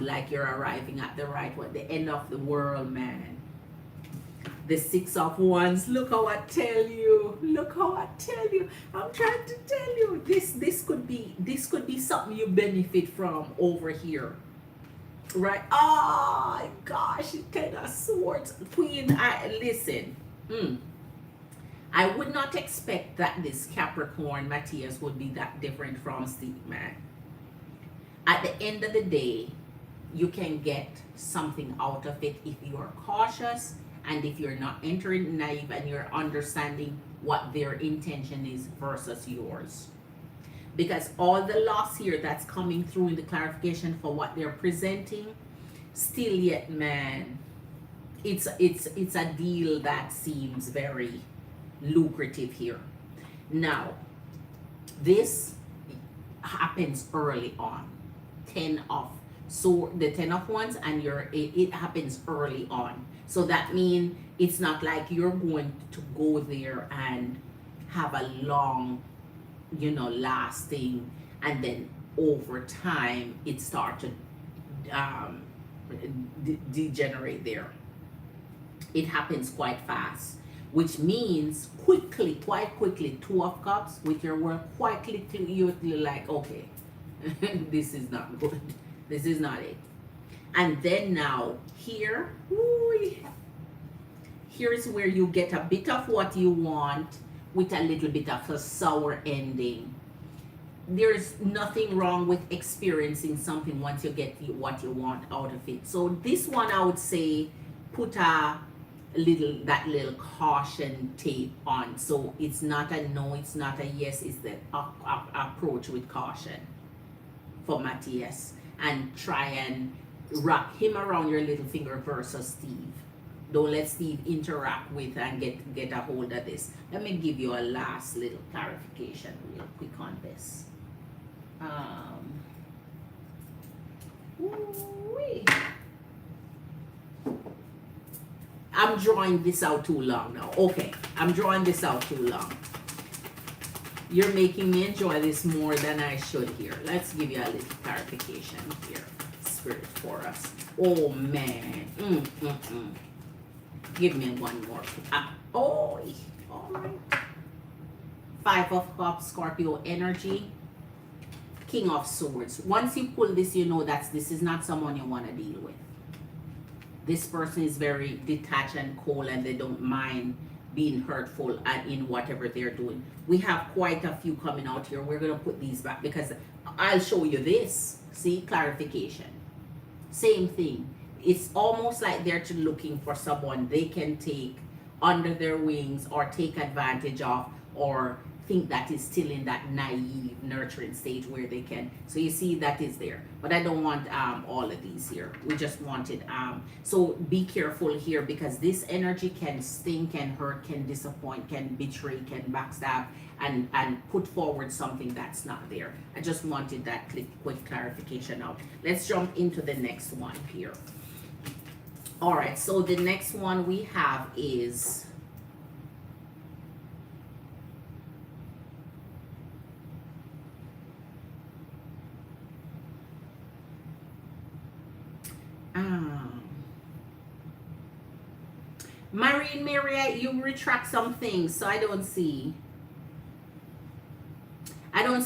like you're arriving at the right one. The end of the world, man. The Six of Wands. Look how I tell you. Look how I tell you. I'm trying to tell you. This could be something you benefit from over here. Right? Oh gosh, Ten of Swords. Queen, listen. I would not expect that this Capricorn Matthias would be that different from Steve, man. At the end of the day, you can get something out of it if you are cautious and if you're not entering naive and you're understanding what their intention is versus yours. Because all the loss here that's coming through in the clarification for what they're presenting, still yet, man, it's a deal that seems very lucrative here. Now, this happens early on. The 10 of Wands, and it happens early on. So that means it's not like you're going to go there and have a long, lasting, and then over time it starts to degenerate there. It happens quite fast, which means quite quickly, Two of Cups with your work, quite quickly you're like, okay, this is not good. This is not it. And then now here, here's where you get a bit of what you want with a little bit of a sour ending. There's nothing wrong with experiencing something once you get what you want out of it. So this one, I would say, put that little caution tape on. So it's not a no, it's not a yes, it's the approach with caution for Matthias. And try and wrap him around your little finger versus Steve. Don't let Steve interact with and get a hold of this. Let me give you a last little clarification real quick on this. I'm drawing this out too long now. Okay, I'm drawing this out too long. You're making me enjoy this more than I should here. Let's give you a little clarification here, Spirit, for us. Oh, man. Give me one more. All right. Five of Cups, Scorpio energy. King of Swords. Once you pull this, you know this is not someone you want to deal with. This person is very detached and cold, and they don't mind being hurtful in whatever they're doing. We have quite a few coming out here. We're going to put these back because I'll show you this. See, clarification. Same thing. It's almost like they're looking for someone they can take under their wings or take advantage of, or think that is still in that naive, nurturing stage where they can. So you see that is there. But I don't want all of these here. We just wanted, so be careful here, because this energy can sting, can hurt, can disappoint, can betray, can backstab, and put forward something that's not there. I just wanted that quick clarification out. Let's jump into the next one here. All right, so the next one we have is Marine Maria, you retract some things, so I don't see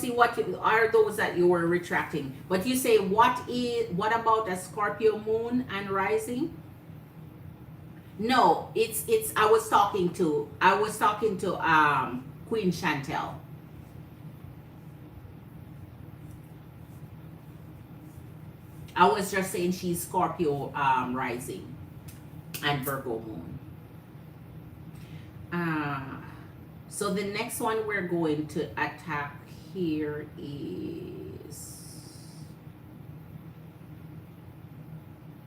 what are those that you were retracting. But you say what about a Scorpio moon and rising? No, it's I was talking to Queen Chantel. I was just saying she's Scorpio rising and Virgo moon. So the next one we're going to attack here is,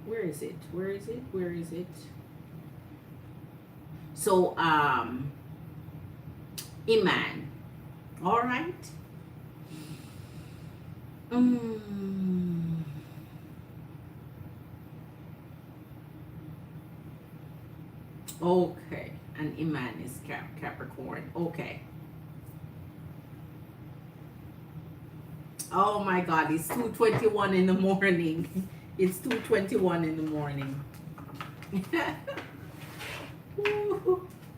where is it? So Iman. All right. Okay. And Iman is Capricorn. Okay. Oh my God, it's 2:21 in the morning. It's 2:21 in the morning.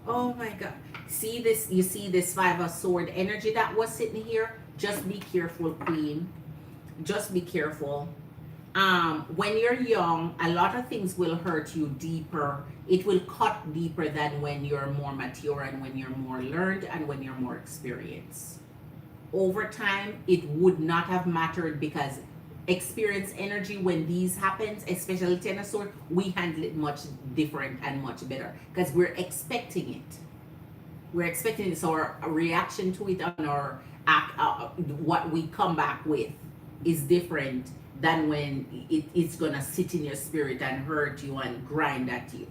Oh my God. See this, you see this Five of Sword energy that was sitting here? Just be careful, Queen. Just be careful. When you're young, a lot of things will hurt you deeper. It will cut deeper than when you're more mature and when you're more learned and when you're more experienced. Over time, it would not have mattered because experience energy, when these happens, especially Ten of Swords, we handle it much different and much better because we're expecting it. We're expecting it, so our reaction to it and our what we come back with is different than when it's gonna sit in your spirit and hurt you and grind at you.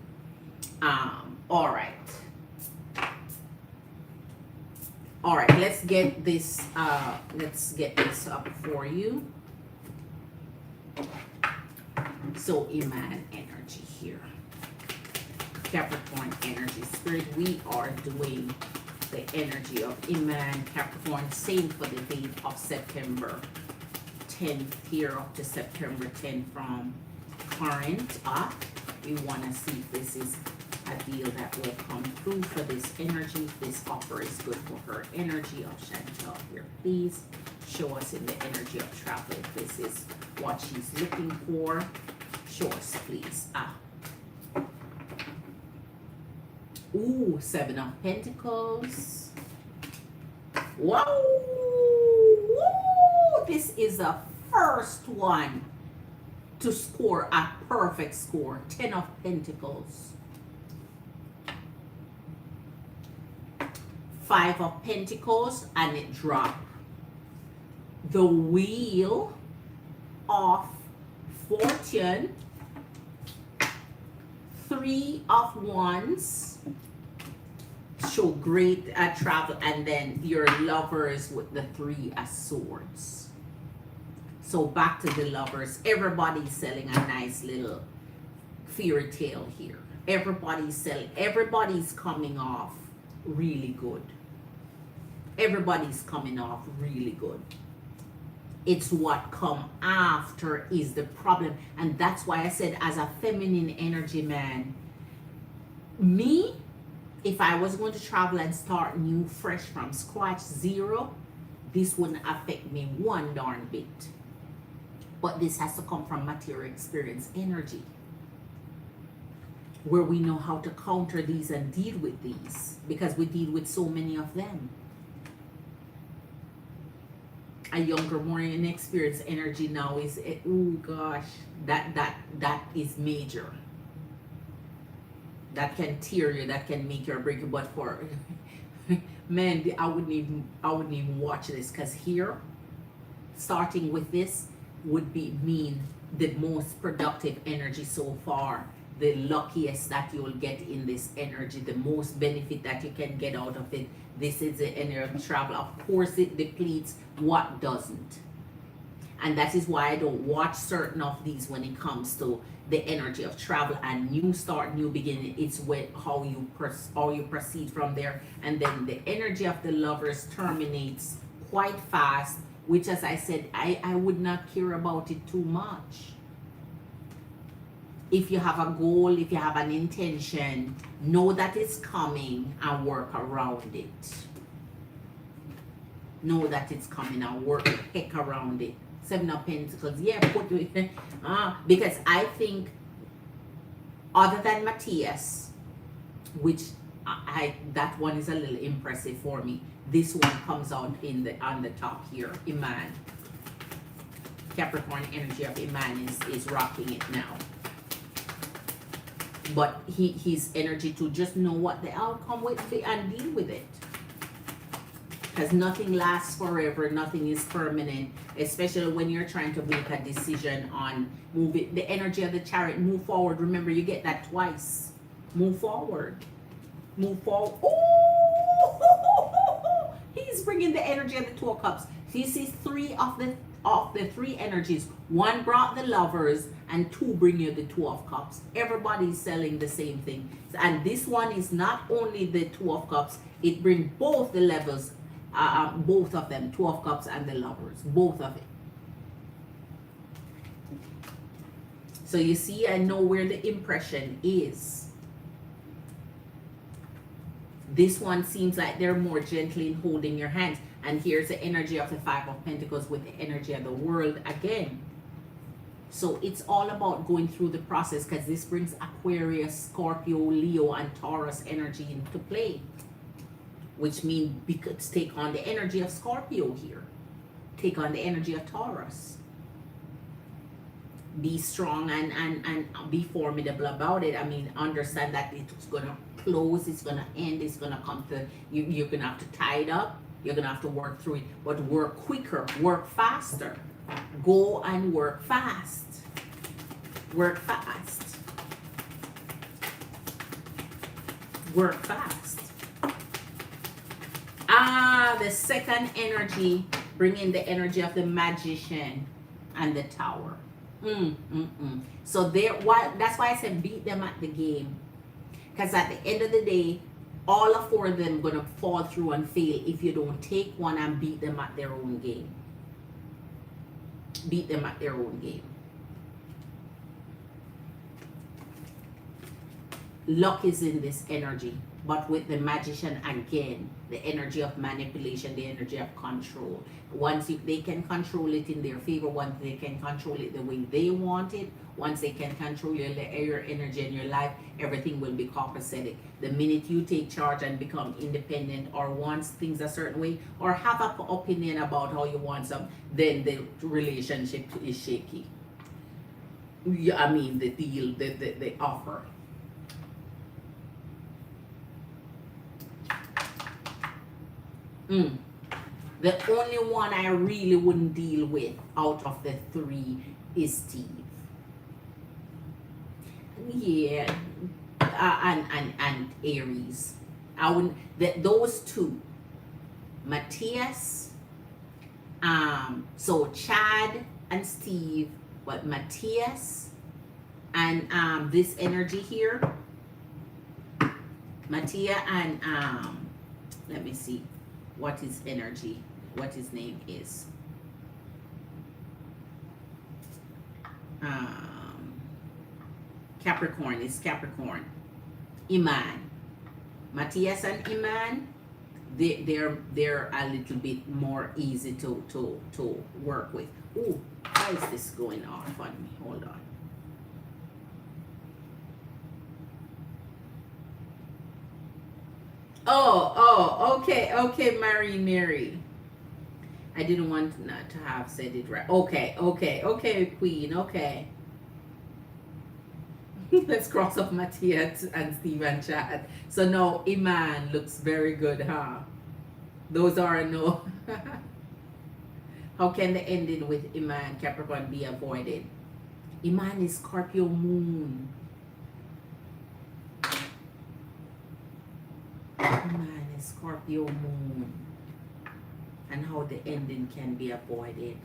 All right. All right, let's get this up for you. So Iman energy here. Capricorn energy. Spirit, we are doing the energy of Iman, Capricorn. Same for the date of September 10th here up to September 10th from current up. We want to see if this is a deal that will come through for this energy. This offer is good for her energy. Of Chantal here, please show us in the energy of travel if this is what she's looking for. Show us, please. Ooh, Seven of Pentacles. Whoa! Woo! This is the first one to score a perfect score. 10 of Pentacles. 5 of Pentacles, and it dropped. The Wheel of Fortune. 3 of Wands. Show great travel, and then your Lovers with the 3 of Swords. So back to the Lovers. Everybody's selling a nice little fairy tale here. Everybody's selling. Everybody's coming off really good. Everybody's coming off really good. It's what come after is the problem. And that's why I said, as a feminine energy man, me, if I was going to travel and start new, fresh from scratch, zero, this wouldn't affect me one darn bit. But this has to come from material experience energy, where we know how to counter these and deal with these, because we deal with so many of them. A younger, more inexperienced energy now is, oh gosh, that is major. That can tear you, that can make you or break you. But for man, I wouldn't even watch this, because here, starting with this would mean the most productive energy so far, the luckiest that you will get in this energy, the most benefit that you can get out of it. This is the energy of travel. Of course, it depletes what doesn't. And that is why I don't watch certain of these when it comes to the energy of travel and new start, new beginning. It's how you proceed from there. And then the energy of the Lovers terminates quite fast, which, as I said, I would not care about it too much. If you have a goal, if you have an intention, know that it's coming and work around it. Know that it's coming and work the heck around it. 7 of Pentacles, yeah, because I think, other than Matthias, which that one is a little impressive for me. This one comes out on the top here. Iman, Capricorn energy of Iman is rocking it now. But his energy to just know what the outcome will be and deal with it. Because nothing lasts forever, nothing is permanent, especially when you're trying to make a decision on moving. The energy of the Chariot, move forward. Remember, you get that twice. Move forward. Move forward. Oh! He's bringing the energy of the 2 of Cups. He sees 3 of the of the three energies, one brought the Lovers and two bring you the Two of Cups. Everybody's selling the same thing. And this one is not only the Two of Cups, it brings both the levels, both of them, Two of Cups and the Lovers, both of it. So you see, I know where the impression is. This one seems like they're more gently in holding your hands. And here's the energy of the Five of Pentacles with the energy of the World again. So it's all about going through the process, because this brings Aquarius, Scorpio, Leo, and Taurus energy into play. Which means because take on the energy of Scorpio here. Take on the energy of Taurus. Be strong and be formidable about it. I mean, understand that it's going to close, it's going to end, it's going to come to, you're going to have to tie it up, you're going to have to work through it, but work quicker, work faster. Go and work fast. Work fast. Work fast. The second energy, bring in the energy of the Magician and the Tower. So that's why I said beat them at the game. Because at the end of the day, all of four of them going to fall through and fail if you don't take one and beat them at their own game. Beat them at their own game. Luck is in this energy. But with the Magician, again, the energy of manipulation, the energy of control. Once they can control it in their favor, once they can control it the way they want it, once they can control your energy and your life, everything will be copacetic. The minute you take charge and become independent, or want things a certain way, or have an opinion about how you want some, then the relationship is shaky. I mean, the deal, the offer. The only one I really wouldn't deal with out of the three is Steve. Yeah, and Aries. I wouldn't. Those two, Matthias. So Chad and Steve, but Matthias and this energy here, Matthias and let me see what his energy, what his name is. Capricorn is Capricorn. Iman. Matthias and Iman, they're a little bit more easy to work with. Ooh, why is this going off on me? Hold on. Okay, Mary. I didn't want not to have said it right. Okay, Queen, okay. Let's cross off Matthias and Steve and Chad. So now Iman looks very good, huh? Those are a no. How can the ending with Iman Capricorn be avoided? Iman is Scorpio moon. Iman is Scorpio moon. And how the ending can be avoided.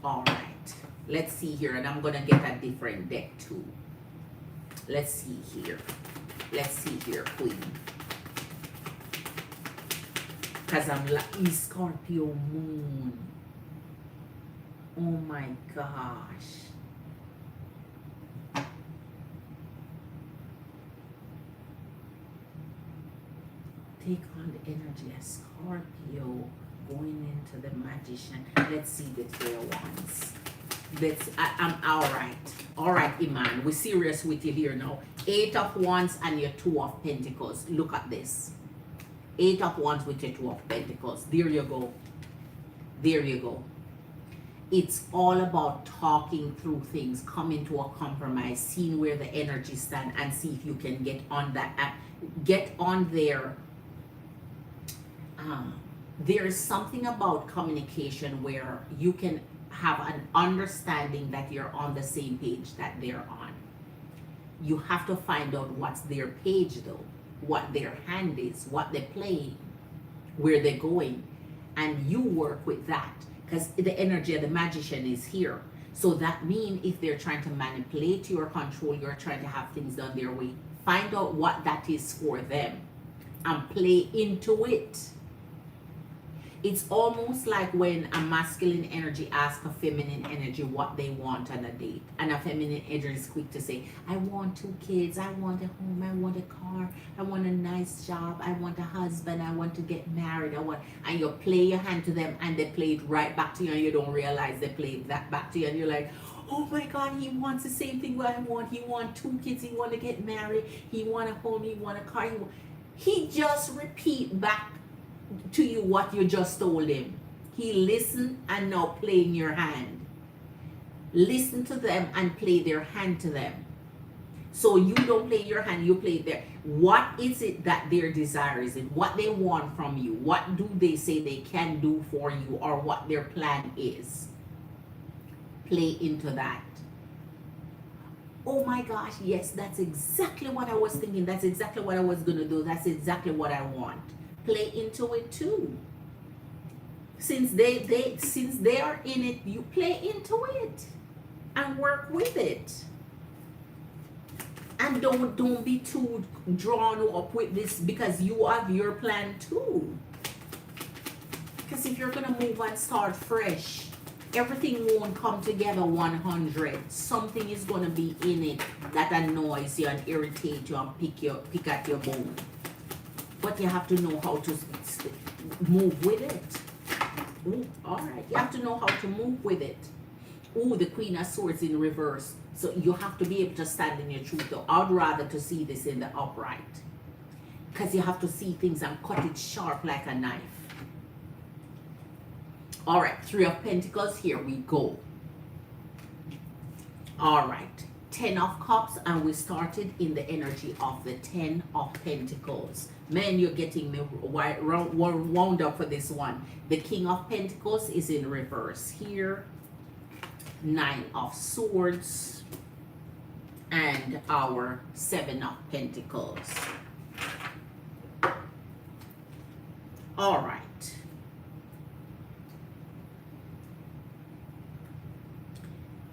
Alright. Let's see here. And I'm going to get a different deck too. Let's see here. Let's see here, Queen. Because I'm like Scorpio moon. Oh my gosh. Take on the energy of Scorpio going into the Magician. Let's see the 3 of Wands. I'm all right, Iman, we're serious with you here now. 8 of Wands and your 2 of Pentacles. Look at this. 8 of Wands with your 2 of Pentacles. There you go. It's all about talking through things, coming to a compromise, seeing where the energy stand, and see if you can get on that, get on there. There is something about communication where you can have an understanding that you're on the same page that they're on. You have to find out what's their page though, what their hand is, what they're playing, where they're going, and you work with that. because the energy of the magician is here. So that means if they're trying to manipulate you or control you or trying to have things done their way, find out what that is for them and play into it. It's almost like when a masculine energy asks a feminine energy what they want on a date. And a feminine energy is quick to say, I want 2 kids, I want a home, I want a car, I want a nice job, I want a husband, I want to get married, and you play your hand to them and they play it right back to you and you don't realize they played that back to you and you're like, oh my God, he wants the same thing what I want. He wants 2 kids, he want to get married, he want a home, he want a car. He just repeat back to you what you just told him. He listened and now playing your hand. Listen to them and play their hand to them. So you don't play your hand, you play their. What is it that their desire is? What they want from you? What do they say they can do for you, or what their plan is? Play into that. Oh my gosh, yes, that's exactly what I was thinking. That's exactly what I was gonna do. That's exactly what I want. Play into it too. Since they are in it, you play into it and work with it. And don't be too drawn up with this, because you have your plan too. Because if you're gonna move and start fresh, everything won't come together 100. Something is gonna be in it that annoys you and irritate you and pick at your bone. But you have to know how to move with it. Ooh, all right. You have to know how to move with it. Ooh, the Queen of Swords in reverse. So you have to be able to stand in your truth. Though I'd rather to see this in the upright, because you have to see things and cut it sharp like a knife. All right. 3 of Pentacles. Here we go. All right. 10 of Cups, and we started in the energy of the 10 of Pentacles. Man, you're getting me wound up for this one. The King of Pentacles is in reverse here. 9 of Swords. And our 7 of Pentacles. All right.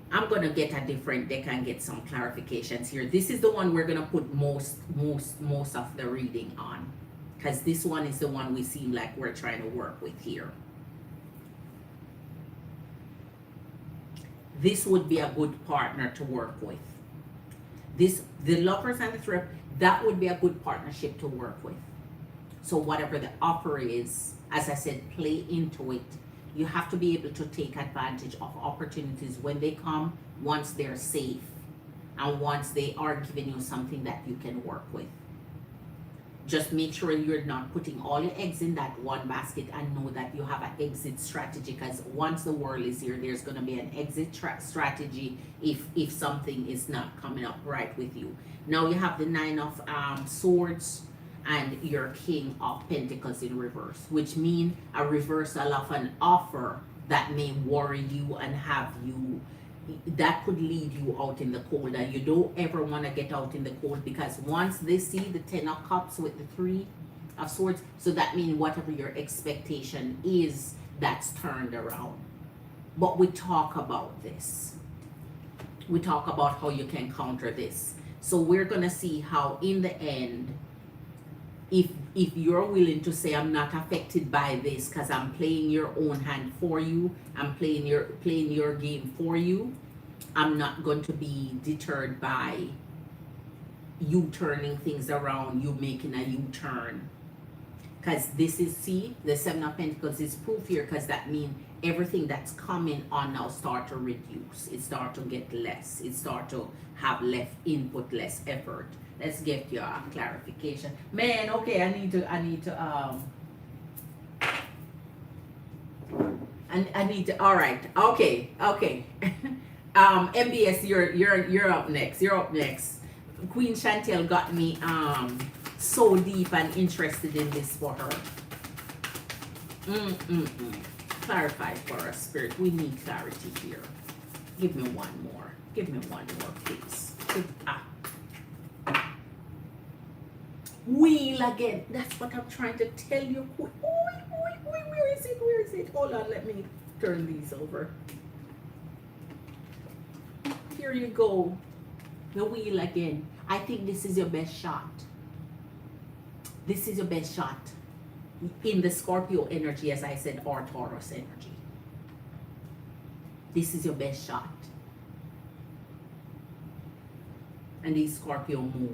I'm going to get a different deck and get some clarifications here. This is the one we're going to put most of the reading on, because this one is the one we seem like we're trying to work with here. This would be a good partner to work with. The Lovers and the Three, that would be a good partnership to work with. So whatever the offer is, as I said, play into it. You have to be able to take advantage of opportunities when they come, once they're safe, and once they are giving you something that you can work with. Just make sure you're not putting all your eggs in that one basket, and know that you have an exit strategy, because once the world is here, there's going to be an exit strategy if something is not coming up right with you. Now you have the 9 of Swords and your King of Pentacles in reverse, which means a reversal of an offer that may worry you and have you, that could lead you out in the cold, and you don't ever want to get out in the cold, because once they see the 10 of Cups with the 3 of Swords, so that means whatever your expectation is, that's turned around. But we talk about this. We talk about how you can counter this. So we're going to see how in the end, if you're willing to say, I'm not affected by this because I'm playing your own hand for you, I'm playing your game for you, I'm not going to be deterred by you turning things around, you making a U-turn. Because this is, see, the 7 of Pentacles is proof here, because that means everything that's coming on now start to reduce. It start to get less. It start to have less input, less effort. Let's get your clarification. Man, okay, I need to all right, okay. MBS, you're up next. You're up next. Queen Chantel got me so deep and interested in this for her. Clarify for us, Spirit. We need clarity here. Give me one more. Give me one more, please. Wheel again. That's what I'm trying to tell you. Where is it? Where is it? Hold on, let me turn these over. Here you go. The wheel again. I think this is your best shot. This is your best shot in the Scorpio energy, as I said, or Taurus energy. This is your best shot. And the Scorpio moon.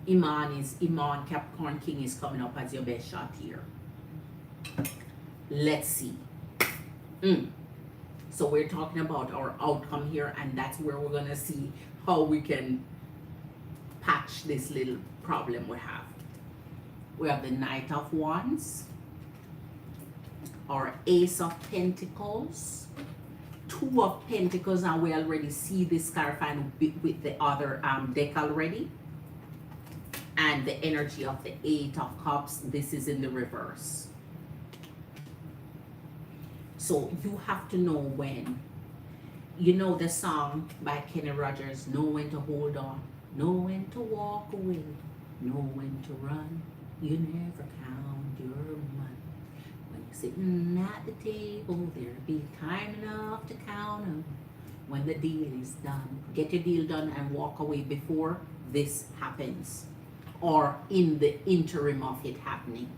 Iman, Capricorn King is coming up as your best shot here. Let's see. So we're talking about our outcome here, and that's where we're gonna see how we can patch this little problem we have. We have the Knight of Wands, our Ace of Pentacles, Two of Pentacles, and we already see this clarifying with the other deck already. And the energy of the Eight of Cups, this is in the reverse. So you have to know when. You know the song by Kenny Rogers, know when to hold on, know when to walk away, know when to run. You never count your money. When you're sitting at the table, there'll be time enough to count them. When the deal is done, get your deal done and walk away before this happens, or in the interim of it happening.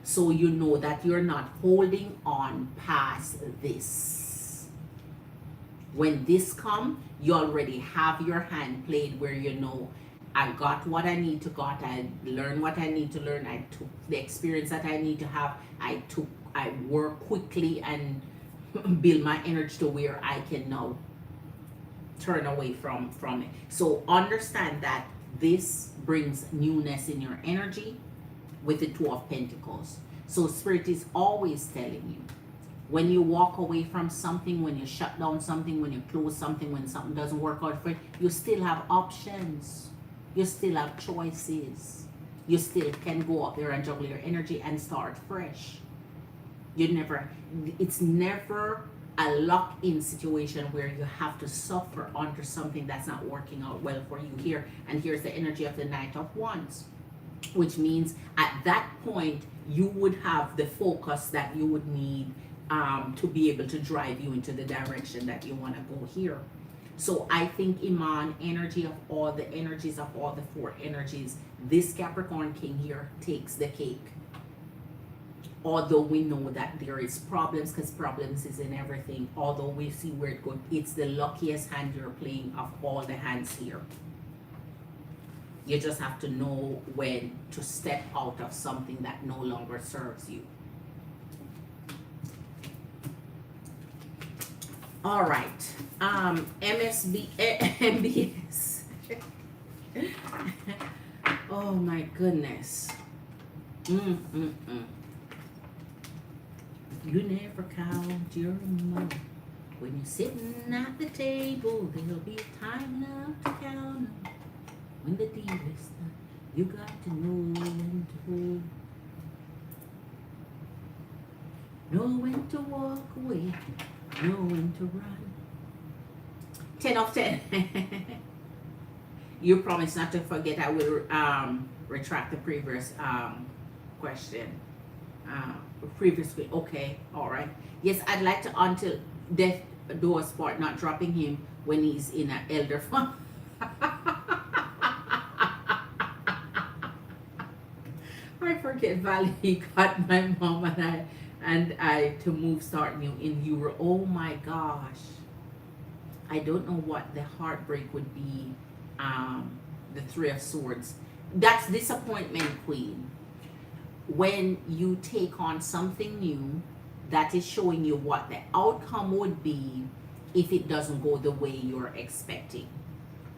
So you know that you're not holding on past this. When this comes, you already have your hand played where you know, I got what I need to got, I learned what I need to learn, I took the experience that I need to have, I work quickly and build my energy to where I can now turn away from it. So understand that this brings newness in your energy with the Two of Pentacles. So Spirit is always telling you, when you walk away from something, when you shut down something, when you close something, when something doesn't work out for you, you still have options. You still have choices. You still can go out there and juggle your energy and start fresh. It's never a lock-in situation where you have to suffer under something that's not working out well for you here. And here's the energy of the Knight of Wands, which means at that point you would have the focus that you would need to be able to drive you into the direction that you want to go here. So I think Iman energy of all the energies of all the four energies, this Capricorn King here takes the cake. Although we know that there is problems, because problems is in everything, although we see where it goes, it's the luckiest hand you're playing of all the hands here. You just have to know when to step out of something that no longer serves you. All right, MBS. Oh my goodness. You never count your money. When you're sitting at the table, there'll be time enough to count them. When the deal is done, you got to know when to hold, know when to walk away, know when to run. 10 of 10. You promise not to forget. I will retract the previous question. Previously, okay, all right. Yes, I'd like to, until death do us part, not dropping him when he's in an elder fund. I forget Valley got my mom and I to move start new in Europe. Oh my gosh. I don't know what the heartbreak would be. The Three of Swords. That's disappointment, Queen. When you take on something new, that is showing you what the outcome would be if it doesn't go the way you're expecting.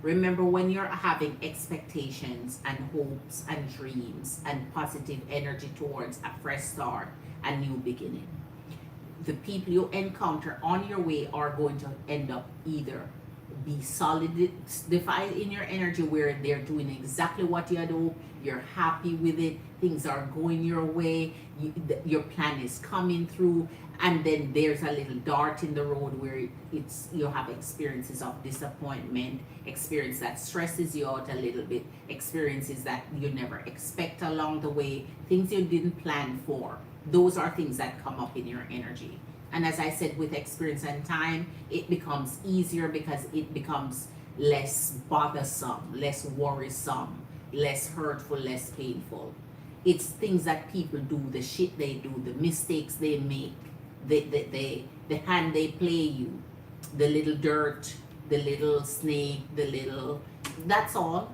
Remember, when you're having expectations and hopes and dreams and positive energy towards a fresh start, a new beginning, the people you encounter on your way are going to end up either be solidified in your energy where they're doing exactly what you do, you're happy with it, things are going your way, your plan is coming through, and then there's a little dart in the road where you have experiences of disappointment, experience that stresses you out a little bit, experiences that you never expect along the way, things you didn't plan for. Those are things that come up in your energy. And as I said, with experience and time, it becomes easier because it becomes less bothersome, less worrisome, less hurtful, less painful. It's things that people do, the shit they do, the mistakes they make, the hand they play you, the little dirt, the little snake, the little, that's all.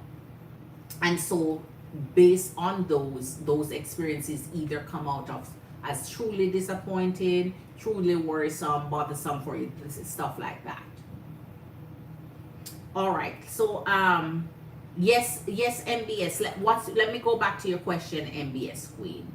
And so based on those experiences either come out of as truly disappointed, truly worrisome, bothersome for you, stuff like that. All right, so yes, MBS. Let me go back to your question, MBS Queen.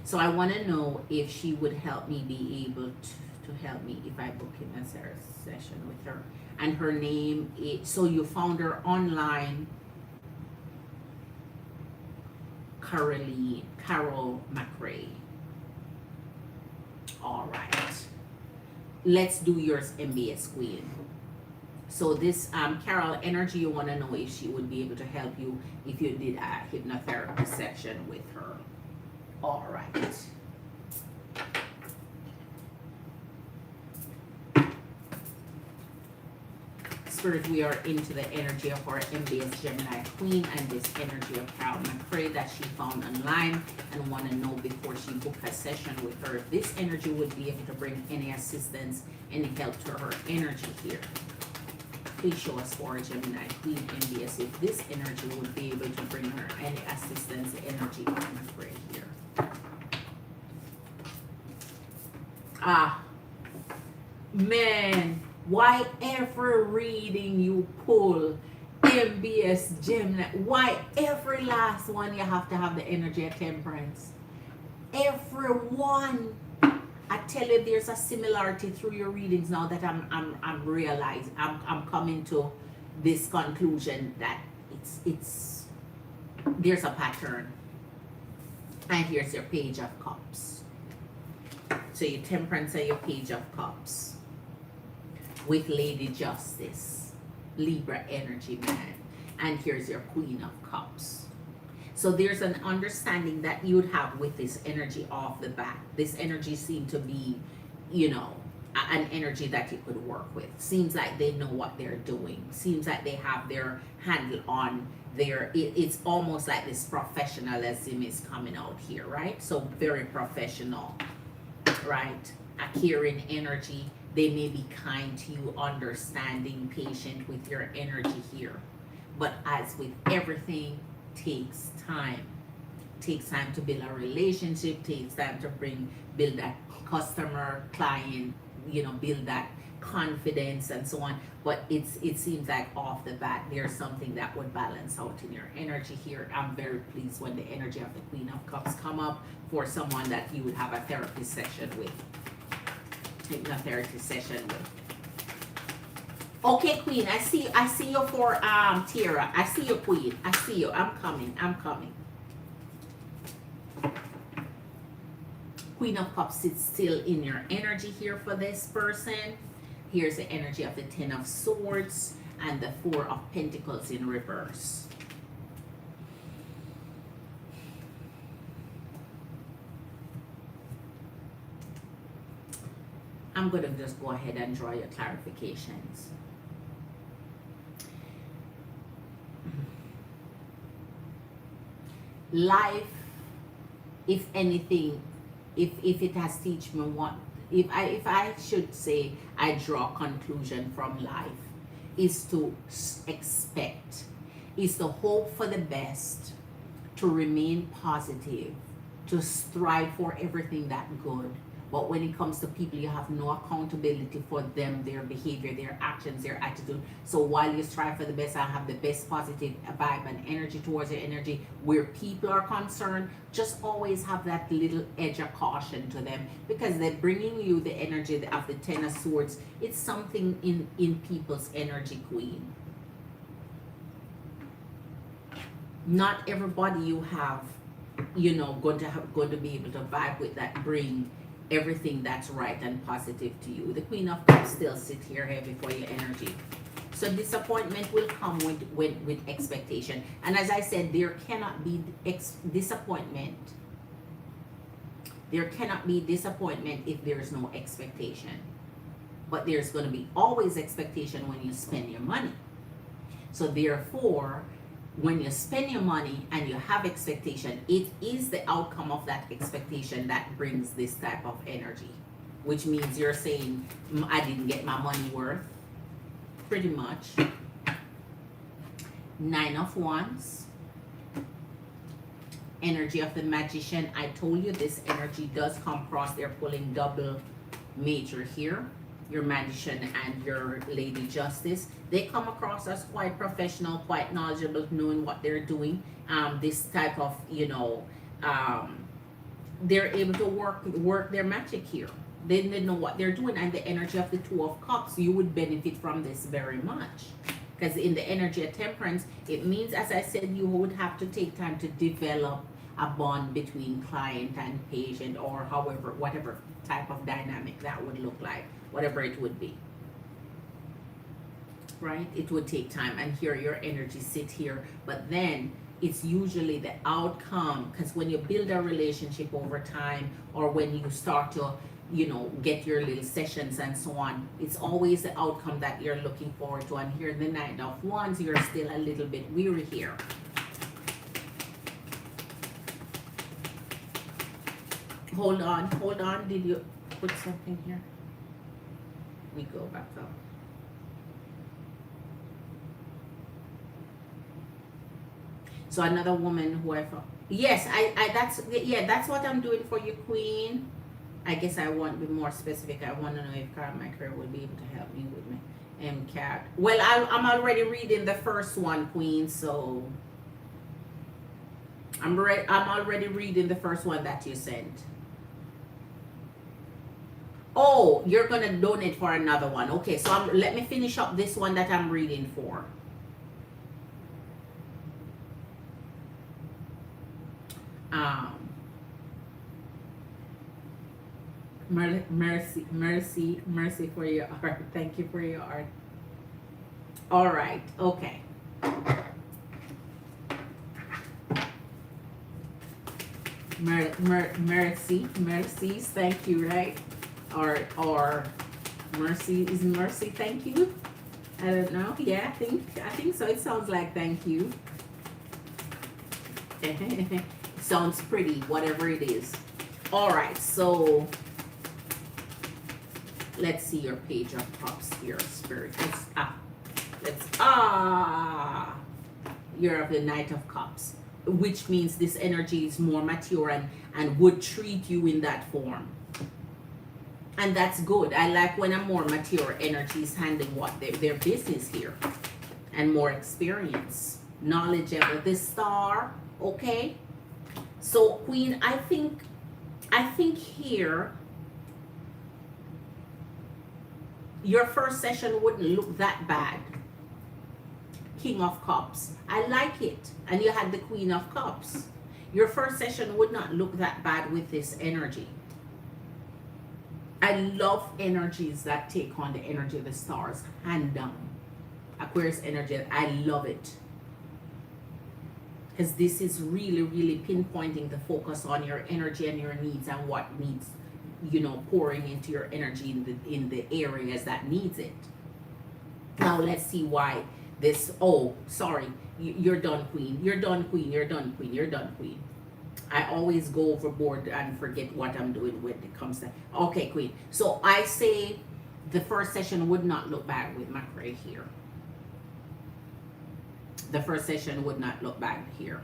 So I want to know if she would help me be able to help me if I book in a session with her. And her name is, so you found her online, Carol McRae. All right, let's do yours, MBS Queen. So this Carol energy, you want to know if she would be able to help you if you did a hypnotherapy session with her. All right. Spirit, we are into the energy of our MBS Gemini Queen and this energy of Carol McRae that she found online and want to know before she booked a session with her if this energy would be able to bring any assistance, any help to her energy here. Please show us for Gemini Queen MBS if this energy would be able to bring her any assistance, energy of McRae here. Man, why every reading you pull, MBS Gemini, why every last one you have to have the energy of temperance? Everyone. I tell you, there's a similarity through your readings now that I'm realizing, I'm coming to this conclusion that it's there's a pattern. And here's your Page of Cups. So your Temperance and your Page of Cups with Lady Justice, Libra energy, man. And here's your Queen of Cups. So there's an understanding that you would have with this energy off the bat. This energy seemed to be, you know, an energy that you could work with. Seems like they know what they're doing. Seems like they have their handle on their, it's almost like this professionalism is coming out here, right? So very professional, right? A caring energy. They may be kind to you, understanding, patient with your energy here. But as with everything, takes time. Takes time to build a relationship, takes time to build that customer, client, you know, build that confidence and so on. But it seems like off the bat, there's something that would balance out in your energy here. I'm very pleased when the energy of the Queen of Cups come up for someone that you would have a therapy session with. Hypnotherapy session with. Okay, Queen, I see you for Tara. I see you, Queen. I see you. I'm coming. Queen of Cups sits still in your energy here for this person. Here's the energy of the Ten of Swords and the Four of Pentacles in reverse. I'm going to just go ahead and draw your clarifications. Life, if anything, if it has teach me what, if I should say I draw a conclusion from life, is to expect, is to hope for the best, to remain positive, to strive for everything that good. But when it comes to people, you have no accountability for them, their behavior, their actions, their attitude. So while you strive for the best and have the best positive vibe and energy towards your energy, where people are concerned, just always have that little edge of caution to them, because they're bringing you the energy of the Ten of Swords. It's something in people's energy, Queen. Not everybody you have, you know, going to be able to vibe with that, bring everything that's right and positive to you. The Queen of Cups still sit here heavy for your energy. So disappointment will come with expectation. And as I said, there cannot be disappointment. There cannot be disappointment if there's no expectation. But there's going to be always expectation when you spend your money. So therefore, when you spend your money and you have expectation, it is the outcome of that expectation that brings this type of energy. Which means you're saying, I didn't get my money worth. Pretty much. 9 of Wands. Energy of the Magician. I told you this energy does come across. They're pulling double major here. Your Magician and your Lady Justice. They come across as quite professional, quite knowledgeable, knowing what they're doing. This type of, they're able to work their magic here. They know what they're doing. And the energy of the Two of Cups, you would benefit from this very much. Because in the energy of Temperance, it means, as I said, you would have to take time to develop a bond between client and patient, or however, whatever type of dynamic that would look like, whatever it would be. Right? It would take time. And here your energy sit here. But then it's usually the outcome, because when you build a relationship over time, or when you start to get your little sessions and so on, it's always the outcome that you're looking forward to. And here in the 9 of Wands, you're still a little bit weary here. Hold on, did you put something here? We go back up. So another woman who I thought, yes, that's what I'm doing for you, Queen. I guess I want to be more specific. I want to know if Carl Career will be able to help me with my MCAT. Well, I'm already reading the first one, Queen, so I'm already reading the first one that you sent. Oh, you're going to donate for another one. Okay, so let me finish up this one that I'm reading for. Mercy for your art. Thank you for your art. All right. Okay. Mercies. Thank you. Right? Or mercy is mercy. Thank you. I don't know. Yeah, I think so. It sounds like thank you. It sounds pretty, whatever it is. All right. So let's see your Page of Cups here, Spirit. You're of the Knight of Cups, which means this energy is more mature and would treat you in that form. And that's good. I like when a more mature energy is handling what their business here. And more experience. Knowledge of the Star. Okay? So, Queen, I think here, your first session wouldn't look that bad. King of Cups. I like it. And you had the Queen of Cups. Your first session would not look that bad with this energy. I love energies that take on the energy of the stars. Hand down. Aquarius energy. I love it. Because this is really, really pinpointing the focus on your energy and your needs and what needs, pouring into your energy in the areas that needs it. Now let's see why this. Oh, sorry, you're done, Queen. You're done, Queen. You're done, Queen. You're done, Queen. I always go overboard and forget what I'm doing when it comes to. Okay, Queen. So I say the first session would not look bad with Macrae here. The first session would not look bad here.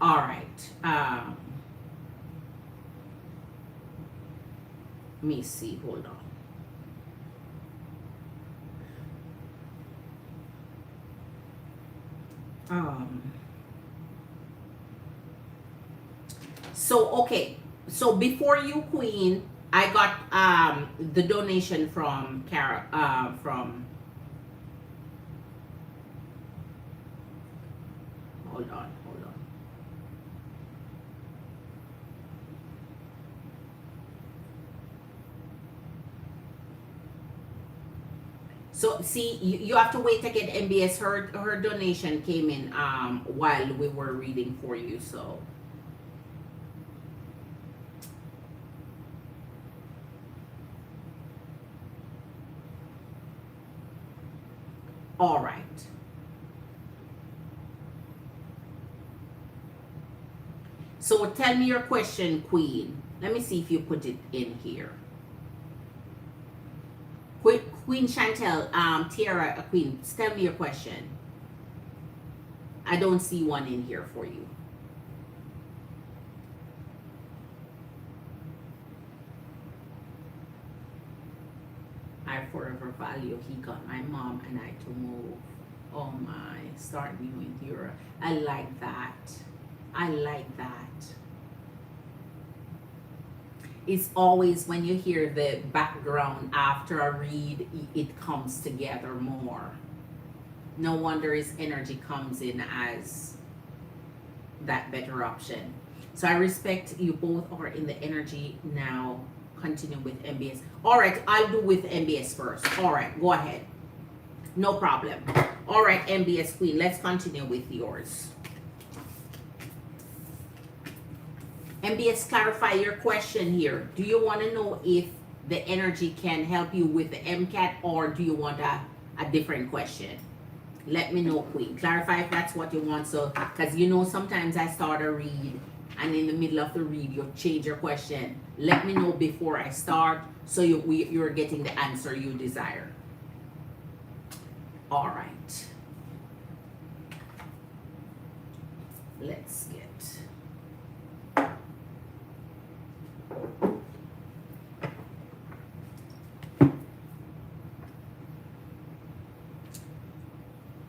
All right. Let me see. Hold on. So okay. So before you, Queen, I got the donation from hold on. So see, you have to wait to get MBS. Her donation came in while we were reading for you. So all right. So tell me your question, Queen. Let me see if you put it in here. Queen Chantel, Tiara, Queen, tell me your question. I don't see one in here for you. I forever value he got my mom and I to move. Oh my, start new with Europe. I like that. I like that. It's always when you hear the background after a read, it comes together more. No wonder his energy comes in as that better option. So I respect you both are in the energy now. Continue with MBS. All right, I'll do with MBS first. All right, go ahead. No problem. All right, MBS Queen, let's continue with yours. MBS, clarify your question here. Do you want to know if the energy can help you with the MCAT, or do you want a different question? Let me know, Queen. Clarify if that's what you want. So, because you know, sometimes I start a read and in the middle of the read, you change your question. Let me know before I start so you're getting the answer you desire. All right. Let's get...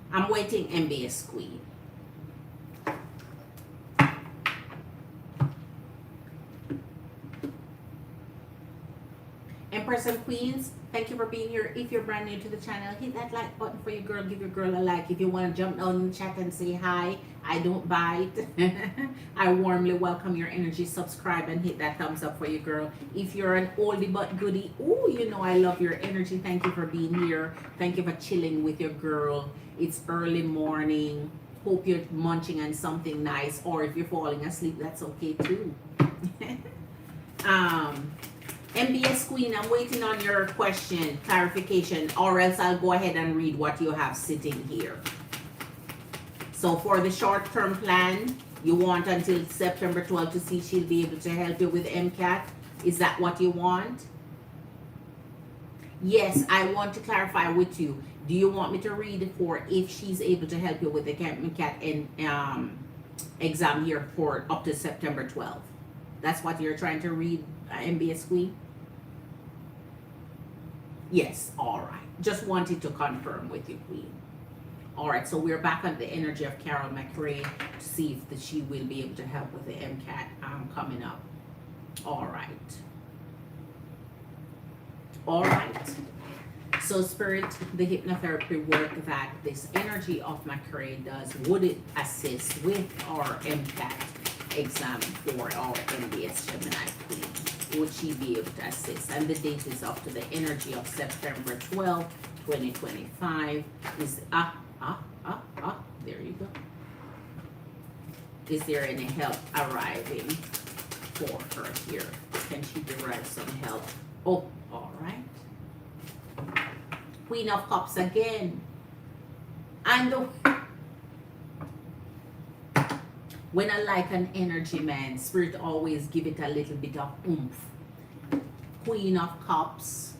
I'm waiting, MBS Queen. Empress and Queens, thank you for being here. If you're brand new to the channel, hit that like button for your girl. Give your girl a like. If you want to jump down in the chat and say hi, I don't bite. I warmly welcome your energy. Subscribe and hit that thumbs up for your girl. If you're an oldie but goodie, ooh, you know I love your energy. Thank you for being here. Thank you for chilling with your girl. It's early morning. Hope you're munching on something nice, or if you're falling asleep, that's okay too. MBS Queen, I'm waiting on your question, clarification, or else I'll go ahead and read what you have sitting here. So for the short-term plan, you want until September 12th to see she'll be able to help you with MCAT. Is that what you want? Yes, I want to clarify with you. Do you want me to read for if she's able to help you with the MCAT exam here for up to September 12th? That's what you're trying to read, MBS Queen? Yes, all right. Just wanted to confirm with you, Queen. All right, so we're back on the energy of Carol McRae to see if she will be able to help with the MCAT coming up. All right. All right. So Spirit, the hypnotherapy work that this energy of McRae does, would it assist with our MCAT exam for our MBS Gemini Queen? Would she be able to assist? And the date is up to the energy of September 12th, 2025. Is there you go. Is there any help arriving for her here? Can she derive some help? Oh, all right. Queen of Cups again. And when I like an energy, man, Spirit always give it a little bit of oomph. Queen of Cups.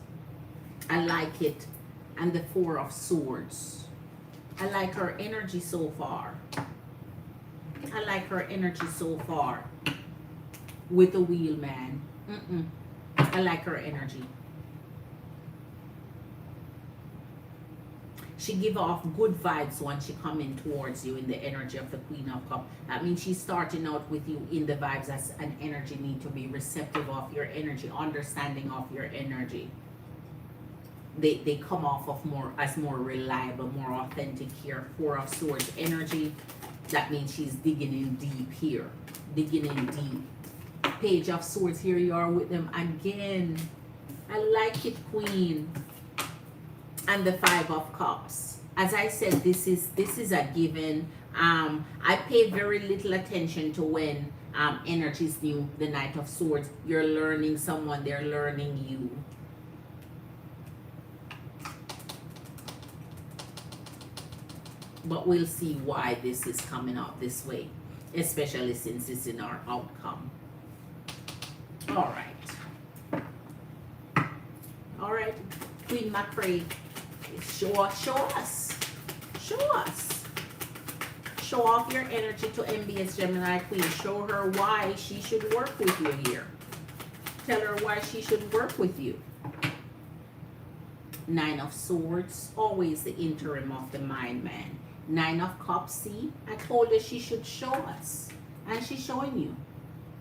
I like it. And the Four of Swords. I like her energy so far. I like her energy so far. With the Wheel, man. I like her energy. She give off good vibes when she come in towards you in the energy of the Queen of Cups. That means she's starting out with you in the vibes as an energy, need to be receptive of your energy, understanding of your energy. They come off of more reliable, more authentic here. Four of Swords energy. That means she's digging in deep here. Digging in deep. Page of Swords, here you are with them again. I like it, Queen. and the Five of Cups. As I said, this is a given. I pay very little attention to when energy is new. The Knight of Swords. You're learning someone. They're learning you. But we'll see why this is coming out this way, especially since it's in our outcome. All right. All right, Queen McRae, show us. Show off your energy to MBS Gemini Queen. Show her why she should work with you here. Tell her why she should work with you. Nine of Swords, always the interim of the mind man. Nine of Cups, see? I told her she should show us. And she's showing you.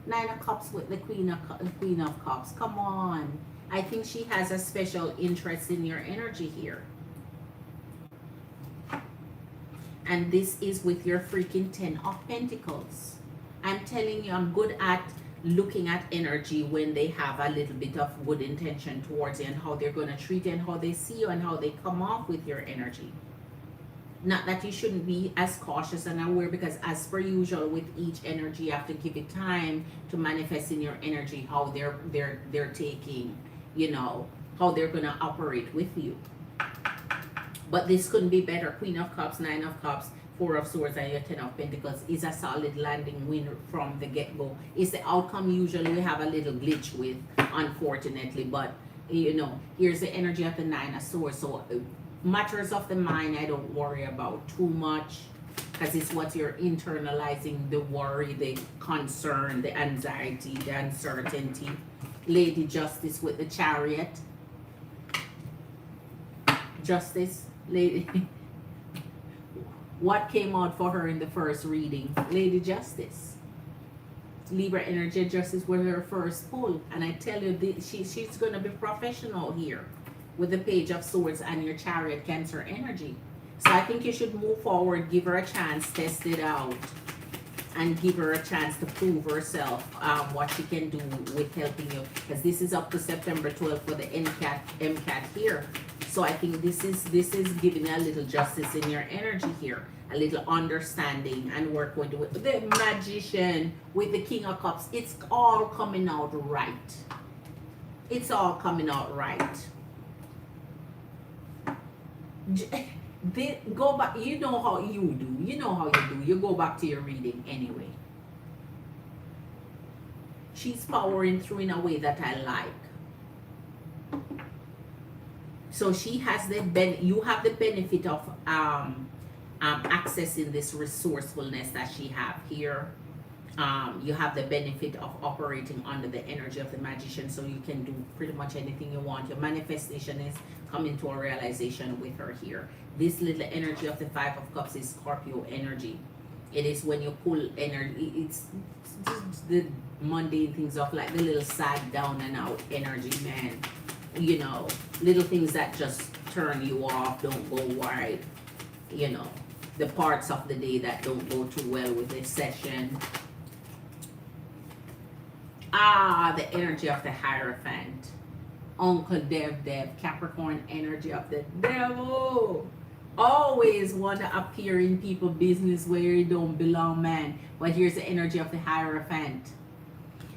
Nine of Cups with the Queen of Cups. Come on. I think she has a special interest in your energy here. And this is with your freaking Ten of Pentacles. I'm telling you, I'm good at looking at energy when they have a little bit of good intention towards you and how they're going to treat you and how they see you and how they come off with your energy. Not that you shouldn't be as cautious and aware, because as per usual with each energy, you have to give it time to manifest in your energy how they're taking, you know, how they're going to operate with you. But this couldn't be better. Queen of Cups, Nine of Cups, Four of Swords, and your Ten of Pentacles is a solid landing win from the get-go. It's the outcome usually we have a little glitch with, unfortunately. But, you know, here's the energy of the Nine of Swords. So matters of the mind, I don't worry about too much, because it's what you're internalizing, the worry, the concern, the anxiety, the uncertainty. Lady Justice with the Chariot. Justice, lady. What came out for her in the first reading? Lady Justice. Libra energy, Justice was her first pull. And I tell you, she's going to be professional here with the Page of Swords and your Chariot, Cancer energy. So I think you should move forward, give her a chance, test it out, and give her a chance to prove herself, what she can do with helping you. Because this is up to September 12th for the MCAT here. So I think this is giving a little justice in your energy here, a little understanding, and work with the Magician with the King of Cups. It's all coming out right. It's all coming out right. Go back. You know how you do. You know how you do. You go back to your reading anyway. She's powering through in a way that I like. So she has you have the benefit of accessing this resourcefulness that she have here. You have the benefit of operating under the energy of the Magician, so you can do pretty much anything you want. Your manifestation is coming to a realization with her here. This little energy of the Five of Cups is Scorpio energy. It is when you pull energy, it's the mundane things of like the little sad down and out energy, man. You know, little things that just turn you off, don't go wide. You know, the parts of the day that don't go too well with this session. The energy of the Hierophant. Uncle Dev, Capricorn energy of the devil. Always want to appear in people's business where you don't belong, man. But here's the energy of the Hierophant.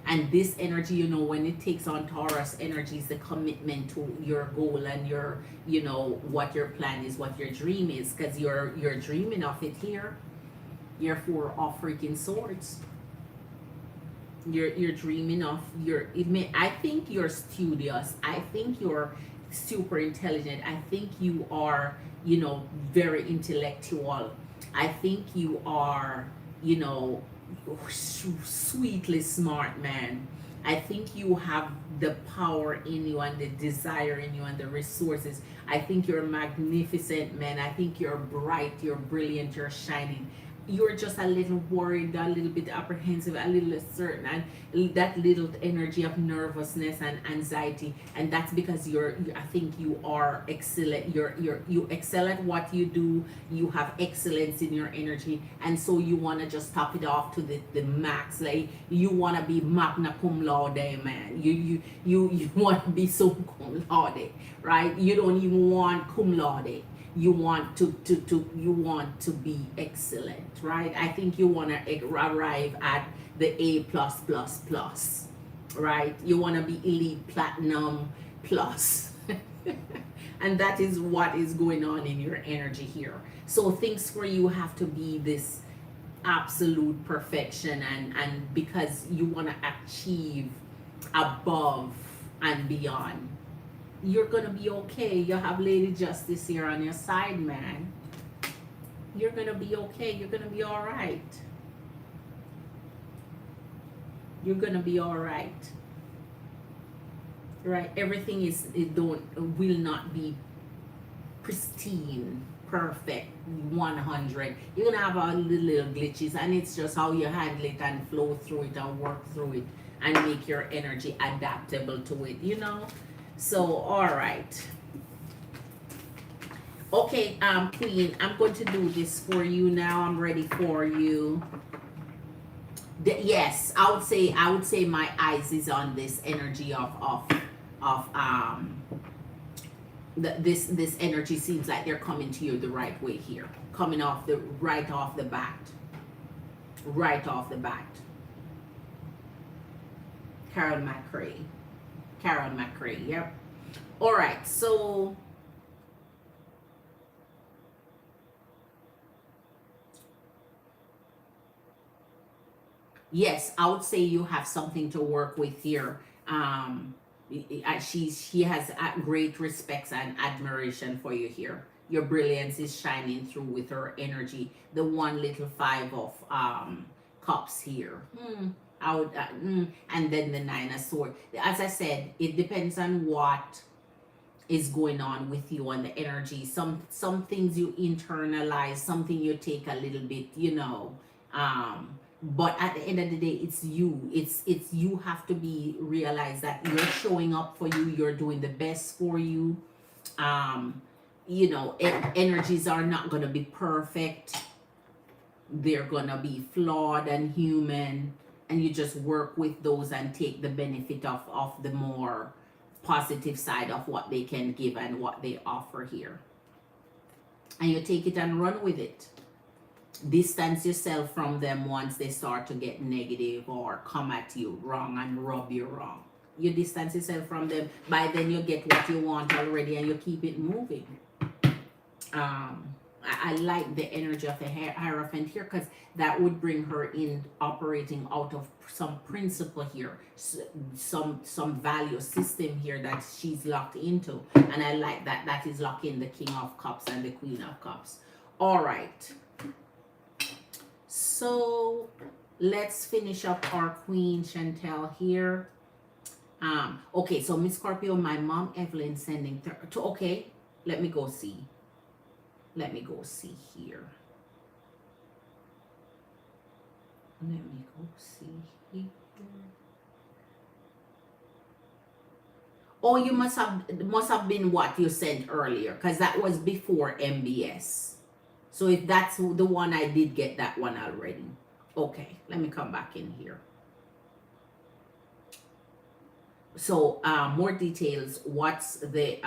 And this energy, you know, when it takes on Taurus energy, is the commitment to your goal and your, you know, what your plan is, what your dream is. Because you're dreaming of it here. You're Four of freaking Swords. You're dreaming of I think you're studious. I think you're super intelligent. I think you are, you know, very intellectual. I think you are, you know, sweetly smart, man. I think you have the power in you and the desire in you and the resources. I think you're magnificent, man. I think you're bright, you're brilliant, you're shining. you're just a little worried, a little bit apprehensive, a little uncertain, and that little energy of nervousness and anxiety, and that's because I think you are excellent. You excel at what you do. You have excellence in your energy, and so you want to just top it off to the max. Like you want to be magna cum laude, man. You want to be so cum laude, right? You don't even want cum laude. You want you want to be excellent, right? I think you want to arrive at the A plus plus plus, right? You want to be elite platinum plus. And that is what is going on in your energy here. So things for you have to be this absolute perfection, and because you want to achieve above and beyond, you're gonna be okay. You have Lady Justice here on your side, man. You're gonna be okay. You're gonna be all right. You're gonna be all right. Right? Everything will not be pristine, perfect, 100. You're gonna have all the little glitches, and it's just how you handle it and flow through it and work through it and make your energy adaptable to it, you know? So, all right. Okay, Queen, I'm going to do this for you now. I'm ready for you. Yes, I would say my eyes is on this energy of this energy seems like they're coming to you the right way here. Coming off the right off the bat. Right off the bat. Carol McRae, yep. All right, so yes, I would say you have something to work with here. She has great respects and admiration for you here. Your brilliance is shining through with her energy. The one little 5 of cups here. I would, and then the 9 of swords. As I said, it depends on what is going on with you and the energy. Some things you internalize, something you take a little bit, you know. But at the end of the day, it's you. It's you have to realize that you're showing up for you. You're doing the best for you. You know, energies are not gonna be perfect. They're gonna be flawed and human. And you just work with those and take the benefit of the more positive side of what they can give and what they offer here. And you take it and run with it. Distance yourself from them once they start to get negative or come at you wrong and rub you wrong. You distance yourself from them. By then you get what you want already and you keep it moving. I like the energy of the Hierophant here because that would bring her in operating out of some principle here, some value system here that she's locked into. And I like that that is locking the King of Cups and the Queen of Cups. All right. So let's finish up our Queen Chantel here. Okay, so Miss Scorpio, my mom Evelyn sending to okay, let me go see. Let me go see here. Let me go see here. Oh, you must have been what you sent earlier, because that was before MBS. So if that's the one, I did get that one already. Okay, let me come back in here. So more details. What's the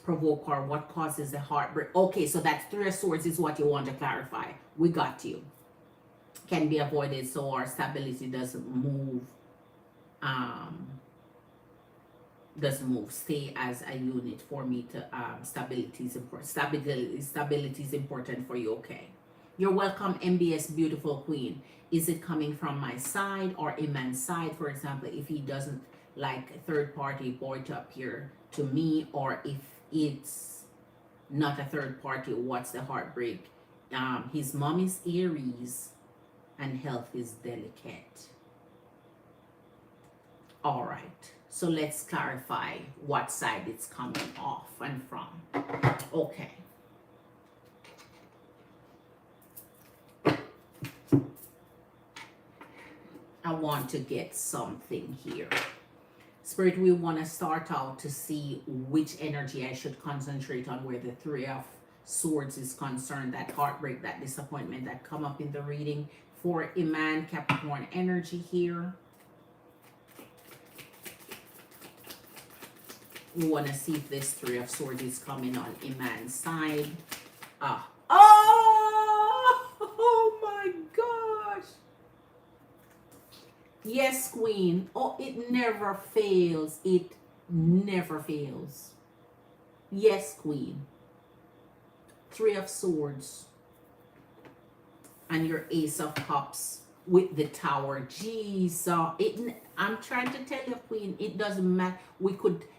provoker? What causes the heartbreak? Okay, so that's 3 of Swords is what you want to clarify. We got you. Can be avoided so our stability doesn't move. Doesn't move. Stay as a unit for me to stability is important. Stability is important for you. Okay. You're welcome, MBS beautiful queen. Is it coming from my side or a man's side? For example, if he doesn't like a third party boy to appear to me, or if it's not a third party, what's the heartbreak? His mom is Aries and health is delicate. All right. So let's clarify what side it's coming off and from. Okay. I want to get something here. Spirit, we want to start out to see which energy I should concentrate on, where the Three of Swords is concerned, that heartbreak, that disappointment that come up in the reading for Iman, Capricorn energy here. We want to see if this Three of Swords is coming on Iman's side. Ah. Oh my gosh. Yes, Queen. Oh, it never fails. It never fails. Yes, Queen. Three of Swords. And your Ace of Cups with the Tower. Jesus. I'm trying to tell you, Queen, it doesn't matter.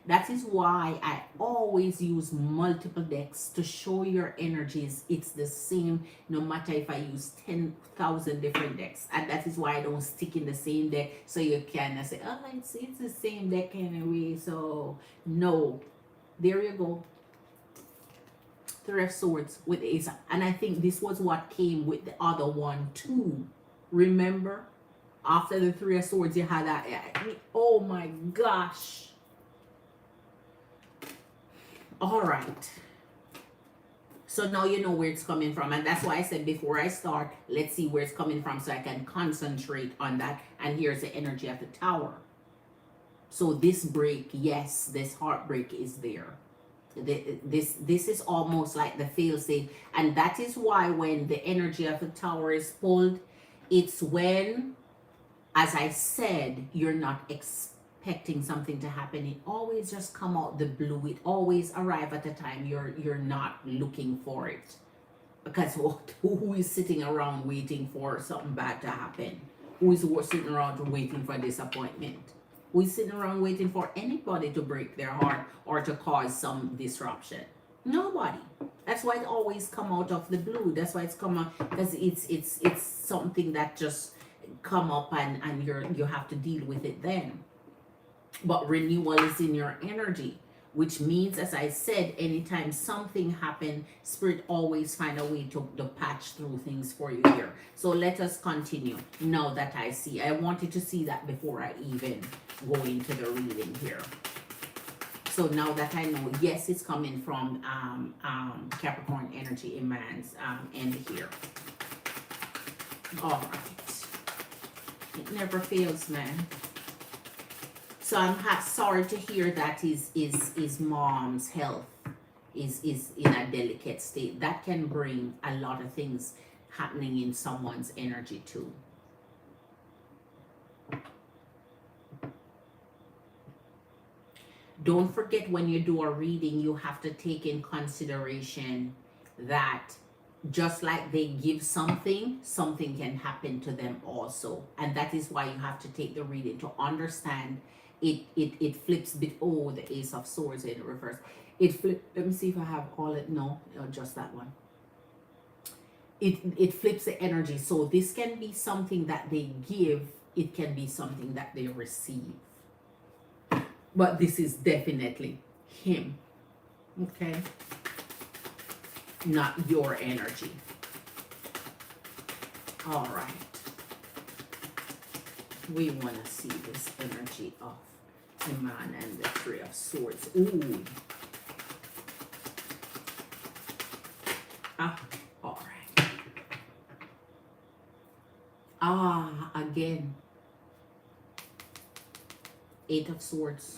That is why I always use multiple decks to show your energies. It's the same no matter if I use 10,000 different decks. And that is why I don't stick in the same deck. So you can say, oh, it's the same deck anyway. So no. There you go. Three of Swords with the Ace. And I think this was what came with the other one too. Remember? After the Three of Swords, you had that. Oh my gosh. All right. So now you know where it's coming from. And that's why I said before I start, let's see where it's coming from so I can concentrate on that. And here's the energy of the Tower. So this break, yes, this heartbreak is there. This is almost like the fail-safe. And that is why when the energy of the Tower is pulled, it's when, as I said, you're not expecting something to happen. It always just come out the blue. It always arrive at a time you're not looking for it. Because who is sitting around waiting for something bad to happen? Who is sitting around waiting for disappointment? Who is sitting around waiting for anybody to break their heart or to cause some disruption? Nobody. That's why it always come out of the blue. That's why it's come out, because it's something that just come up and you have to deal with it then. But renewal is in your energy, which means, as I said, anytime something happen, Spirit always find a way to patch through things for you here. So let us continue. Now that I see, I wanted to see that before I even go into the reading here. So now that I know, yes, it's coming from Capricorn energy in man's end here. All right. It never fails, man. So I'm sorry to hear that his mom's health is in a delicate state. That can bring a lot of things happening in someone's energy too. Don't forget, when you do a reading, you have to take in consideration that just like they give something, something can happen to them also. And that is why you have to take the reading to understand it flips bit. Oh, the Ace of Swords in reverse. It flip. Let me see if I have all it. No, just that one. It flips the energy. So this can be something that they give. It can be something that they receive. But this is definitely him. Okay. Not your energy. All right. We want to see this energy of the man and the Three of Swords. Ooh. All right. Again. Eight of Swords.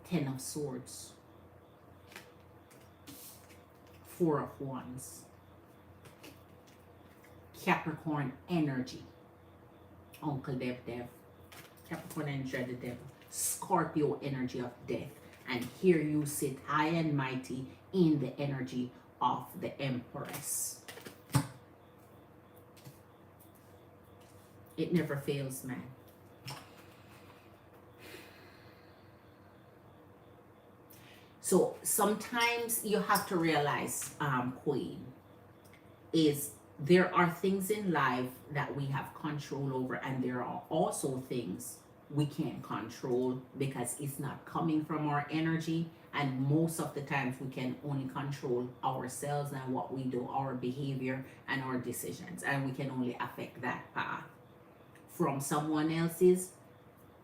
10 of Swords. 4 of Wands. Capricorn energy. Uncle Dev. Capricorn energy of the devil. Scorpio energy of death. And here you sit high and mighty in the energy of the Empress. It never fails, man. So sometimes you have to realize, Queen, is there are things in life that we have control over, and there are also things we can't control because it's not coming from our energy. And most of the times we can only control ourselves and what we do, our behavior and our decisions, and we can only affect that path. from someone else's,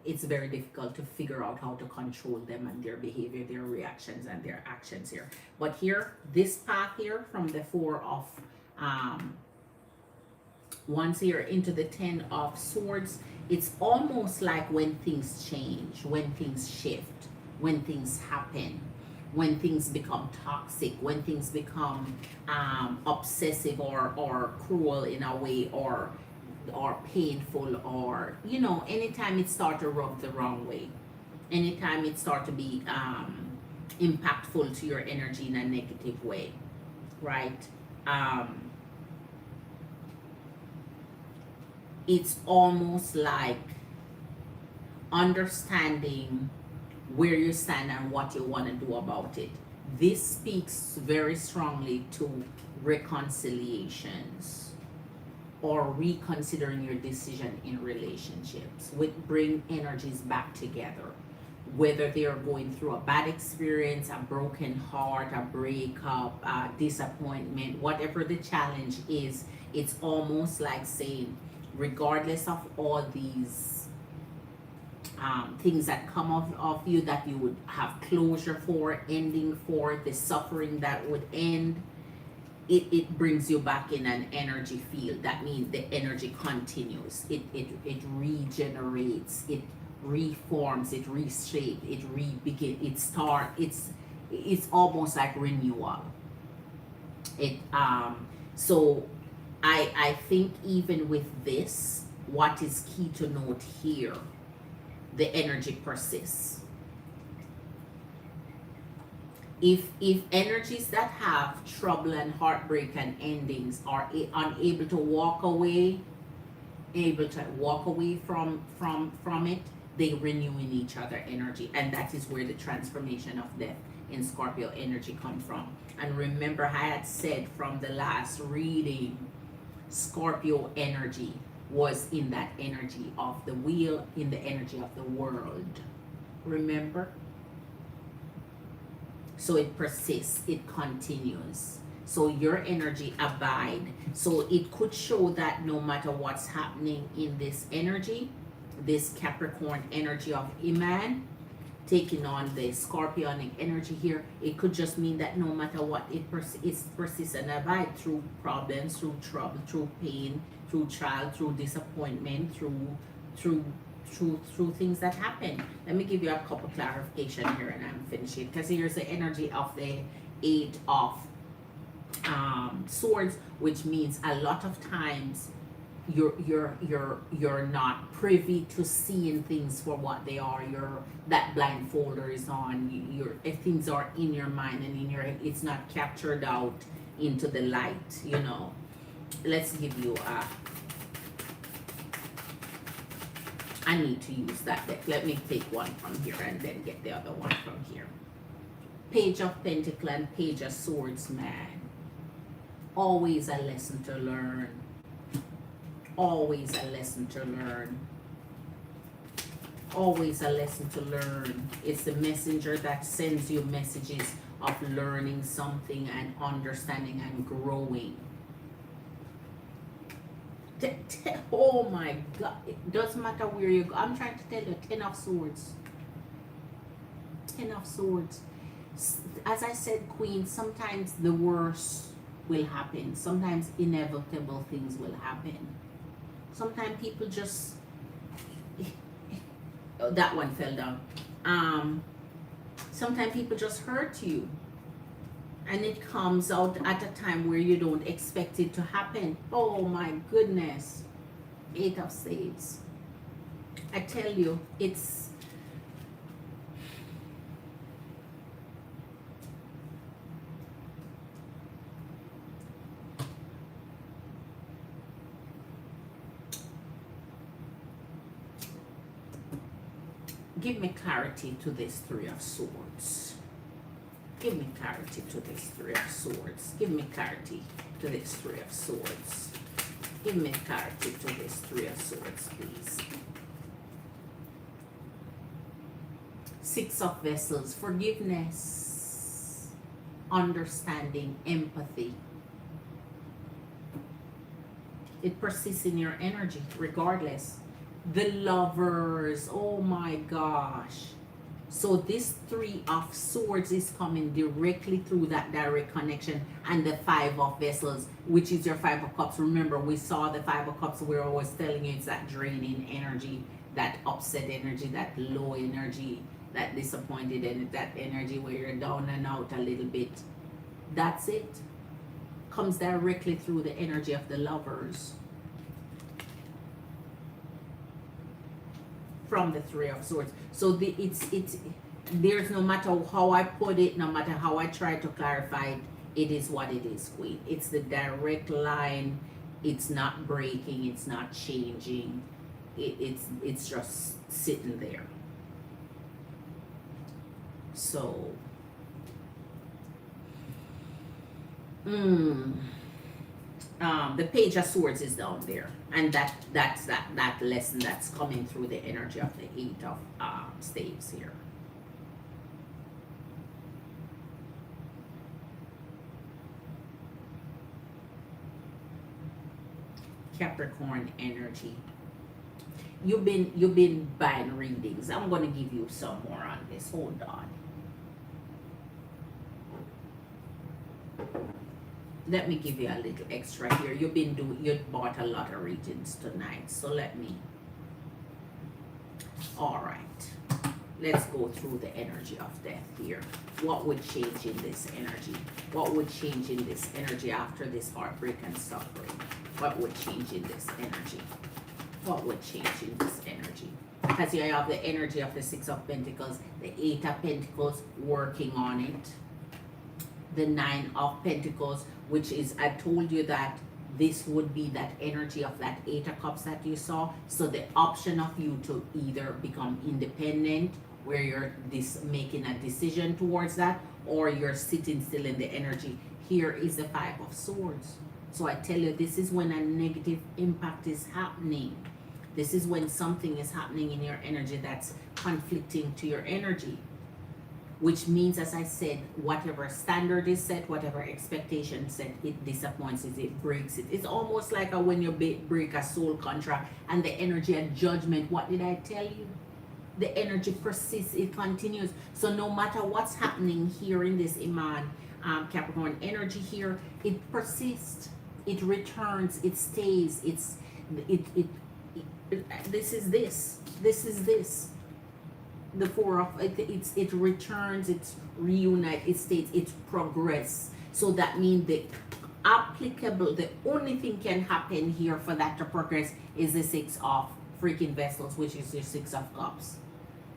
it's very difficult to figure out how to control them and their behavior, their reactions, and their actions here. But here, this path here from the Four of Wands here into the Ten of Swords, it's almost like when things change, when things shift, when things happen, when things become toxic, when things become obsessive or cruel in a way, or painful, or anytime it start to rub the wrong way, anytime it start to be impactful to your energy in a negative way, right? It's almost like understanding where you stand and what you want to do about it. This speaks very strongly to reconciliations or reconsidering your decision in relationships, with bring energies back together, whether they are going through a bad experience, a broken heart, a breakup, a disappointment, whatever the challenge is. It's almost like saying, regardless of all these things that come of you, that you would have closure for, ending for, the suffering that would end, it brings you back in an energy field. That means the energy continues. It regenerates, it reforms, it reshapes, it rebegins, it's almost like renewal. So I think even with this, what is key to note here, the energy persists. If energies that have trouble and heartbreak and endings are unable to walk away, from it, they renew in each other energy, and that is where the transformation of death in Scorpio energy comes from. And remember, I had said from the last reading, Scorpio energy was in that energy of the wheel, in the energy of the world. Remember? So it persists, it continues. So your energy abide. So it could show that no matter what's happening in this energy, this Capricorn energy of Iman, taking on the Scorpionic energy here, it could just mean that no matter what, it persists and abide through problems, through trouble, through pain, through trial, through disappointment, through things that happen. Let me give you a couple clarification here and I'm finishing, because here's the energy of the Eight of Swords, which means a lot of times you're not privy to seeing things for what they are. That blindfolder is on. If things are in your mind and in your head, it's not captured out into the light. Let's give you a. I need to use that deck. Let me take one from here and then get the other one from here. Page of Pentacles and Page of Swords, man. Always a lesson to learn. Always a lesson to learn. Always a lesson to learn. It's the messenger that sends you messages of learning something and understanding and growing. Oh my God. It doesn't matter where you go. I'm trying to tell you, 10 of Swords. 10 of Swords. As I said, Queen, sometimes the worst will happen. Sometimes inevitable things will happen. Sometimes people just... Oh, that one fell down. Sometimes people just hurt you. And it comes out at a time where you don't expect it to happen. Oh my goodness. 8 of Spades. I tell you, it's... Give me clarity to this 3 of Swords. Give me clarity to this 3 of Swords. Give me clarity to this 3 of Swords. Give me clarity to this 3 of Swords, please. 6 of Vessels. Forgiveness. Understanding. Empathy. It persists in your energy regardless. The Lovers. Oh my gosh. So this Three of Swords is coming directly through that direct connection, and the Five of Vessels, which is your Five of Cups. Remember, we saw the Five of Cups. We're always telling you it's that draining energy, that upset energy, that low energy, that disappointed, and that energy where you're down and out a little bit. That's it. Comes directly through the energy of the Lovers. From the Three of Swords. So it's there's, no matter how I put it, no matter how I try to clarify it, it is what it is, Queen. It's the direct line. It's not breaking. It's not changing. It's just sitting there. So, the Page of Swords is down there, and that's that lesson that's coming through the energy of the Eight of Staves here. Capricorn energy. You've been buying readings. I'm gonna give you some more on this. Hold on. Let me give you a little extra here. You bought a lot of readings tonight, so let me. All right, let's go through the energy of death here. What would change in this energy? What would change in this energy after this heartbreak and suffering? What would change in this energy? What would change in this energy? Because you have the energy of the Six of Pentacles, the Eight of Pentacles working on it, the Nine of Pentacles, which is, I told you that this would be that energy of that Eight of Cups that you saw. So the option of you to either become independent, where you're making a decision towards that, or you're sitting still in the energy. Here is the Five of Swords. So I tell you, this is when a negative impact is happening. This is when something is happening in your energy that's conflicting to your energy. Which means, as I said, whatever standard is set, whatever expectation set, it disappoints it, it breaks it. It's almost like when you break a soul contract and the energy and judgment. What did I tell you? The energy persists, it continues. So no matter what's happening here in this Iman Capricorn energy here, it persists, it returns, it stays, this is this. The Four of it returns, it's reunite, it stays, it's progress. So that means the only thing can happen here for that to progress is the Six of freaking Vessels, which is your Six of Cups.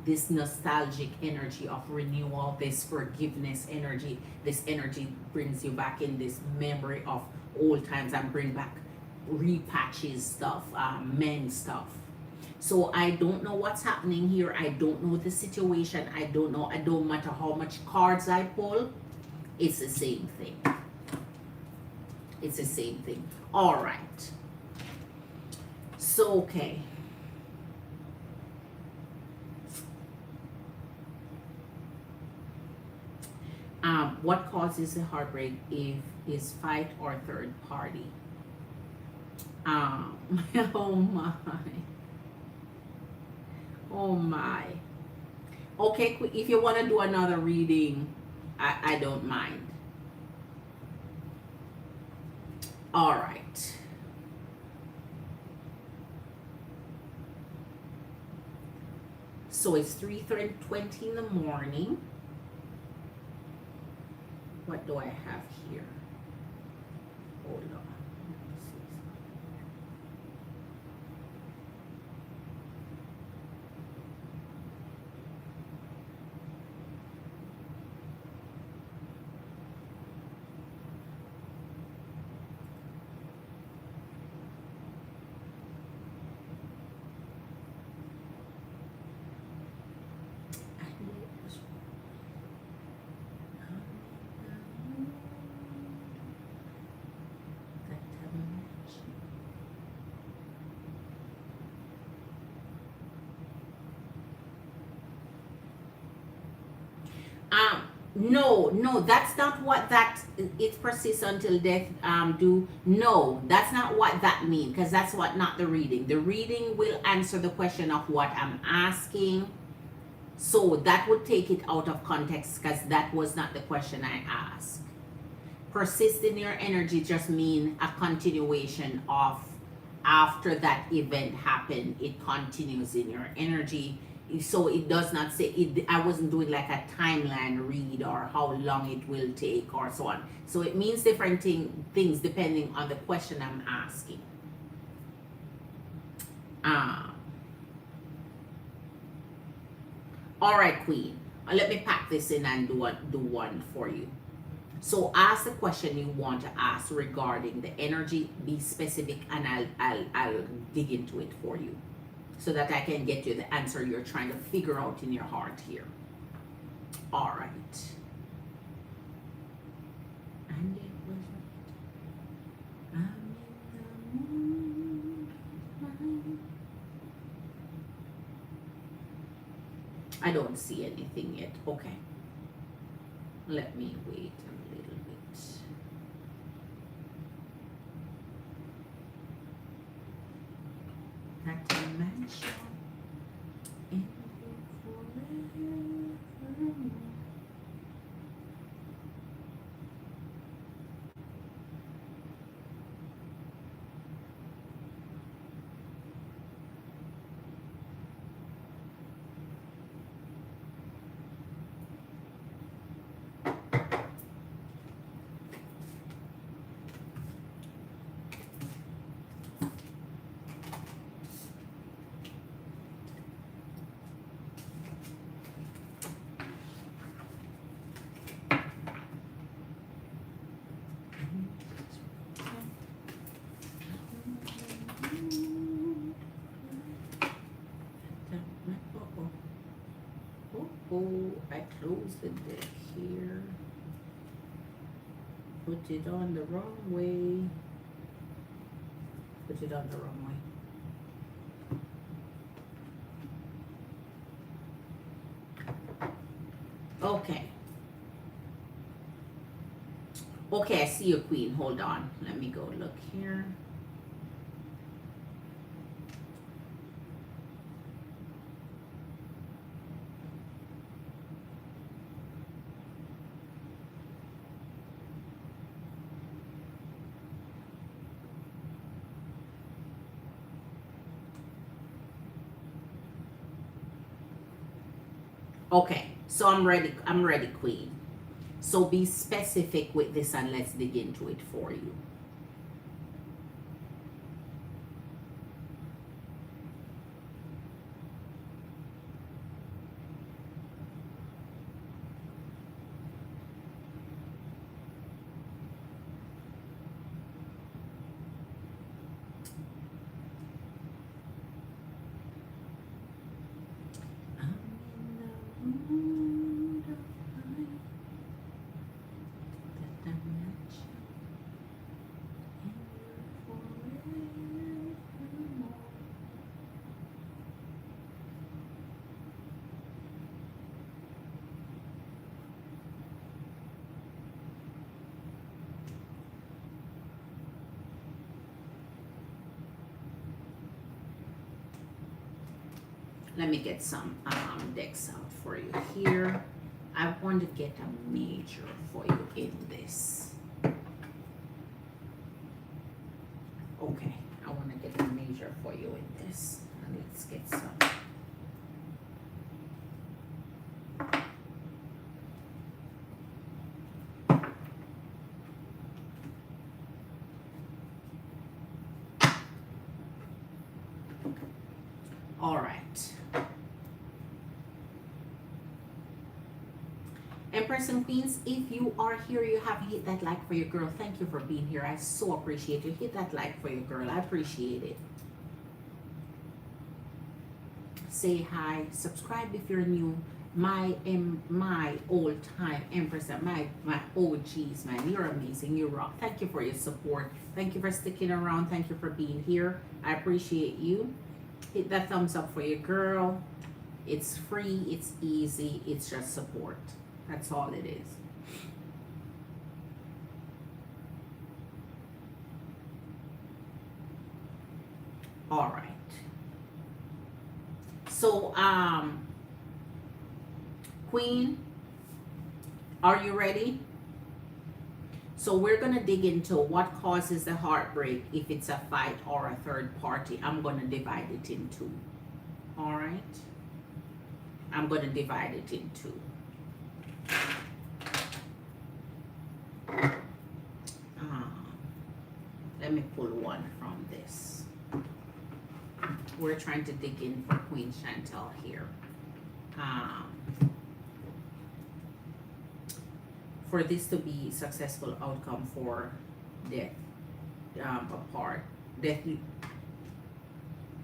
This nostalgic energy of renewal, this forgiveness energy, this energy brings you back in this memory of old times and bring back repatches stuff, men stuff. So I don't know what's happening here. I don't know the situation. I don't know. I don't matter how much cards I pull. It's the same thing. It's the same thing. All right. So, okay. What causes a heartbreak is fight or third party? Oh my. Oh my. Okay, if you want to do another reading, I don't mind. All right. So it's 3:20 in the morning. What do I have here? Hold on. No, that's not what that it persists until death do. No, that's not what that means, because that's what not the reading. The reading will answer the question of what I'm asking. So that would take it out of context, because that was not the question I asked. Persist in your energy just mean a continuation of after that event happened, it continues in your energy. So it does not say it. I wasn't doing like a timeline read or how long it will take or so on. So it means different things depending on the question I'm asking. All right, Queen. Let me pack this in and do one for you. So ask the question you want to ask regarding the energy. Be specific, and I'll dig into it for you, so that I can get you the answer you're trying to figure out in your heart here. All right. And it was right. I'm in the moonlight. I don't see anything yet. Okay. Let me wait a little bit. At a mansion in the forevermore. Oh, I closed the deck here. Put it on the wrong way. Put it on the wrong way. Okay. Okay, I see your Queen. Hold on. Let me go look here. Okay, so I'm ready, Queen. So be specific with this and let's dig into it for you. Let me get some decks out for you here. I want to get a major for you in this. Okay, I want to get a major for you in this. And let's get some. All right. Empress and Queens, if you are here, you have hit that like for your girl. Thank you for being here. I so appreciate you. Hit that like for your girl. I appreciate it. Say hi. Subscribe if you're new. My old time Empress and my OGs, man. You're amazing. You rock. Thank you for your support. Thank you for sticking around. Thank you for being here. I appreciate you. Hit that thumbs up for your girl. It's free. It's easy. It's just support. That's all it is. All right. So, Queen, are you ready? So we're going to dig into what causes the heartbreak if it's a fight or a third party. I'm going to divide it in two. All right. I'm going to divide it in two. Let me pull one from this. We're trying to dig in for Queen Chantal here. For this to be successful outcome for death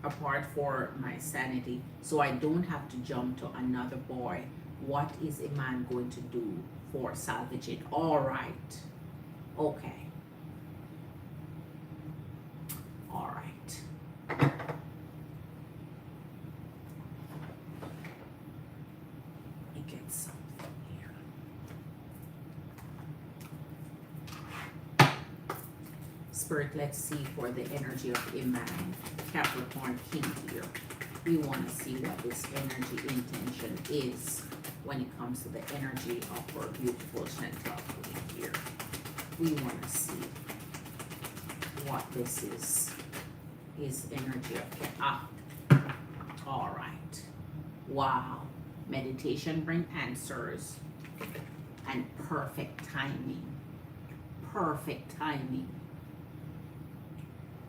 apart for my sanity, so I don't have to jump to another boy. What is a man going to do for salvage it? All right. Okay. All right. Let me get something here. Spirit, let's see for the energy of a man, Capricorn King here. We want to see what this energy intention is when it comes to the energy of our beautiful Chantal Queen here. We want to see what this is. His energy of all right. Wow. Meditation bring answers and perfect timing. Perfect timing.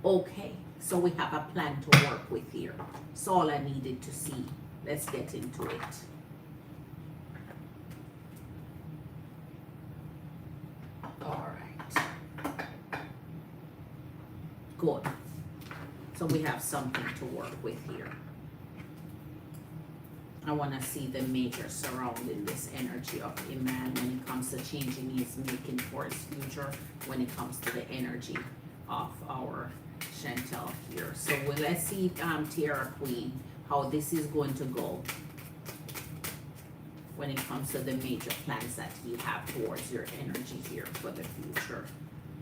Okay, so we have a plan to work with here. That's all I needed to see. Let's get into it. All right. Good. So we have something to work with here. I want to see the major surrounding this energy of a man when it comes to changing his making for his future, when it comes to the energy of our Chantal here. So let's see, Tiara Queen, how this is going to go when it comes to the major plans that you have towards your energy here for the future.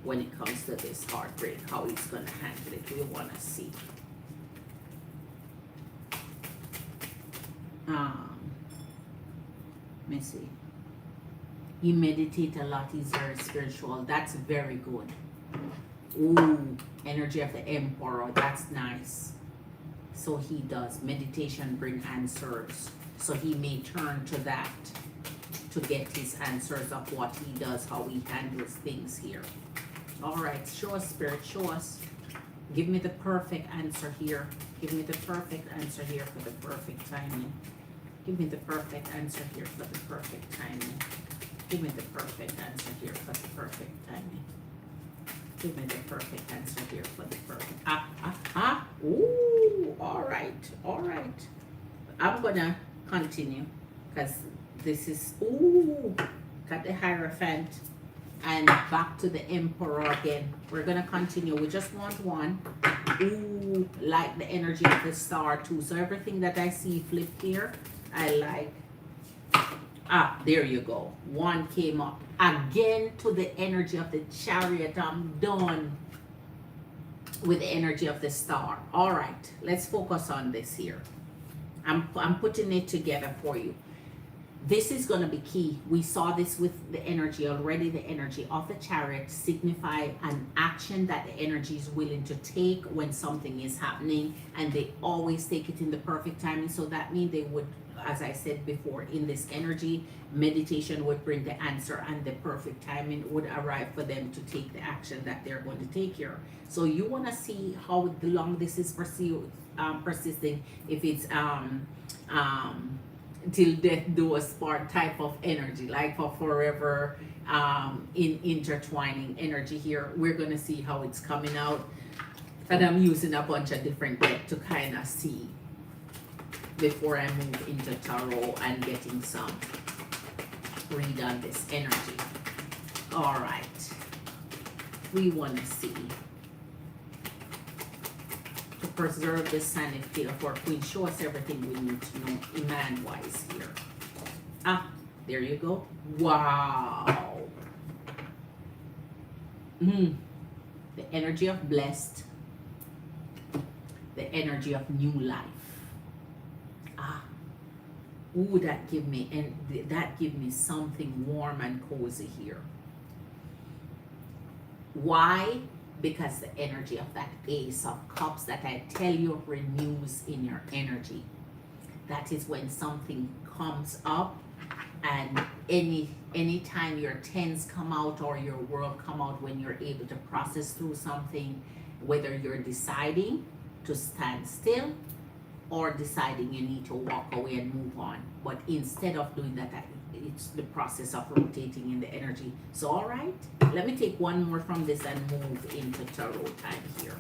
When it comes to this heartbreak, how he's going to handle it, we want to see. Let me see. You meditate a lot, he's very spiritual. That's very good. Ooh, energy of the Emperor, that's nice. So he does. Meditation bring answers. So he may turn to that to get his answers of what he does, how he handles things here. All right, show us, Spirit, show us. Give me the perfect answer here. Give me the perfect answer here for the perfect timing. Give me the perfect answer here for the perfect timing. Give me the perfect answer here for the perfect timing. Give me the perfect answer here for the perfect. Ooh, all right, all right. I'm gonna continue because this is, ooh, got the Hierophant. And back to the Emperor again. We're gonna continue. We just want one. Ooh, like the energy of the Star too. So everything that I see flipped here, I like. There you go. One came up. Again to the energy of the Chariot. I'm done with the energy of the Star. All right, let's focus on this here. I'm putting it together for you. This is going to be key. We saw this with the energy already. The energy of the Chariot signify an action that the energy is willing to take when something is happening, and they always take it in the perfect timing. So that means they would, as I said before, in this energy, meditation would bring the answer, and the perfect timing would arrive for them to take the action that they're going to take here. So you want to see how long this is persisting. If it's till death do us part type of energy, like for forever, in intertwining energy here. We're going to see how it's coming out, and I'm using a bunch of different decks to kind of see before I move into tarot and getting some read on this energy. All right, we want to see to preserve the sanity of our Queen. Show us everything we need to know, Iman wise here. There you go. Wow. The energy of blessed. The energy of new life. Ah. Ooh, that give me something warm and cozy here. Why? Because the energy of that Ace of Cups that I tell you renews in your energy. That is when something comes up, and anytime your tens come out or your world come out, when you're able to process through something, whether you're deciding to stand still or deciding you need to walk away and move on. But instead of doing that, it's the process of rotating in the energy. So all right, let me take one more from this and move into tarot time here,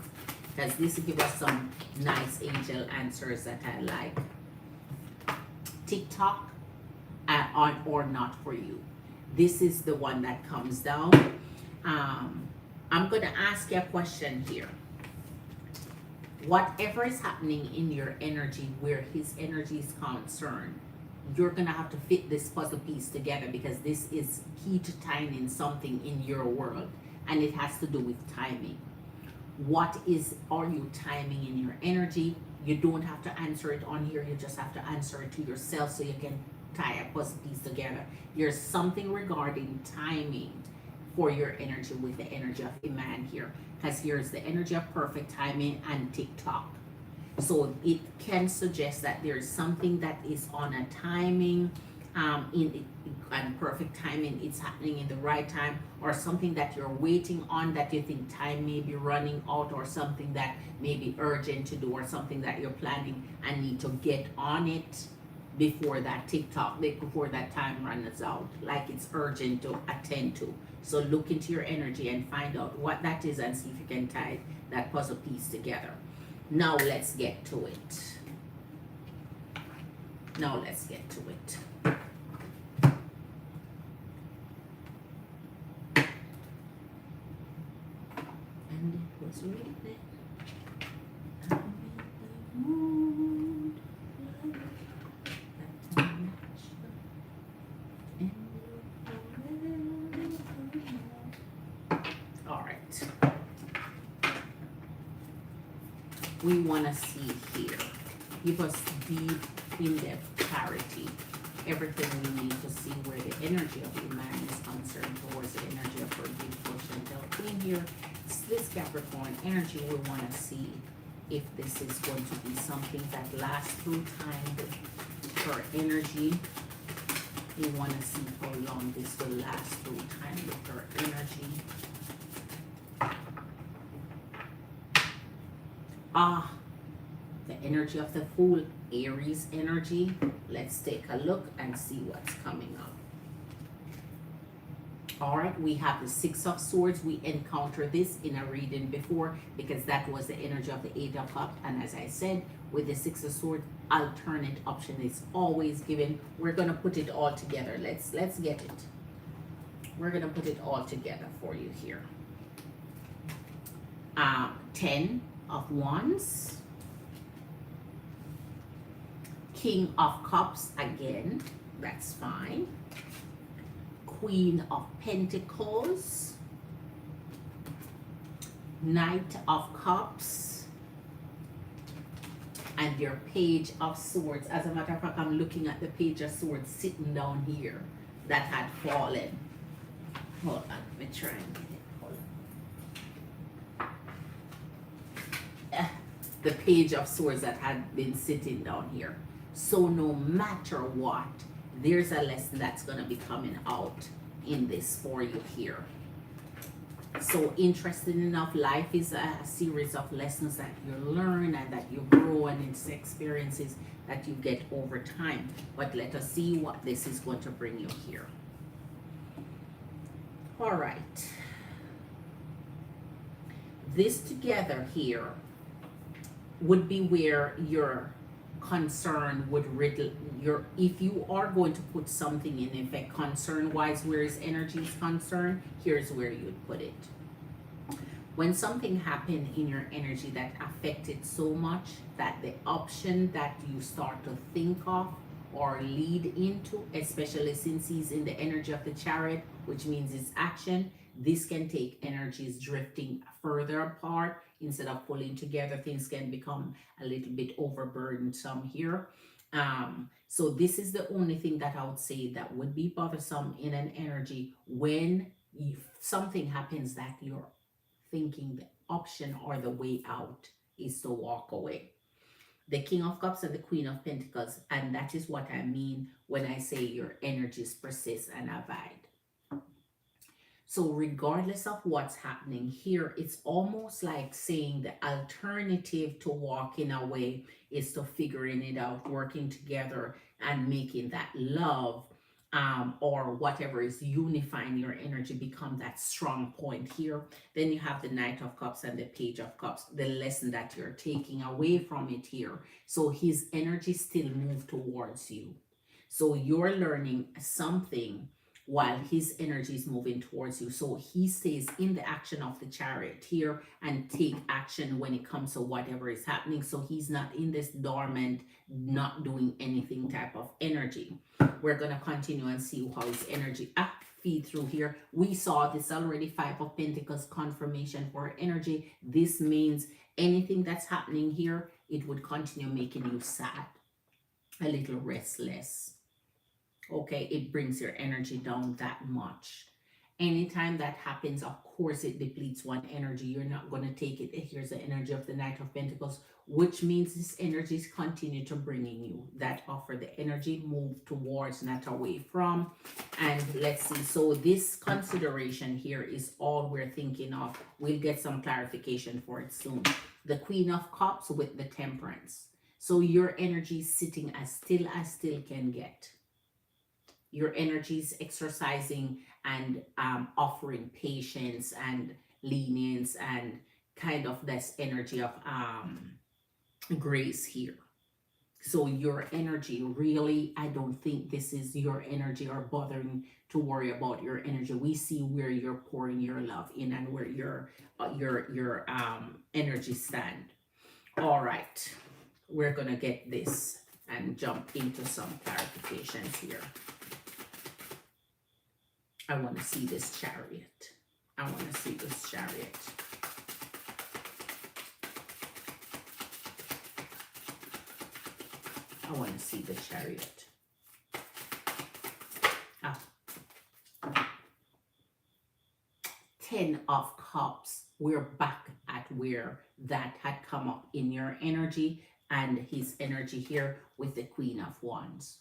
because this gives us some nice angel answers that I like. TikTok on or not for you. This is the one that comes down. I'm going to ask you a question here. Whatever is happening in your energy, where his energy is concerned, you're going to have to fit this puzzle piece together, because this is key to tying in something in your world, and it has to do with timing. What are you timing in your energy? You don't have to answer it on here. You just have to answer it to yourself so you can tie a puzzle piece together. There's something regarding timing for your energy with the energy of a man here, because here's the energy of perfect timing and TikTok. So it can suggest that there's something that is on a timing, and perfect timing, it's happening in the right time, or something that you're waiting on that you think time may be running out, or something that may be urgent to do, or something that you're planning and need to get on it before that TikTok, before that time runs out, like it's urgent to attend to. So look into your energy and find out what that is and see if you can tie that puzzle piece together. Now let's get to it. And it was really all right. We want to see here. Give us deep, in-depth clarity. Everything we need to see where the energy of the man is concerned towards the energy of her beautiful Chantel Queen here. This Capricorn energy, we want to see if this is going to be something that lasts through time with her energy. We want to see how long this will last through time with her energy. The energy of the Fool, Aries energy. Let's take a look and see what's coming up. All right, we have the Six of Swords. We encountered this in a reading before, because that was the energy of the Eight of Cups. And as I said, with the Six of Swords, alternate option is always given. We're going to put it all together. Let's get it. We're going to put it all together for you here. 10 of Wands. King of Cups again. That's fine. Queen of Pentacles, Knight of Cups, and your Page of Swords. As a matter of fact, I'm looking at the Page of Swords sitting down here that had fallen. Hold on, let me try and get it. Hold on. The Page of Swords that had been sitting down here. So no matter what, there's a lesson that's going to be coming out in this for you here. So interesting enough, life is a series of lessons that you learn and that you grow, and it's experiences that you get over time. But let us see what this is going to bring you here. All right. This together here would be where your concern would riddle your, if you are going to put something in effect concern wise, where his energy is concerned, here's where you'd put it. When something happened in your energy that affected so much that the option that you start to think of or lead into, especially since he's in the energy of the Chariot, which means it's action. This can take energies drifting further apart instead of pulling together. Things can become a little bit overburdensome here. So this is the only thing that I would say that would be bothersome in an energy when something happens that you're thinking the option or the way out is to walk away. The King of Cups and the Queen of Pentacles, and that is what I mean when I say your energies persist and abide. So regardless of what's happening here, it's almost like saying the alternative to walking away is to figuring it out, working together and making that love or whatever is unifying your energy become that strong point here. Then you have the Knight of Cups and the Page of Cups, the lesson that you're taking away from it here. So his energy still moves towards you. So you're learning something while his energy is moving towards you. So he stays in the action of the Chariot here and take action when it comes to whatever is happening. So he's not in this dormant, not doing anything type of energy. We're going to continue and see how his energy feed through here. We saw this already, Five of Pentacles confirmation for energy. This means anything that's happening here, it would continue making you sad, a little restless. Okay, it brings your energy down that much. Anytime that happens, of course, it depletes one energy. You're not going to take it. Here's the energy of the Knight of Pentacles, which means this energy is continue to bringing you that offer. The energy move towards, not away from. And let's see. So this consideration here is all we're thinking of. We'll get some clarification for it soon. The Queen of Cups with the Temperance. So your energy is sitting as still can get. Your energies exercising and offering patience and lenience and kind of this energy of grace here. So your energy really, I don't think this is your energy or bothering to worry about your energy. We see where you're pouring your love in and where your energy stand. All right, we're gonna get this and jump into some clarifications here. I want to see this Chariot. I want to see this Chariot. I want to see the Chariot. Ten of Cups. We're back at where that had come up in your energy and his energy here with the Queen of Wands.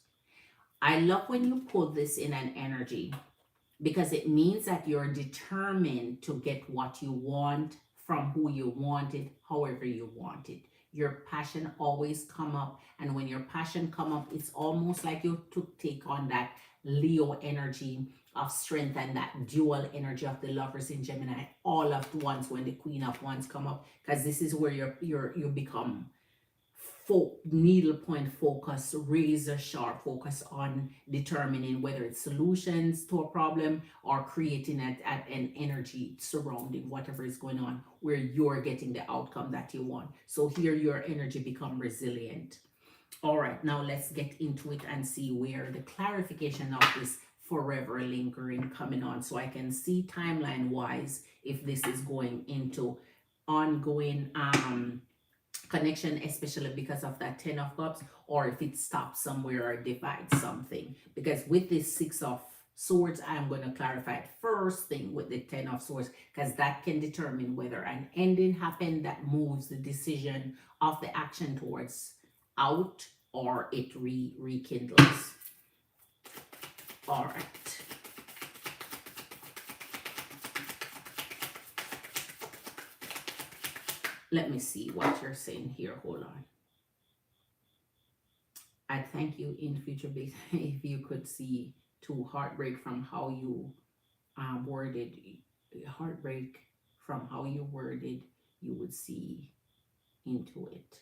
I love when you pull this in an energy, because it means that you're determined to get what you want from who you want it, however you want it. Your passion always come up, and when your passion come up, it's almost like you take on that Leo energy of strength and that dual energy of the Lovers in Gemini all at once when the Queen of Wands come up, because this is where you become needle point focus, razor sharp focus on determining whether it's solutions to a problem or creating an energy surrounding whatever is going on where you're getting the outcome that you want. So here your energy become resilient. All right, now let's get into it and see where the clarification of this forever lingering coming on, so I can see timeline wise if this is going into ongoing connection, especially because of that Ten of Cups, or if it stops somewhere or divides something. Because with this Six of Swords, I'm going to clarify it first thing with the Ten of Swords, because that can determine whether an ending happened that moves the decision of the action towards out or it rekindles. All right. Let me see what you're saying here. Hold on. I thank you in future if you could see to heartbreak from how you worded heartbreak from how you worded, you would see into it.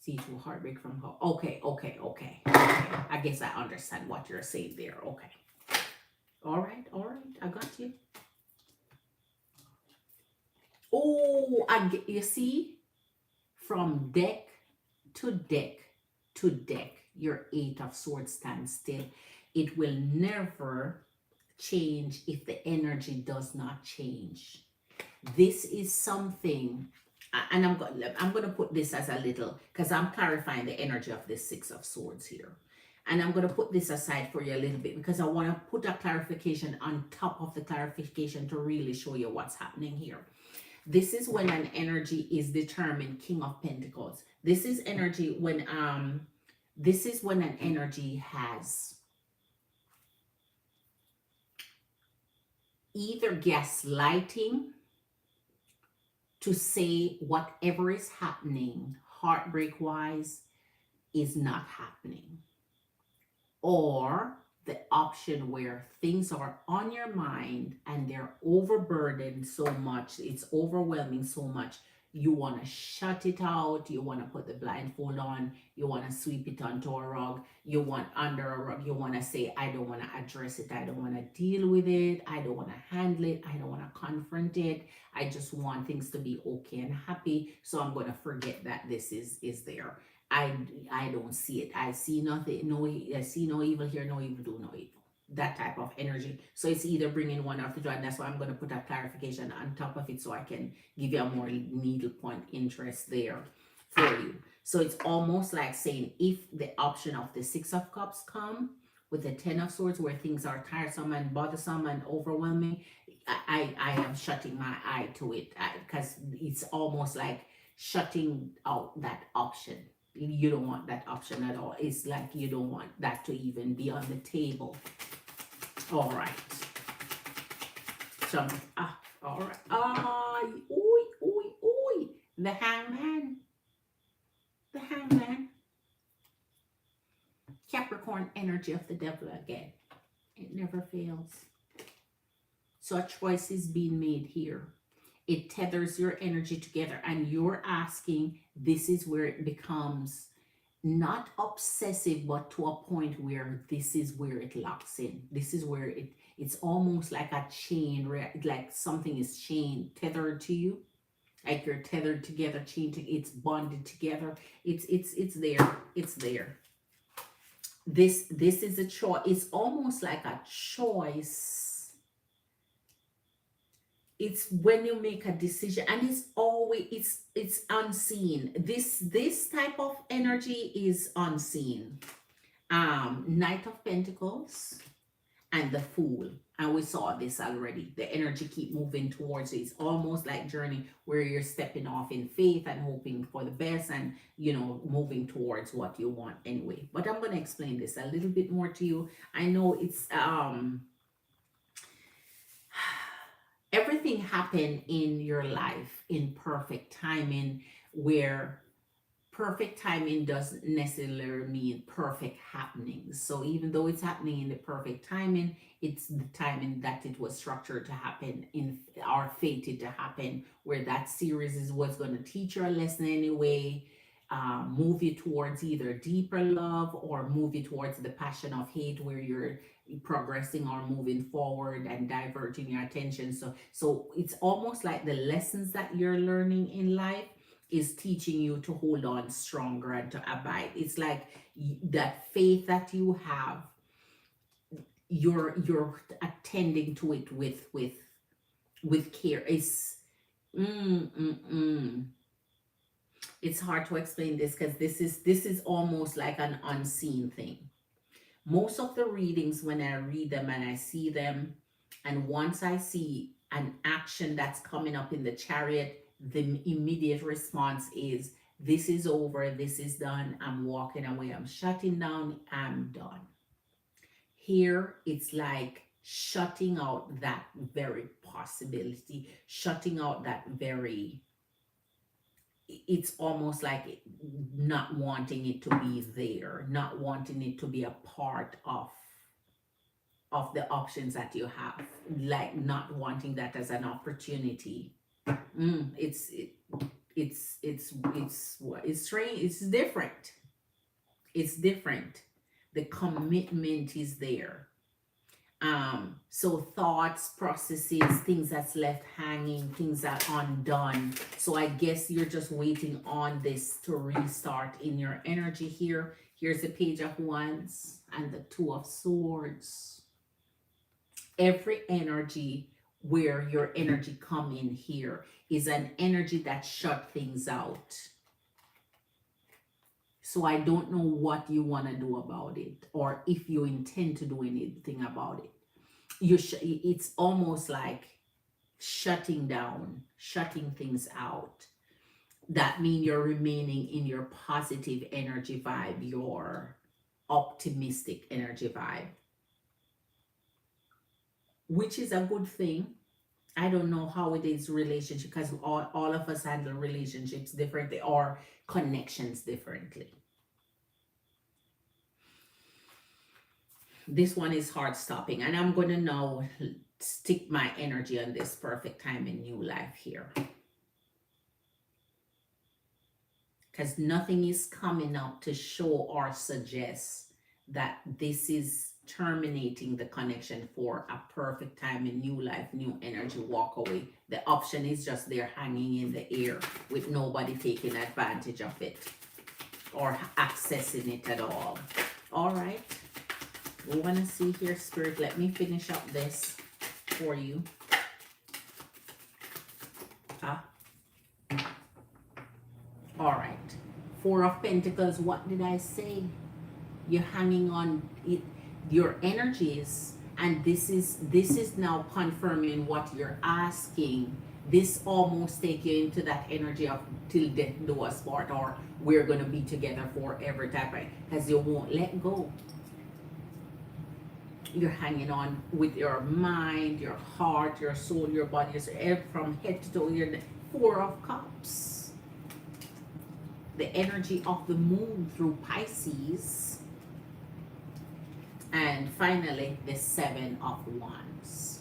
See to heartbreak from how. Okay. I guess I understand what you're saying there. Okay. All right. I got you. Oh, you see, from deck to deck, to deck, your Eight of Swords stands still. It will never change if the energy does not change. This is something, and I'm going to put this as a little, because I'm clarifying the energy of this Six of Swords here. And I'm going to put this aside for you a little bit because I want to put a clarification on top of the clarification to really show you what's happening here. This is when an energy is determined, King of Pentacles. This is energy when this is when an energy has either gaslighting to say whatever is happening heartbreak wise is not happening, or the option where things are on your mind and they're overburdened so much, it's overwhelming so much, you want to shut it out, you want to put the blindfold on, you want to sweep it onto a rug, you want under a rug, you want to say, I don't want to address it, I don't want to deal with it, I don't want to handle it, I don't want to confront it, I just want things to be okay and happy, so I'm going to forget that this is there. I don't see it. I see nothing. No, I see no evil here. No evil do no evil. That type of energy. So it's either bringing one or the other. And that's why I'm going to put a clarification on top of it so I can give you a more needle point interest there for you. So it's almost like saying if the option of the Six of Cups come with the Ten of Swords where things are tiresome and bothersome and overwhelming, I am shutting my eye to it because it's almost like shutting out that option. You don't want that option at all. It's like you don't want that to even be on the table. All right. So, all right. Oi. The Hangman. The Hangman. Capricorn energy of the devil again. It never fails. So a choice is being made here. It tethers your energy together and you're asking, this is where it becomes not obsessive, but to a point where this is where it locks in. This is where it's almost like a chain, like something is tethered to you, like you're tethered together, it's bonded together. It's there. It's there. This is a choice. It's almost like a choice. It's when you make a decision, and it's always it's unseen. This type of energy is unseen. Knight of Pentacles and the Fool, and we saw this already. The energy keep moving towards it. It's almost like journey where you're stepping off in faith and hoping for the best, and moving towards what you want anyway. But I'm going to explain this a little bit more to you. I know it's everything happened in your life in perfect timing, where perfect timing doesn't necessarily mean perfect happenings. So even though it's happening in the perfect timing, it's the timing that it was structured to happen in, or fated to happen, where that series is what's going to teach you a lesson anyway, move you towards either deeper love or move you towards the passion of hate, where you're progressing or moving forward and diverting your attention. So it's almost like the lessons that you're learning in life is teaching you to hold on stronger and to abide. It's like that faith that you have, you're attending to it with care. It's hard to explain this because this is almost like an unseen thing. Most of the readings, when I read them and I see them, and once I see an action that's coming up in the Chariot, the immediate response is, this is over, this is done, I'm walking away, I'm shutting down, I'm done. Here, it's like shutting out that very possibility, shutting out that very, it's almost like not wanting it to be there, not wanting it to be a part of the options that you have, like not wanting that as an opportunity. It's strange. It's different. It's different. The commitment is there. So thoughts, processes, things that's left hanging, things that undone. So I guess you're just waiting on this to restart in your energy here. Here's the Page of Wands and the Two of Swords. Every energy where your energy come in here is an energy that shut things out. So I don't know what you want to do about it, or if you intend to do anything about it. It's almost like shutting down, shutting things out. That means you're remaining in your positive energy vibe, your optimistic energy vibe, which is a good thing. I don't know how it is relationship, because all of us handle relationships differently or connections differently. This one is hard stopping, and I'm going to now stick my energy on this perfect time in new life here, because nothing is coming up to show or suggest that this is terminating the connection for a perfect time in new life, new energy, walk away. The option is just there hanging in the air with nobody taking advantage of it or accessing it at all. All right, we want to see here, Spirit, let me finish up this for you. All right, Four of Pentacles. What did I say? You're hanging on it, your energies, and this is now confirming what you're asking. This almost take you into that energy of till death do us part, or we're gonna be together forever type, right? Because you won't let go. You're hanging on with your mind, your heart, your soul, your body, from head to toe. You're the Four of Cups, the energy of the moon through Pisces. And finally, the Seven of Wands.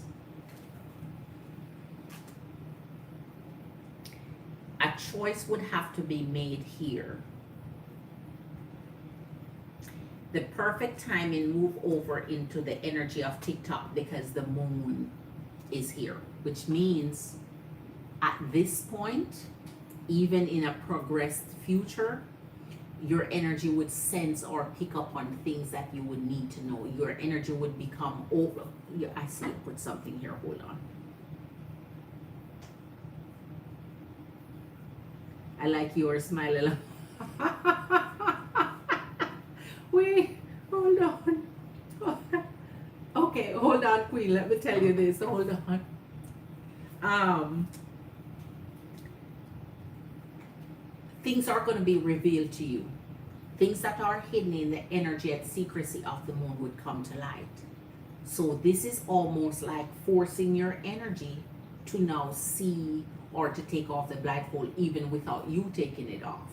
A choice would have to be made here. The perfect timing move over into the energy of TikTok because the moon is here, which means at this point, even in a progressed future, your energy would sense or pick up on things that you would need to know. Your energy would become over. Yeah, I see you put something here. Hold on. I like your smile. Wait, hold on. Okay, hold on, Queen. Let me tell you this. Hold on. Things are going to be revealed to you. Things that are hidden in the energy and secrecy of the moon would come to light. So this is almost like forcing your energy to now see or to take off the blindfold even without you taking it off.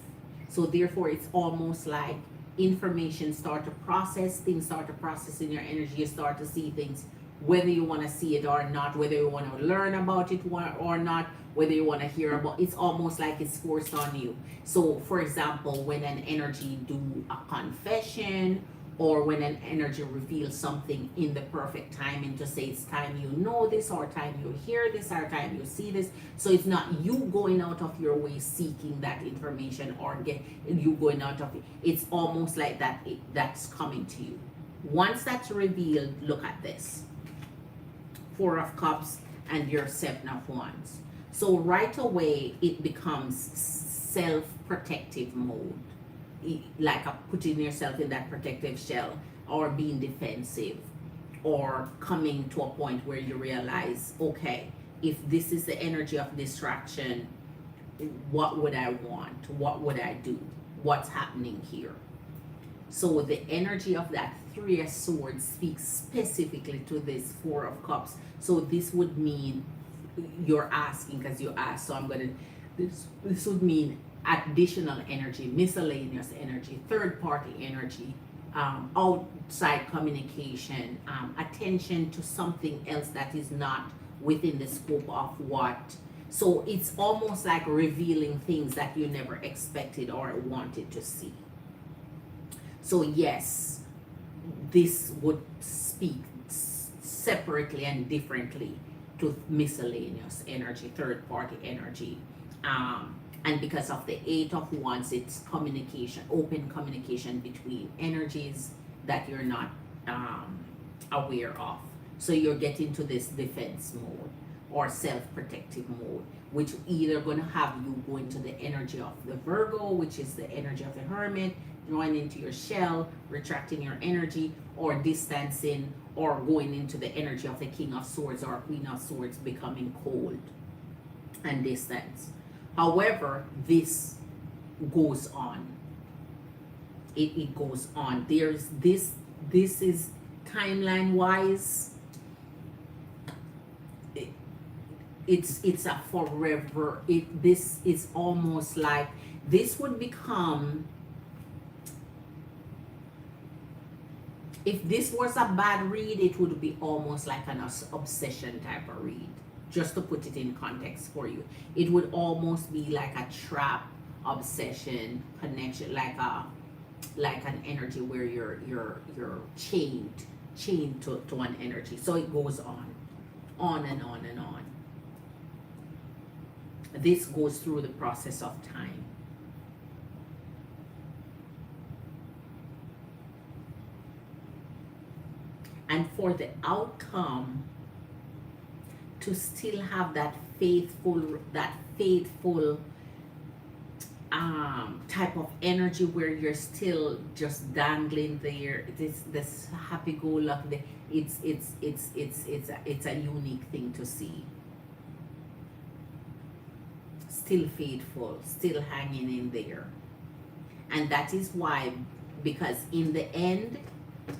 So therefore it's almost like information start to process, things start to process in your energy, you start to see things, whether you want to see it or not, whether you want to learn about it or not, whether you want to hear about it's almost like it's forced on you. So for example, when an energy do a confession, or when an energy reveals something in the perfect timing to say it's time you know this, or time you hear this, or time you see this. So it's not you going out of your way seeking that information or get you going out of it. It's almost like that that's coming to you. Once that's revealed, look at this. Four of Cups and your Seven of Wands. So right away it becomes self-protective mode, like putting yourself in that protective shell, or being defensive, or coming to a point where you realize, okay, if this is the energy of distraction, what would I want? What would I do? What's happening here? So the energy of that Three of Swords speaks specifically to this Four of Cups. So this would mean you're asking because you asked. So I'm gonna this would mean additional energy, miscellaneous energy, third party energy, outside communication, attention to something else that is not within the scope of what. So it's almost like revealing things that you never expected or wanted to see. So yes, this would speak separately and differently to miscellaneous energy, third party energy. And because of the Eight of Wands, it's communication, open communication between energies that you're not aware of. So you're getting to this defense mode or self-protective mode, which either going to have you go into the energy of the Virgo, which is the energy of the Hermit, going into your shell, retracting your energy, or distancing, or going into the energy of the King of Swords or Queen of Swords, becoming cold and distant. However, this goes on. It goes on. There's this is timeline wise. It's a forever. This is almost like this would become. If this was a bad read, it would be almost like an obsession type of read. Just to put it in context for you, it would almost be like a trap, obsession, connection, like an energy where you're chained to an energy. So it goes on and on and on. This goes through the process of time. And for the outcome to still have that faithful type of energy where you're still just dangling there, this happy-go-lucky, it's a unique thing to see. Still faithful, still hanging in there. And that is why, because in the end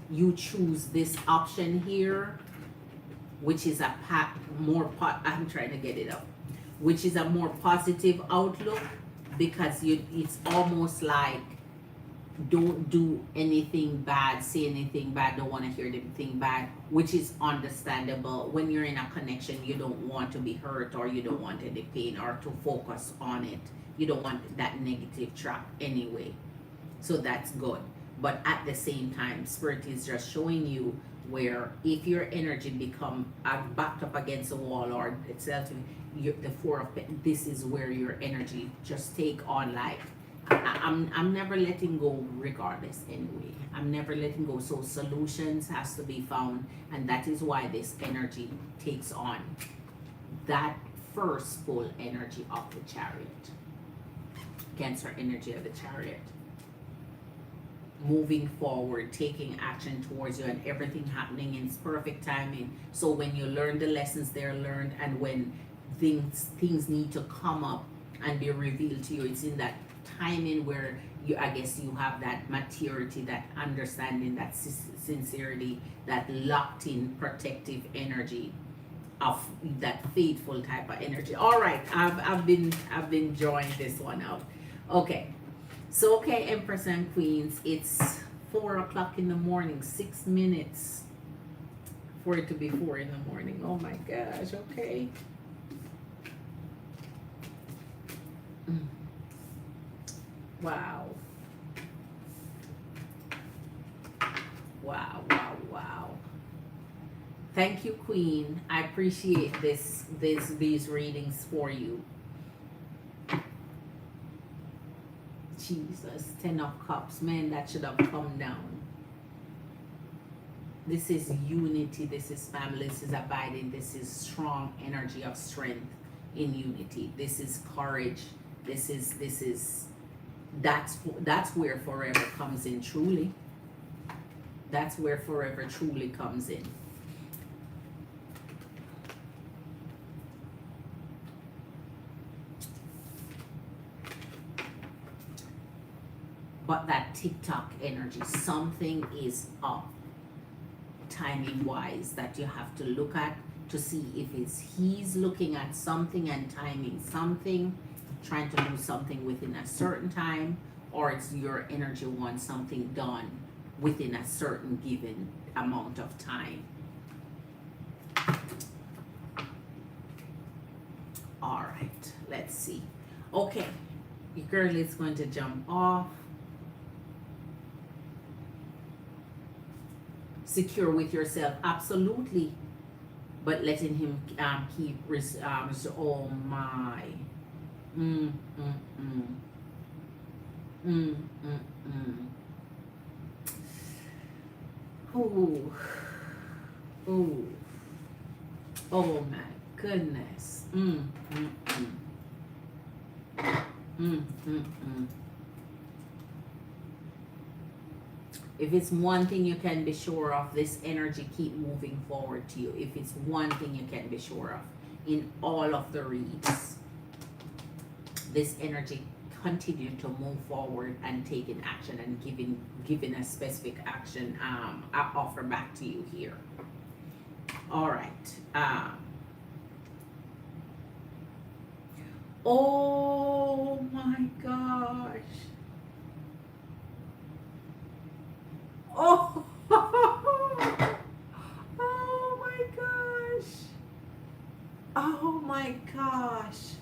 you choose this option here, which is a I'm trying to get it up, which is a more positive outlook, because it's almost like don't do anything bad, say anything bad, don't want to hear anything bad, which is understandable. When you're in a connection, you don't want to be hurt, or you don't want any pain, or to focus on it. You don't want that negative trap anyway. So that's good. But at the same time, Spirit is just showing you where if your energy become backed up against the wall, or itself, the Four of, this is where your energy just take on, like, I'm never letting go regardless anyway. I'm never letting go. So solutions has to be found, and that is why this energy takes on that first full energy of the Chariot. Cancer energy of the Chariot. Moving forward, taking action towards you, and everything happening in perfect timing. So when you learn the lessons they're learned, and when things need to come up and be revealed to you, it's in that timing where I guess you have that maturity, that understanding, that sincerity, that locked in protective energy of that faithful type of energy. All right, I've been drawing this one out. Okay. So, okay, Empress and Queens, it's 4 o'clock in the morning, 6 minutes for it to be 4 in the morning. Oh my gosh, okay. Wow. Wow, wow, wow. Thank you, Queen. I appreciate these readings for you. Jesus, 10 of Cups, man, that should have come down. This is unity, this is family, this is abiding, this is strong energy of strength in unity. This is courage. This is that's where forever comes in truly. That's where forever truly comes in. But that TikTok energy, something is up timing wise that you have to look at to see if he's looking at something and timing something, trying to do something within a certain time, or it's your energy wants something done within a certain given amount of time. All right, let's see. Okay, your girl is going to jump off. Secure with yourself, absolutely. but letting him keep oh my. Mm, mm, mm. Mm, mm, mm. Ooh. Ooh. Oh my goodness. Mm, mm, mm. Mm, mm, mm. If it's one thing you can be sure of, this energy keep moving forward to you. If it's one thing you can be sure of in all of the reads, this energy continue to move forward and taking action and giving a specific action I offer back to you here. All right. Oh my gosh. Oh. Oh my gosh. Oh my gosh.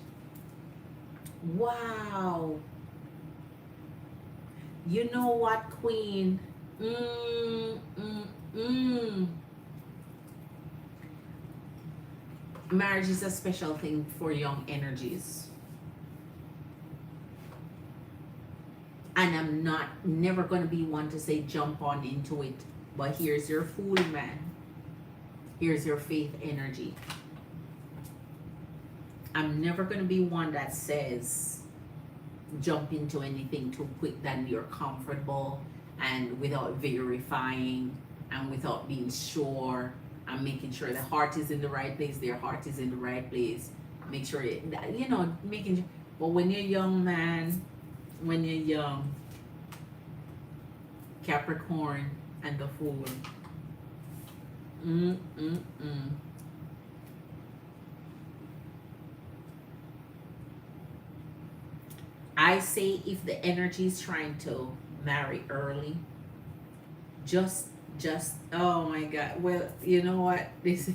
Wow. You know what, Queen? Mm. Marriage is a special thing for young energies. And I'm never going to be one to say jump on into it. But here's your Fool, man. Here's your Faith energy. I'm never going to be one that says jump into anything too quick than you're comfortable and without verifying and without being sure and making sure the heart is in the right place, their heart is in the right place. Make sure, making sure. But when you're young, man, when you're young, Capricorn and the Fool. I say if the energy is trying to marry early, just oh my God. Well, you know what? This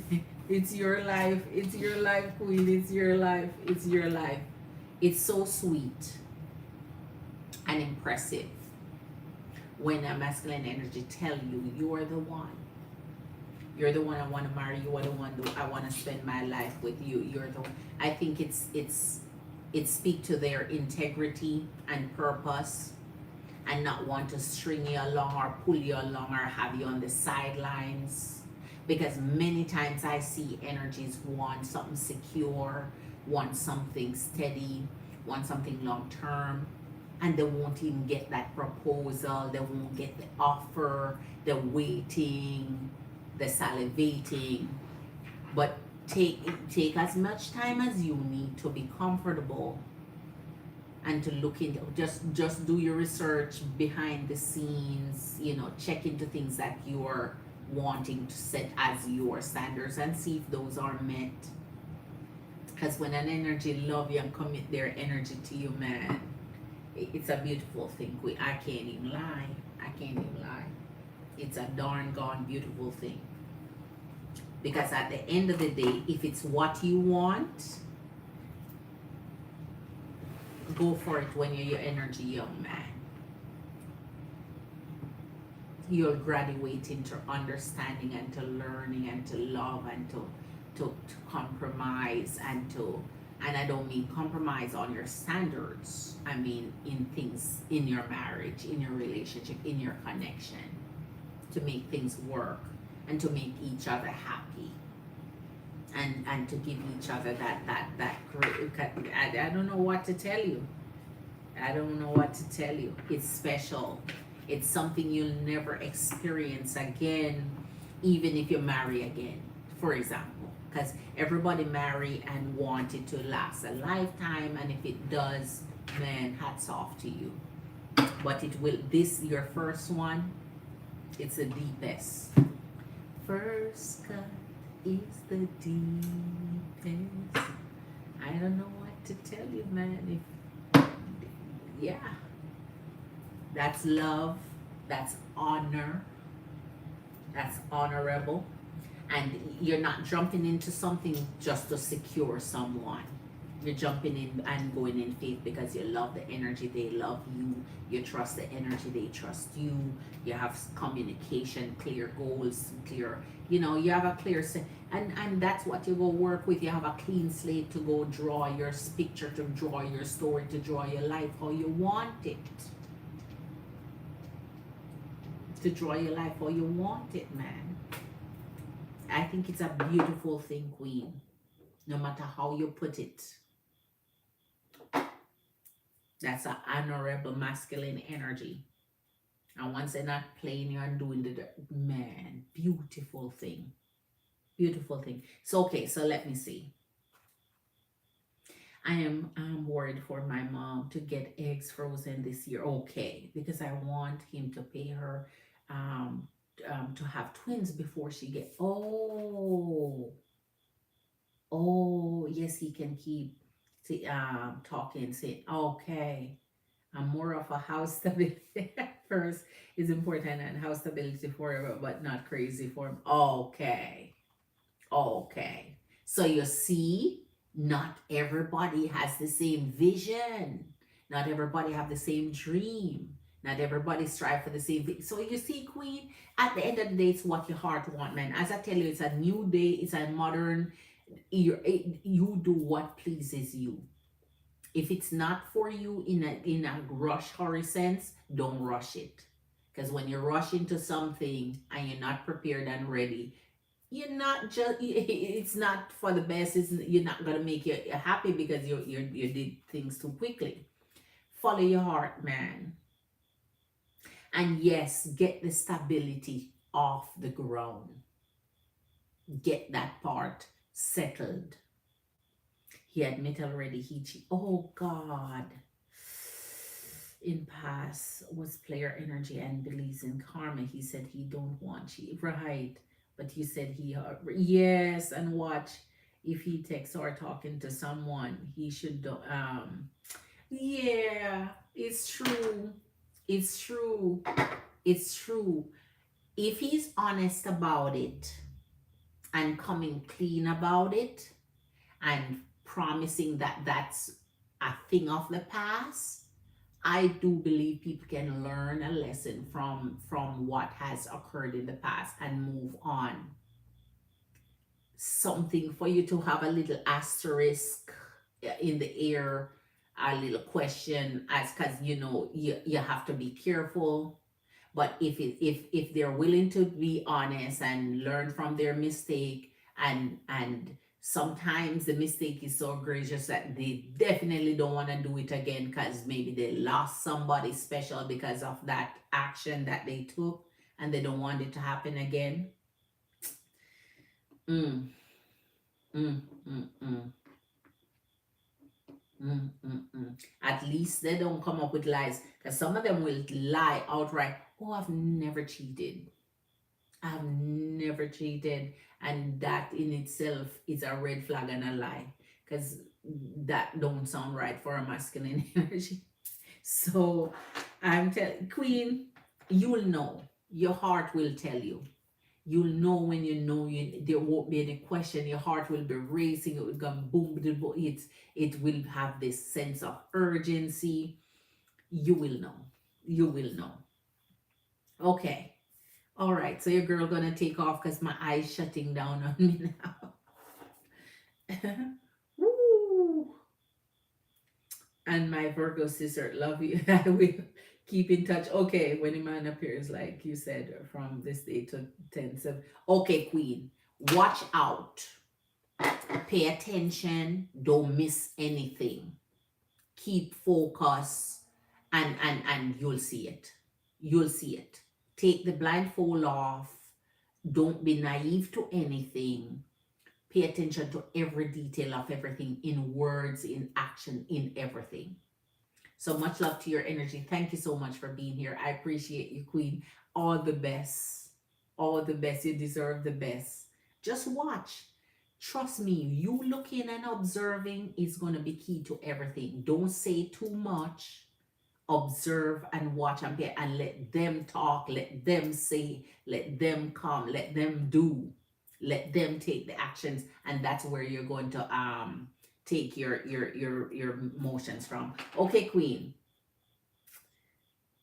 it's your life. It's your life, Queen. It's your life. It's your life. It's so sweet and impressive when a masculine energy tell you you're the one. You're the one I want to marry. You are the one I want to spend my life with you. You're the one. I think it speak to their integrity and purpose and not want to string you along or pull you along or have you on the sidelines. Because many times I see energies want something secure, want something steady, want something long term, and they won't even get that proposal, they won't get the offer, they're waiting, they're salivating. But take as much time as you need to be comfortable and to look into, just do your research behind the scenes, check into things that you're wanting to set as your standards and see if those are met. Because when an energy love you and commit their energy to you, man, it's a beautiful thing. I can't even lie. It's a darn gone beautiful thing. Because at the end of the day, if it's what you want, go for it when you're your energy young man. You'll graduate into understanding and to learning and to love and to compromise and I don't mean compromise on your standards. I mean in things in your marriage, in your relationship, in your connection, to make things work and to make each other happy. And to give each other that great, I don't know what to tell you. It's special. It's something you'll never experience again, even if you marry again, for example. Because everybody marry and want it to last a lifetime, and if it does, man, hats off to you. But your first one, it's the deepest. First cut is the deepest. I don't know what to tell you, man. That's love, that's honor, that's honorable, and you're not jumping into something just to secure someone. You're jumping in and going in faith because you love the energy, they love you. You trust the energy, they trust you. You have communication, clear goals, clear, you have a clear set. And that's what you go work with. You have a clean slate to go draw your picture, to draw your story, to draw your life how you want it. To draw your life how you want it, man. I think it's a beautiful thing, Queen. No matter how you put it. That's an honorable masculine energy. And once they're not playing you and doing the man, beautiful thing. Beautiful thing. So okay, so let me see. I'm worried for my mom to get eggs frozen this year. Okay, because I want him to pay her to have twins before she get. Oh, yes, he can keep talking. Say, okay. I'm more of a house stability first is important, and house stability forever, but not crazy for him. Okay. Okay. So you see, not everybody has the same vision. Not everybody have the same dream. Not everybody strive for the same thing. So you see, Queen, at the end of the day, it's what your heart want, man. As I tell you, it's a new day. It's a modern. You do what pleases you. If it's not for you in a rush hurry sense, don't rush it. Because when you rush into something and you're not prepared and ready, you're not just it's not for the best. You're not gonna make you happy because you did things too quickly. Follow your heart, man. And yes, get the stability off the ground. Get that part settled. He admitted already oh God. In past was player energy and believes in karma. He said he don't want you. Right. But you said he yes, and watch if he texts or talking to someone, he should do yeah, it's true. It's true. It's true. If he's honest about it and coming clean about it and promising that that's a thing of the past, I do believe people can learn a lesson from what has occurred in the past and move on. Something for you to have a little asterisk in the air, a little question, as because you have to be careful. But if they're willing to be honest and learn from their mistake, and sometimes the mistake is so egregious that they definitely don't want to do it again because maybe they lost somebody special because of that action that they took and they don't want it to happen again. Mm, mm, mm, mm. At least they don't come up with lies, because some of them will lie outright. Oh, I've never cheated. I've never cheated. And that in itself is a red flag and a lie, because that don't sound right for a masculine energy. So I'm telling Queen, you'll know. Your heart will tell you. You'll know when there won't be any question. Your heart will be racing. It will go boom, boom, boom. It will have this sense of urgency. You will know. You will know. Okay. All right. So your girl gonna take off because my eyes shutting down on me now. Woo. And my Virgo sister, love you. I will keep in touch. Okay, when a man appears, like you said, from this day to 10 7. Okay, Queen, watch out. Pay attention. Don't miss anything. Keep focus, and you'll see it. You'll see it. Take the blindfold off. Don't be naive to anything. Pay attention to every detail of everything, in words, in action, in everything. So much love to your energy. Thank you so much for being here. I appreciate you, Queen. All the best. All the best. You deserve the best. Just watch. Trust me, you looking and observing is going to be key to everything. Don't say too much. Observe and watch and let them talk, let them say, let them come, let them do, let them take the actions, and that's where you're going to take your emotions from. Okay, Queen.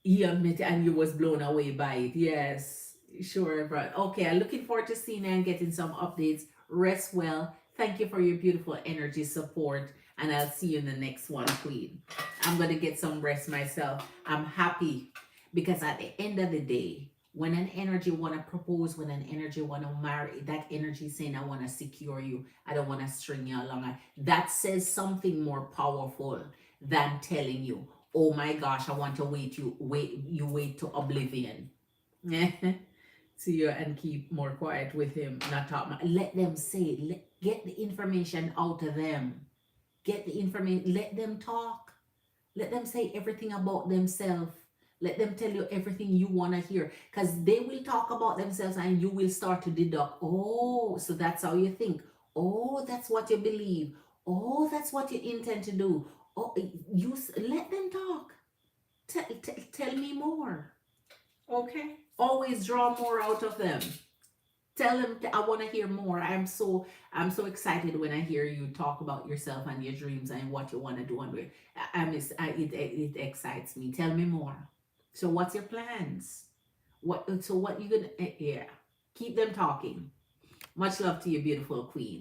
You admit and you was blown away by it. Yes, sure, but okay. I'm looking forward to seeing you and getting some updates. Rest well. Thank you for your beautiful energy support, and I'll see you in the next one, Queen. I'm gonna get some rest myself. I'm happy because at the end of the day, when an energy wanna propose, when an energy wanna marry, that energy saying I wanna secure you, I don't wanna string you along. That says something more powerful than telling you, oh my gosh, I want to wait to oblivion. See you and keep more quiet with him, not talk let them say, get the information out of them. Get the information, let them talk. Let them say everything about themselves. Let them tell you everything you want to hear. Because they will talk about themselves and you will start to deduct. Oh, so that's how you think. Oh, that's what you believe. Oh, that's what you intend to do. Oh, let them talk. Tell me more. Okay? Always draw more out of them. Tell them I want to hear more. I'm so excited when I hear you talk about yourself and your dreams and what you want to do and it excites me. Tell me more. So what's your plans? What you gonna yeah. Keep them talking. Much love to you, beautiful queen.